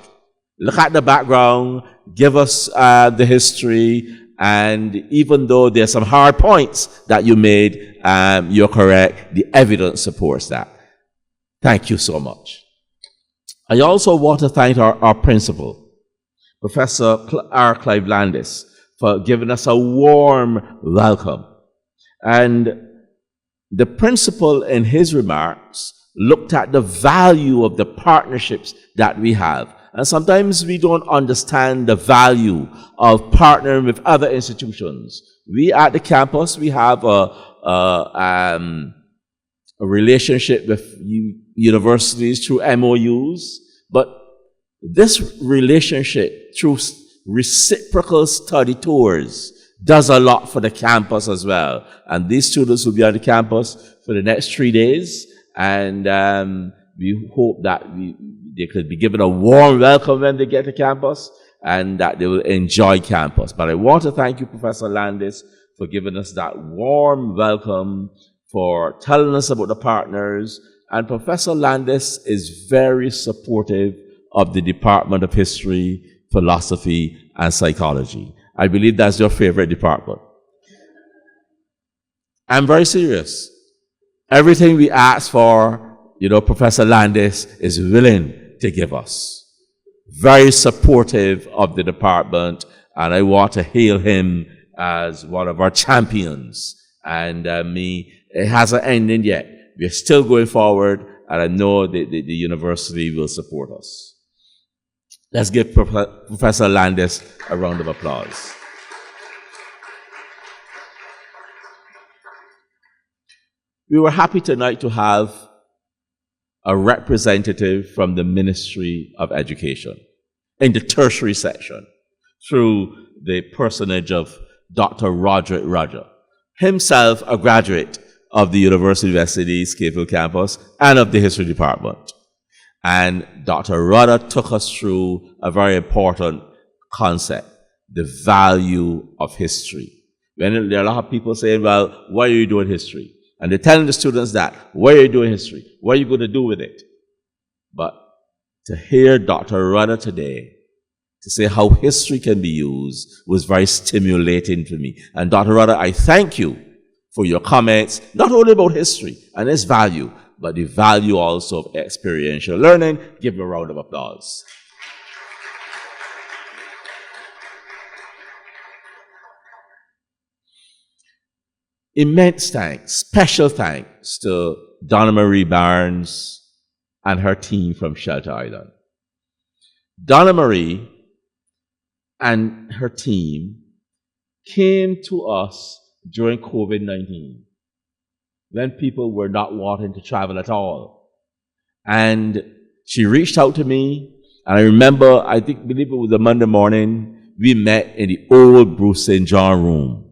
Look at the background, give us the history, and even though there's some hard points that you made, you're correct. The evidence supports that. Thank you so much. I also want to thank our principal, Professor R. Clive Landis, for giving us a warm welcome. And the principal, in his remarks, looked at the value of the partnerships that we have. And sometimes we don't understand the value of partnering with other institutions. We at the campus, we have a relationship with universities through MOUs, but this relationship through reciprocal study tours does a lot for the campus as well. And these students will be on the campus for the next 3 days, and we hope that they could be given a warm welcome when they get to campus, and that they will enjoy campus. But I want to thank you, Professor Landis, for giving us that warm welcome, for telling us about the partners. And Professor Landis is very supportive of the Department of History, Philosophy, and Psychology. I believe that's your favorite department. I'm very serious. Everything we ask for, Professor Landis is willing to give us. Very supportive of the department, and I want to hail him as one of our champions. And it hasn't ended yet. We're still going forward, and I know the university will support us. Let's give Professor Landis a round of applause. We were happy tonight to have a representative from the Ministry of Education in the tertiary section through the personage of Dr. Roderick Roger, himself a graduate of the University of West Indies Cave campus and of the History Department. And Dr. Rudder took us through a very important concept, the value of history. When there are a lot of people saying, well, why are you doing history? And they're telling the students that, why are you doing history? What are you going to do with it? But to hear Dr. Rudder today, to say how history can be used, was very stimulating for me. And Dr. Rudder, I thank you for your comments, not only about history and its value, but the value also of experiential learning. Give him a round of applause. Immense thanks, special thanks to Donna Marie Barnes and her team from Shelter Island. Donna Marie and her team came to us during COVID-19. when people were not wanting to travel at all. And she reached out to me, and I remember, believe it was a Monday morning, we met in the old Bruce St. John room.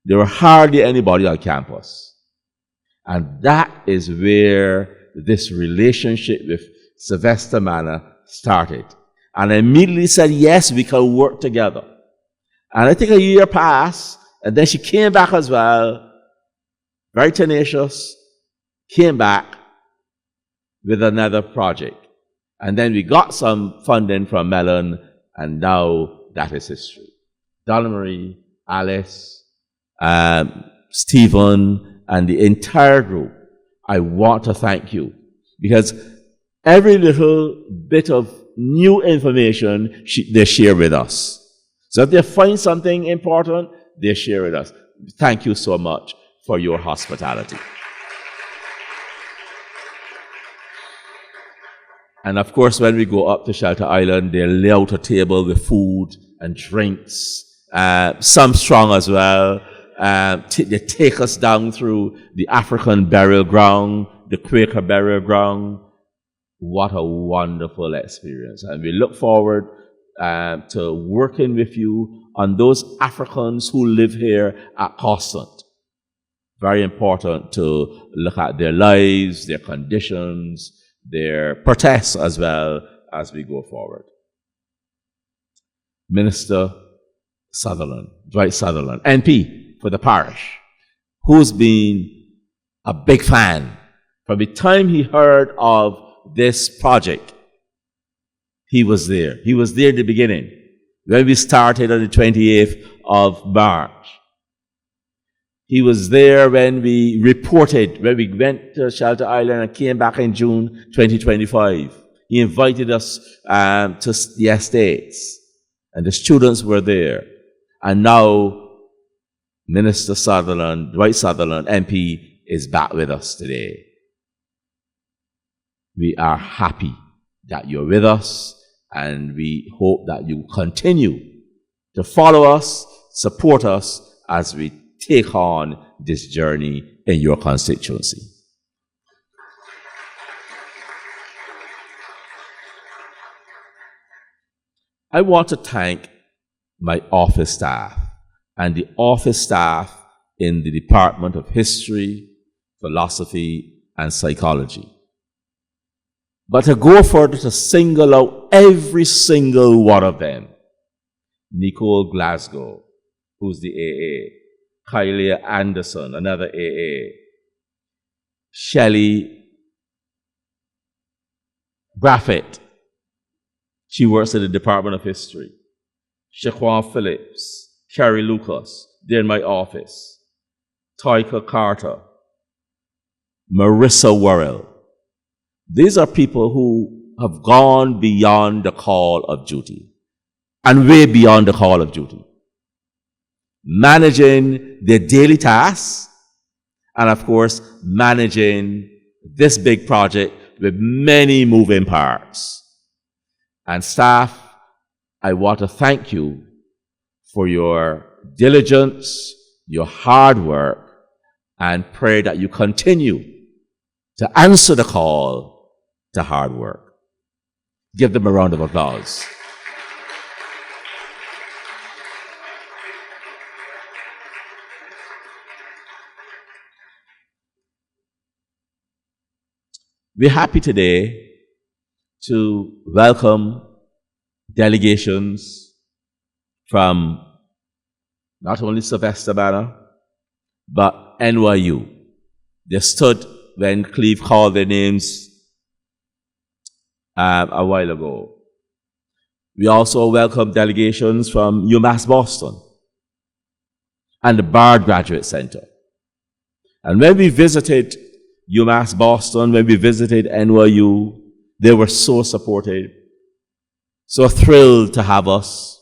There were hardly anybody on campus. And that is where this relationship with Sylvester Manor started. And I immediately said, yes, we can work together. And I think a year passed, and then she came back as well, very tenacious, came back with another project. And then we got some funding from Mellon, and now that is history. Donna Marie, Alice, Stephen, and the entire group, I want to thank you, because every little bit of new information they share with us. So if they find something important, they share with us. Thank you so much for your hospitality. And of course, when we go up to Shelter Island, they lay out a table with food and drinks, some strong as well. They take us down through the African burial ground, the Quaker burial ground. What a wonderful experience. And we look forward to working with you on those Africans who live here at Constant. Very important to look at their lives, their conditions, their protests as well as we go forward. Minister Sutherland, Dwight Sutherland, NP for the parish, who's been a big fan. From the time he heard of this project, he was there. He was there at the beginning, when we started on the 28th of March. He was there when we reported, when we went to Shelter Island and came back in June 2025. He invited us to the estates, and the students were there. And now, Minister Sutherland, Dwight Sutherland, MP, is back with us today. We are happy that you're with us, and we hope that you continue to follow us, support us as we take on this journey in your constituency. I want to thank my office staff and the office staff in the Department of History, Philosophy, and Psychology. But to go further, to single out every single one of them. Nicole Glasgow, who's the AA. Kylie Anderson, another AA. Shelley Graffett, she works in the Department of History. Shaquan Phillips, Carrie Lucas, they're in my office. Taika Carter, Marissa Worrell. These are people who have gone beyond the call of duty, and way beyond the call of duty, managing their daily tasks, and of course, managing this big project with many moving parts. And staff, I want to thank you for your diligence, your hard work, and pray that you continue to answer the call to hard work. Give them a round of applause. We're happy today to welcome delegations from not only Sylvester Manor, but NYU. They stood when Cleve called their names a while ago. We also welcome delegations from UMass Boston and the Bard Graduate Center. And when we visited UMass Boston, when we visited NYU, they were so supportive, so thrilled to have us,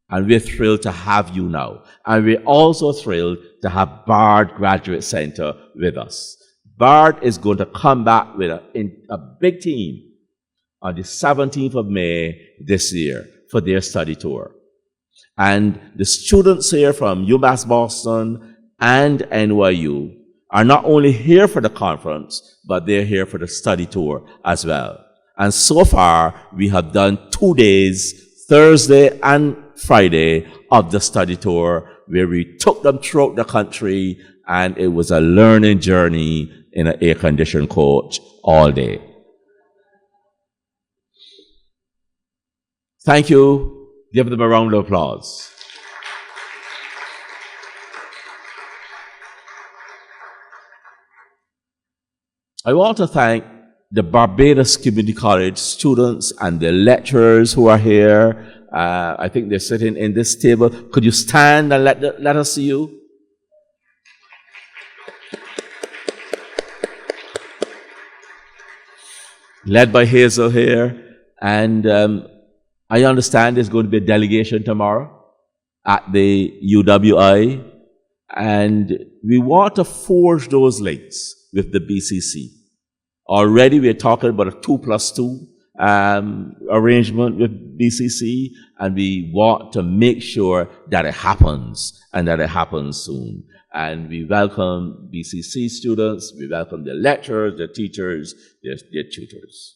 and we're thrilled to have you now. And we're also thrilled to have Bard Graduate Center with us. Bard is going to come back with a big team on the 17th of May this year for their study tour. And the students here from UMass Boston and NYU are not only here for the conference, but they're here for the study tour as well. And so far, we have done 2 days, Thursday and Friday, of the study tour, where we took them throughout the country, and it was a learning journey in an air-conditioned coach all day. Thank you. Give them a round of applause. I want to thank the Barbados Community College students and the lecturers who are here. I think they're sitting in this table. Could you stand and let us see you? Led by Hazel here. And I understand there's going to be a delegation tomorrow at the UWI. And we want to forge those links with the BCC. Already we're talking about a 2+2 arrangement with BCC, and we want to make sure that it happens and that it happens soon. And we welcome BCC students, we welcome their lecturers, their teachers, their tutors.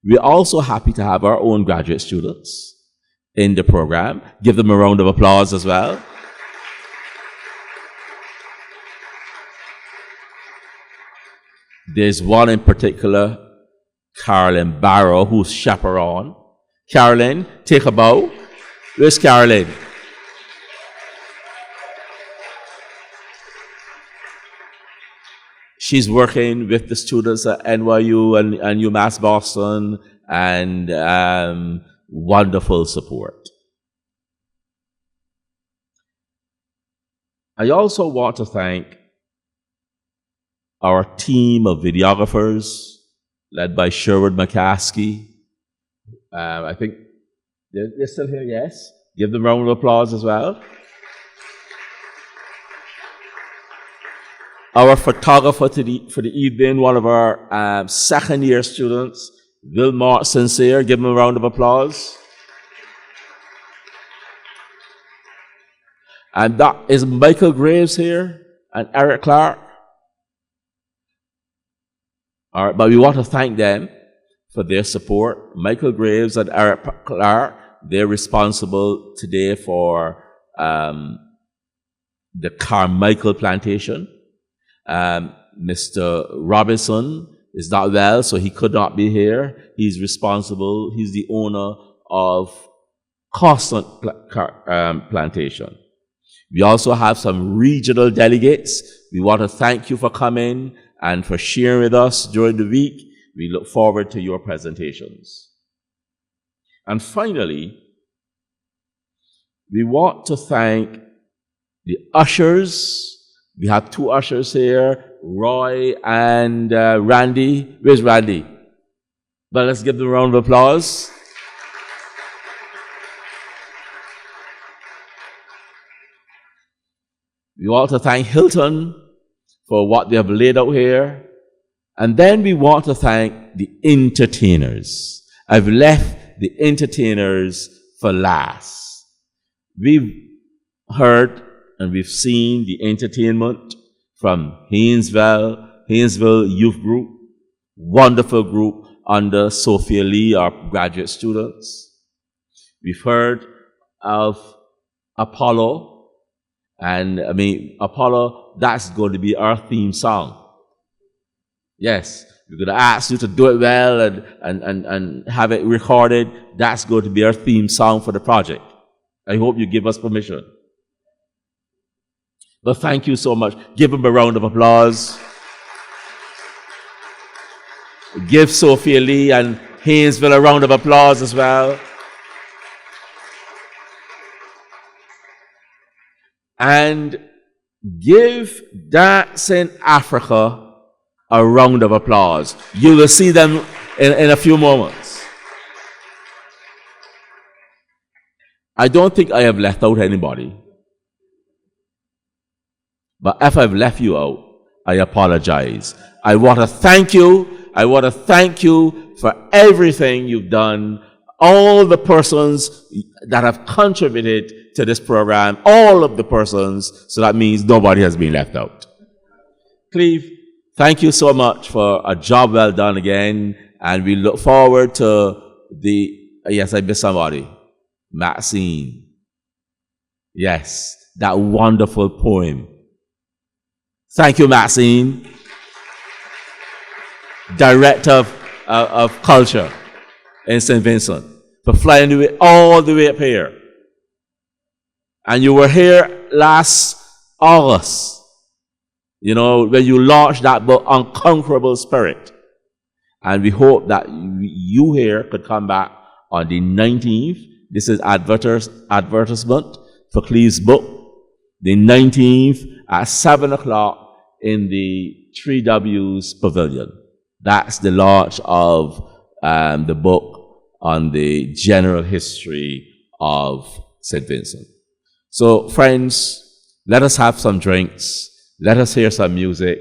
We're also happy to have our own graduate students in the program. Give them a round of applause as well. There's one in particular, Carolyn Barrow, who's chaperone. Carolyn, take a bow. Where's Carolyn? She's working with the students at NYU and UMass Boston, and wonderful support. I also want to thank our team of videographers, led by Sherwood McCaskey. I think they're still here, yes? Give them a round of applause as well. Our photographer for the evening, one of our second-year students, Wilmart Sincere. Give him a round of applause. And that is Michael Graves here and Eric Clark. All right, but we want to thank them for their support. Michael Graves and Eric Clark, they're responsible today for the Carmichael plantation. Mr. Robinson is not well, so he could not be here. He's responsible. He's the owner of Constant Plantation. We also have some regional delegates. We want to thank you for coming and for sharing with us during the week. We look forward to your presentations. And finally, we want to thank the ushers. We have 2 ushers here, Roy and Randy. Where's Randy? But let's give them a round of applause. We want to thank Hilton for what they have laid out here. And then we want to thank the entertainers. I've left the entertainers for last. We've heard and we've seen the entertainment from Haynesville Youth Group, wonderful group under Sophia Lee, our graduate students. We've heard of Apollo, and Apollo, that's going to be our theme song. Yes, we're going to ask you to do it well and have it recorded. That's going to be our theme song for the project. I hope you give us permission. But thank you so much. Give them a round of applause. Give Sophia Lee and Haynesville a round of applause as well. And give Dance in Africa a round of applause. You will see them in a few moments. I don't think I have left out anybody. But if I've left you out, I apologize. I want to thank you. I want to thank you for everything you've done all the persons that have contributed to this program, all of the persons, so that means nobody has been left out. Cleve, thank you so much for a job well done again, and we look forward to yes, I missed somebody. Maxine. Yes, that wonderful poem. Thank you, Maxine. Director of Culture in St. Vincent, for flying all the way up here. And you were here last August, you know, when you launched that book, Unconquerable Spirit. And we hope that you here could come back on the 19th. This is advertisement for Cleve's book. The 19th at 7 o'clock in the 3W's Pavilion. That's the launch of the book on the general history of St. Vincent. So, friends, let us have some drinks. Let us hear some music.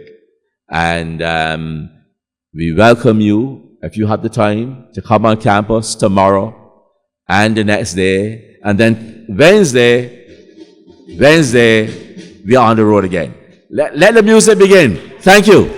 And we welcome you, if you have the time, to come on campus tomorrow and the next day. And then Wednesday, we are on the road again. Let the music begin. Thank you.